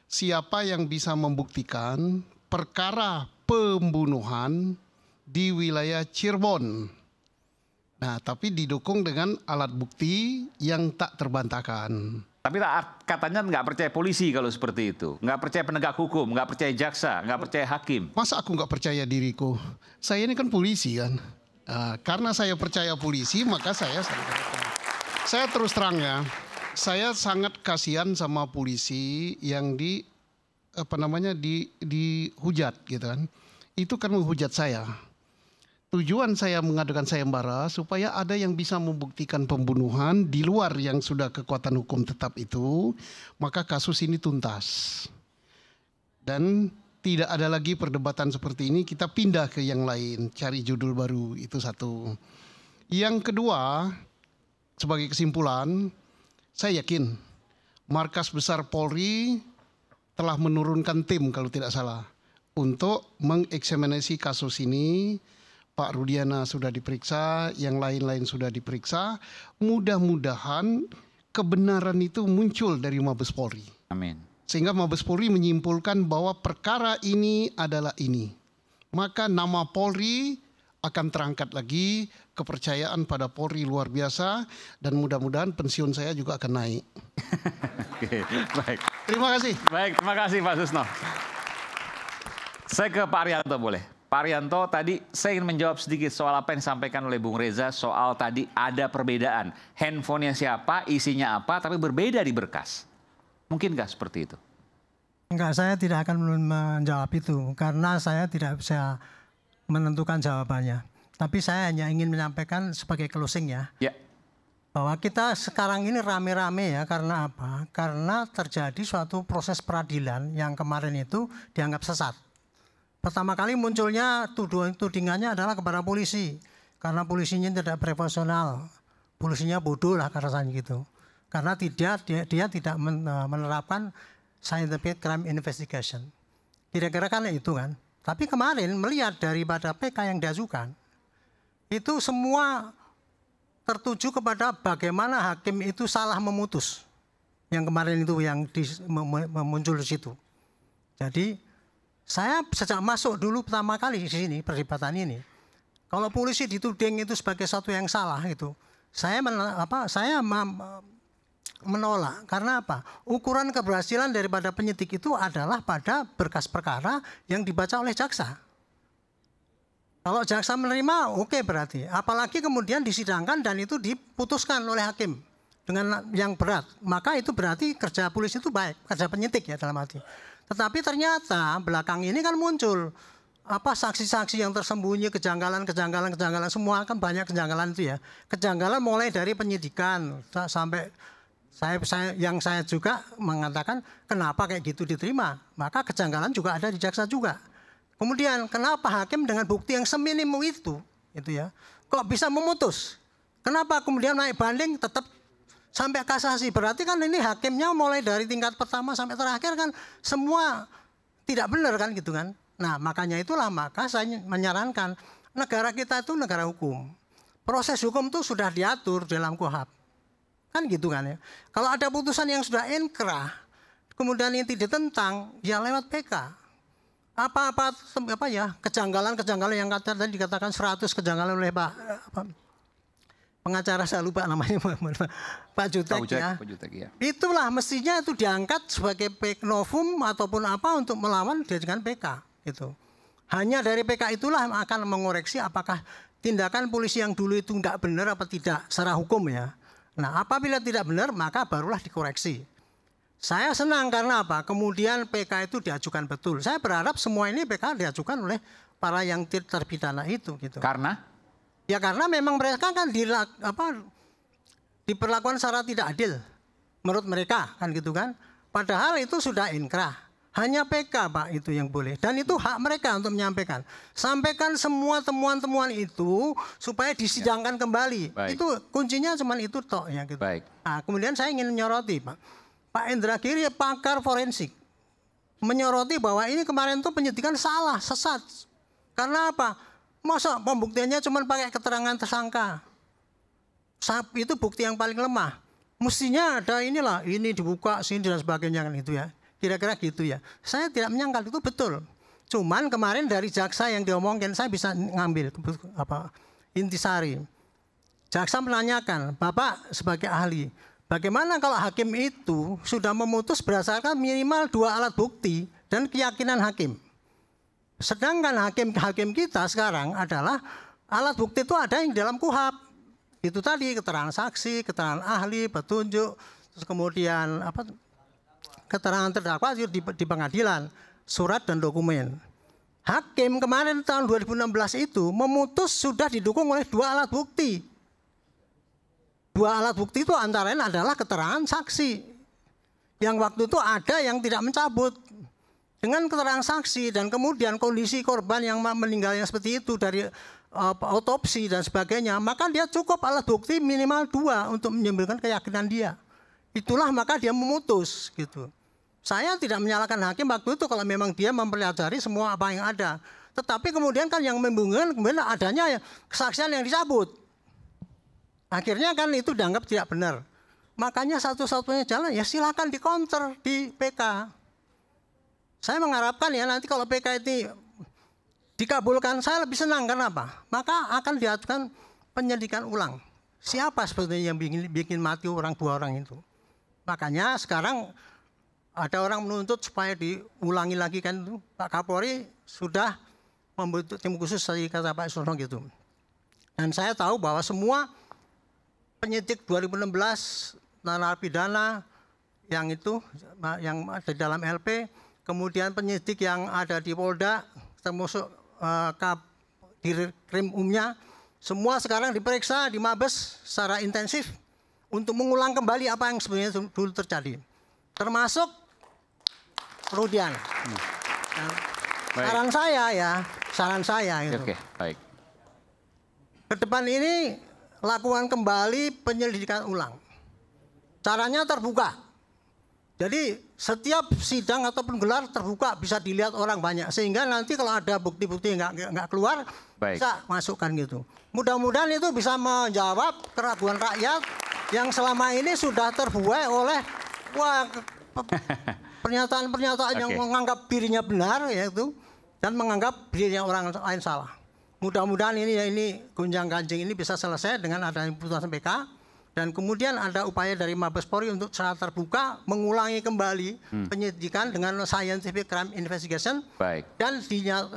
Siapa yang bisa membuktikan perkara pembunuhan di wilayah Cirebon. Nah, tapi didukung dengan alat bukti yang tak terbantahkan. Tapi katanya nggak percaya polisi kalau seperti itu. Nggak percaya penegak hukum, nggak percaya jaksa, nggak percaya hakim. Masa aku nggak percaya diriku? Saya ini kan polisi kan. Karena saya percaya polisi, maka saya terus terang ya. Saya sangat kasihan sama polisi yang dihujat gitu kan. Itu kan menghujat saya. Tujuan saya mengadakan sayembara supaya ada yang bisa membuktikan pembunuhan di luar yang sudah kekuatan hukum tetap itu, maka kasus ini tuntas. Dan tidak ada lagi perdebatan seperti ini, kita pindah ke yang lain, cari judul baru, itu satu. Yang kedua, sebagai kesimpulan, saya yakin Markas Besar Polri telah menurunkan tim kalau tidak salah untuk mengeksaminasi kasus ini. Pak Rudiana sudah diperiksa, yang lain-lain sudah diperiksa. Mudah-mudahan kebenaran itu muncul dari Mabes Polri. Amin. Sehingga Mabes Polri menyimpulkan bahwa perkara ini adalah ini. Maka nama Polri akan terangkat lagi, kepercayaan pada Polri luar biasa, dan mudah-mudahan pensiun saya juga akan naik. Oke, baik. Terima kasih. Baik, terima kasih Pak Susno. Saya ke Pak Arianto boleh. Pak Arianto, tadi saya ingin menjawab sedikit soal apa yang disampaikan oleh Bung Reza soal tadi ada perbedaan. Handphonenya siapa, isinya apa, tapi berbeda di berkas. Mungkinkah seperti itu? Enggak, saya tidak akan menjawab itu karena saya tidak bisa menentukan jawabannya. Tapi saya hanya ingin menyampaikan sebagai closing ya. Ya. Bahwa kita sekarang ini rame-rame ya, karena apa? Karena terjadi suatu proses peradilan yang kemarin itu dianggap sesat. Pertama kali munculnya tudingannya adalah kepada polisi. Karena polisinya tidak profesional. Polisinya bodoh lah rasanya gitu. Karena dia tidak menerapkan scientific crime investigation. Kira-kira kan itu kan. Tapi kemarin melihat daripada PK yang diajukan, itu semua tertuju kepada bagaimana hakim itu salah memutus. Yang kemarin itu yang muncul di situ. Jadi saya sejak masuk dulu pertama kali di sini perdebatan ini, kalau polisi dituding itu sebagai satu yang salah itu, saya menolak. Karena apa? Ukuran keberhasilan daripada penyidik itu adalah pada berkas perkara yang dibaca oleh jaksa. Kalau jaksa menerima, oke berarti. Apalagi kemudian disidangkan dan itu diputuskan oleh hakim dengan yang berat. Maka itu berarti kerja polisi itu baik, kerja penyidik ya dalam arti. Tetapi ternyata belakang ini kan muncul saksi-saksi yang tersembunyi, kejanggalan, semua kan banyak kejanggalan itu ya. Kejanggalan mulai dari penyidikan sampai saya juga mengatakan kenapa kayak gitu diterima. Maka kejanggalan juga ada di jaksa juga. Kemudian kenapa hakim dengan bukti yang seminimum itu ya, kok bisa memutus? Kenapa kemudian naik banding tetap sampai kasasi? Berarti kan ini hakimnya mulai dari tingkat pertama sampai terakhir kan semua tidak benar kan gitu kan. Nah makanya itulah maka saya menyarankan negara kita itu negara hukum. Proses hukum itu sudah diatur dalam KUHP. Kan gitu kan ya. Kalau ada putusan yang sudah inkrah, kemudian ini ditentang, ya lewat PK. Kejanggalan yang tadi dikatakan 100 kejanggalan oleh Pak pengacara, saya lupa namanya, Pak Jutek ya. Itulah mestinya itu diangkat sebagai novum ataupun apa untuk melawan dengan PK gitu. Hanya dari PK itulah akan mengoreksi apakah tindakan polisi yang dulu itu enggak benar apa tidak secara hukum ya. Nah, apabila tidak benar maka barulah dikoreksi. Saya senang karena apa? Kemudian PK itu diajukan betul. Saya berharap semua ini PK diajukan oleh para yang terpidana itu gitu. Karena? Ya karena memang mereka kan diperlakukan secara tidak adil menurut mereka kan gitu kan. Padahal itu sudah inkrah. Hanya PK Pak itu yang boleh. Dan itu hak mereka untuk menyampaikan. Sampaikan semua temuan-temuan itu supaya disidangkan kembali. Baik. Itu kuncinya cuma itu tok ya gitu. Baik. Nah, kemudian saya ingin menyoroti Pak Indra Giri pakar forensik menyoroti bahwa ini kemarin tuh penyidikan salah, sesat. Karena apa? Masa pembuktiannya cuma pakai keterangan tersangka. Itu bukti yang paling lemah. Mestinya ada ini dibuka sini dan sebagainya kan itu ya. Kira-kira gitu ya. Saya tidak menyangkal itu betul. Cuman kemarin dari jaksa yang diomongin saya bisa ngambil intisari. Jaksa menanyakan, Bapak sebagai ahli, bagaimana kalau hakim itu sudah memutus berdasarkan minimal 2 alat bukti dan keyakinan hakim. Sedangkan hakim kita sekarang adalah alat bukti itu ada yang di dalam KUHP. Itu tadi keterangan saksi, keterangan ahli, petunjuk, terus kemudian keterangan terdakwa di pengadilan, surat dan dokumen. Hakim kemarin tahun 2016 itu memutus sudah didukung oleh 2 alat bukti. 2 alat bukti itu antara lain adalah keterangan saksi. Yang waktu itu ada yang tidak mencabut. Dengan keterangan saksi dan kemudian kondisi korban yang meninggalnya seperti itu dari otopsi dan sebagainya, maka dia cukup alat bukti minimal 2 untuk menyimpulkan keyakinan dia. Itulah maka dia memutus gitu. Saya tidak menyalahkan hakim waktu itu kalau memang dia mempelajari semua apa yang ada. Tetapi kemudian kan yang membingungkan kemudian adanya kesaksian yang dicabut. Akhirnya kan itu dianggap tidak benar. Makanya satu-satunya jalan ya silakan dikonter di PK. Saya mengharapkan ya nanti kalau PK ini dikabulkan, saya lebih senang. Karena apa? Maka akan diajukan penyelidikan ulang. Siapa sebetulnya yang bikin mati orang 2 orang itu? Makanya sekarang ada orang menuntut supaya diulangi lagi kan itu. Pak Kapolri sudah membentuk tim khusus tadi kata Pak Susno gitu. Dan saya tahu bahwa semua penyidik 2016 narapidana yang itu yang ada di dalam LP, kemudian penyidik yang ada di Polda termasuk di Krim Umnya, semua sekarang diperiksa di Mabes secara intensif untuk mengulang kembali apa yang sebenarnya dulu terjadi. Termasuk Rudian. Saran saya itu. Oke, baik. Ke depan ini lakukan kembali penyelidikan ulang. Caranya terbuka. Jadi setiap sidang ataupun gelar terbuka bisa dilihat orang banyak. Sehingga nanti kalau ada bukti-bukti nggak keluar, bisa masukkan gitu. Mudah-mudahan itu bisa menjawab keraguan rakyat yang selama ini sudah terbuai oleh pernyataan-pernyataan yang menganggap dirinya benar yaitu dan menganggap dirinya orang lain salah. Mudah-mudahan ini gonjang-ganjing ini bisa selesai dengan adanya putusan PK dan kemudian ada upaya dari Mabes Polri untuk secara terbuka mengulangi kembali penyidikan dengan scientific crime investigation dan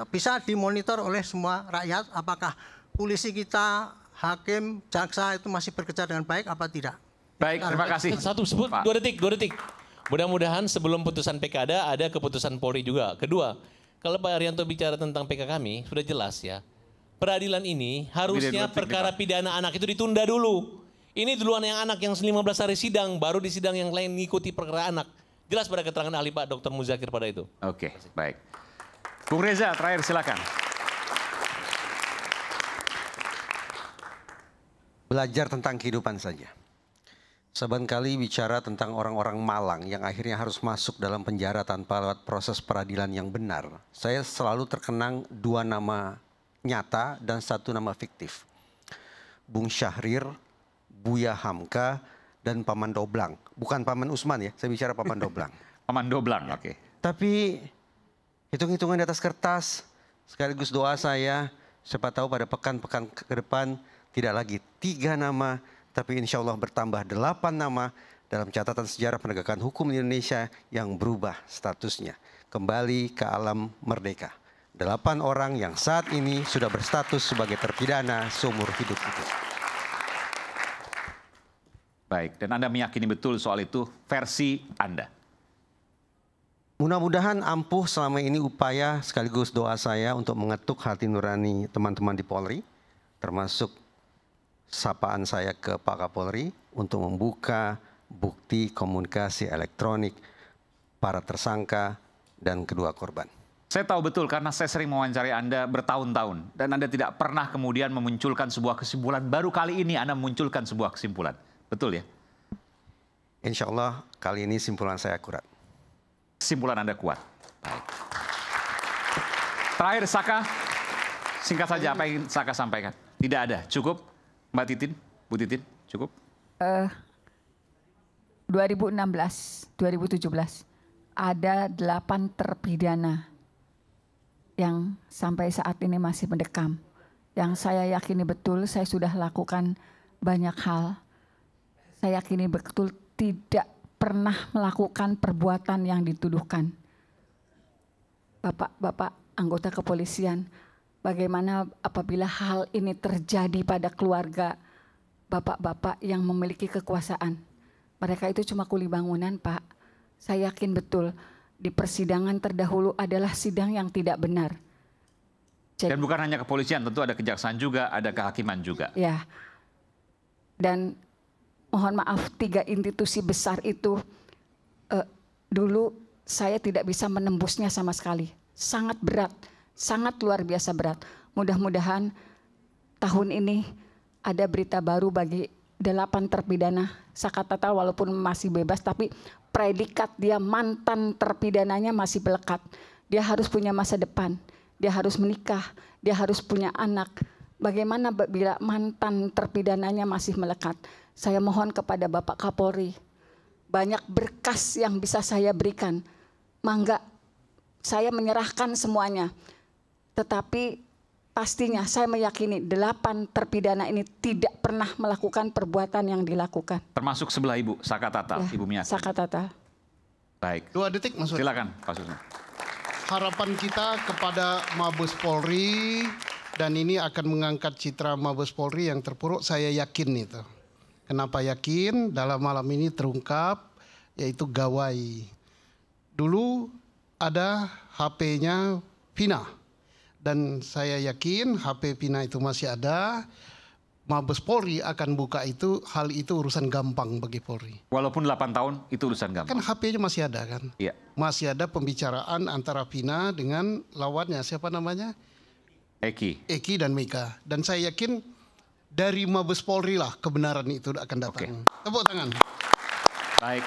bisa dimonitor oleh semua rakyat apakah polisi kita, hakim, jaksa itu masih bekerja dengan baik apa tidak. Baik, terima kasih. Satu sebut 2 detik. Mudah-mudahan sebelum putusan PK ada keputusan Polri juga. Kedua, kalau Pak Arianto bicara tentang PK kami sudah jelas ya. Peradilan ini harusnya perkara pidana anak itu ditunda dulu. Ini duluan yang anak yang 15 hari sidang, baru di sidang yang lain ngikuti perkara anak. Jelas pada keterangan ahli Pak Dr. Muzakir pada itu. Oke, baik. Bung Reza, terakhir silakan. Belajar tentang kehidupan saja. Saban kali bicara tentang orang-orang malang yang akhirnya harus masuk dalam penjara tanpa lewat proses peradilan yang benar. Saya selalu terkenang 2 nama nyata dan 1 nama fiktif. Bung Syahrir, Buya Hamka, dan Paman Doblang. Bukan Paman Usman ya, saya bicara Paman Doblang. Paman Doblang, oke. Tapi hitung-hitungan di atas kertas, sekaligus doa saya, siapa tahu pada pekan-pekan ke depan tidak lagi 3 nama, tapi insya Allah bertambah 8 nama dalam catatan sejarah penegakan hukum di Indonesia yang berubah statusnya. Kembali ke alam merdeka. 8 orang yang saat ini sudah berstatus sebagai terpidana seumur hidup itu. Baik, dan Anda meyakini betul soal itu versi Anda? Mudah-mudahan ampuh selama ini upaya sekaligus doa saya untuk mengetuk hati nurani teman-teman di Polri, termasuk sapaan saya ke Pak Kapolri untuk membuka bukti komunikasi elektronik para tersangka dan kedua korban. Saya tahu betul karena saya sering mewawancari Anda bertahun-tahun dan Anda tidak pernah kemudian memunculkan sebuah kesimpulan. Baru kali ini Anda memunculkan sebuah kesimpulan. Betul ya? Insya Allah kali ini simpulan saya akurat. Kesimpulan Anda kuat. Baik. Terakhir Saka, singkat saja apa yang Saka sampaikan. Tidak ada, cukup Mbak Titin, Bu Titin, cukup? 2016, 2017 ada 8 terpidana yang sampai saat ini masih mendekam. Yang saya yakini betul saya sudah lakukan banyak hal. Saya yakini betul tidak pernah melakukan perbuatan yang dituduhkan. Bapak-bapak anggota kepolisian, bagaimana apabila hal ini terjadi pada keluarga bapak-bapak yang memiliki kekuasaan? Mereka itu cuma kuli bangunan, Pak. Saya yakin betul di persidangan terdahulu adalah sidang yang tidak benar. Dan bukan hanya kepolisian, tentu ada kejaksaan juga, ada kehakiman juga. Ya. Dan mohon maaf, 3 institusi besar itu dulu saya tidak bisa menembusnya sama sekali. Sangat berat, sangat luar biasa berat. Mudah-mudahan tahun ini ada berita baru bagi 8 terpidana. Sakatata walaupun masih bebas, tapi predikat dia mantan terpidananya masih melekat. Dia harus punya masa depan, dia harus menikah, dia harus punya anak. Bagaimana bila mantan terpidananya masih melekat? Saya mohon kepada Bapak Kapolri, banyak berkas yang bisa saya berikan. Mangga saya menyerahkan semuanya. Tetapi pastinya saya meyakini 8 terpidana ini tidak pernah melakukan perbuatan yang dilakukan. Termasuk sebelah Ibu, Saka Tatal, Ya, Ibu Miati. Saka Tatal. Baik. 2 detik Mas. Silakan Pak Susno. Harapan kita kepada Mabes Polri, dan ini akan mengangkat citra Mabes Polri yang terpuruk, saya yakin itu. Kenapa yakin? Dalam malam ini terungkap, yaitu gawai. Dulu ada HP-nya Vina, dan saya yakin HP Vina itu masih ada. Mabes Polri akan buka itu, hal itu urusan gampang bagi Polri. Walaupun 8 tahun itu urusan gampang. Kan HP-nya masih ada kan? Iya. Masih ada pembicaraan antara Vina dengan lawannya, siapa namanya? Eki dan Mika. Dan saya yakin dari Mabes Polri lah kebenaran itu akan datang. Tepuk tangan. Baik.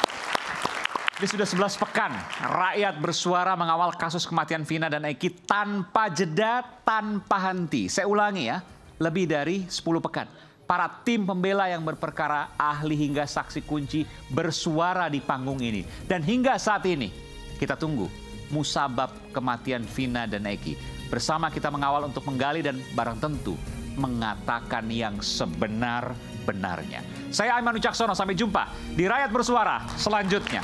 Ini sudah 11 pekan rakyat bersuara mengawal kasus kematian Vina dan Eki tanpa jeda, tanpa henti. Saya ulangi ya, lebih dari 10 pekan. Para tim pembela yang berperkara, ahli hingga saksi kunci bersuara di panggung ini. Dan hingga saat ini kita tunggu musabab kematian Vina dan Eki. Bersama kita mengawal untuk menggali dan barang tentu mengatakan yang sebenar-benarnya. Saya Aiman Wicaksono, sampai jumpa di Rakyat Bersuara selanjutnya.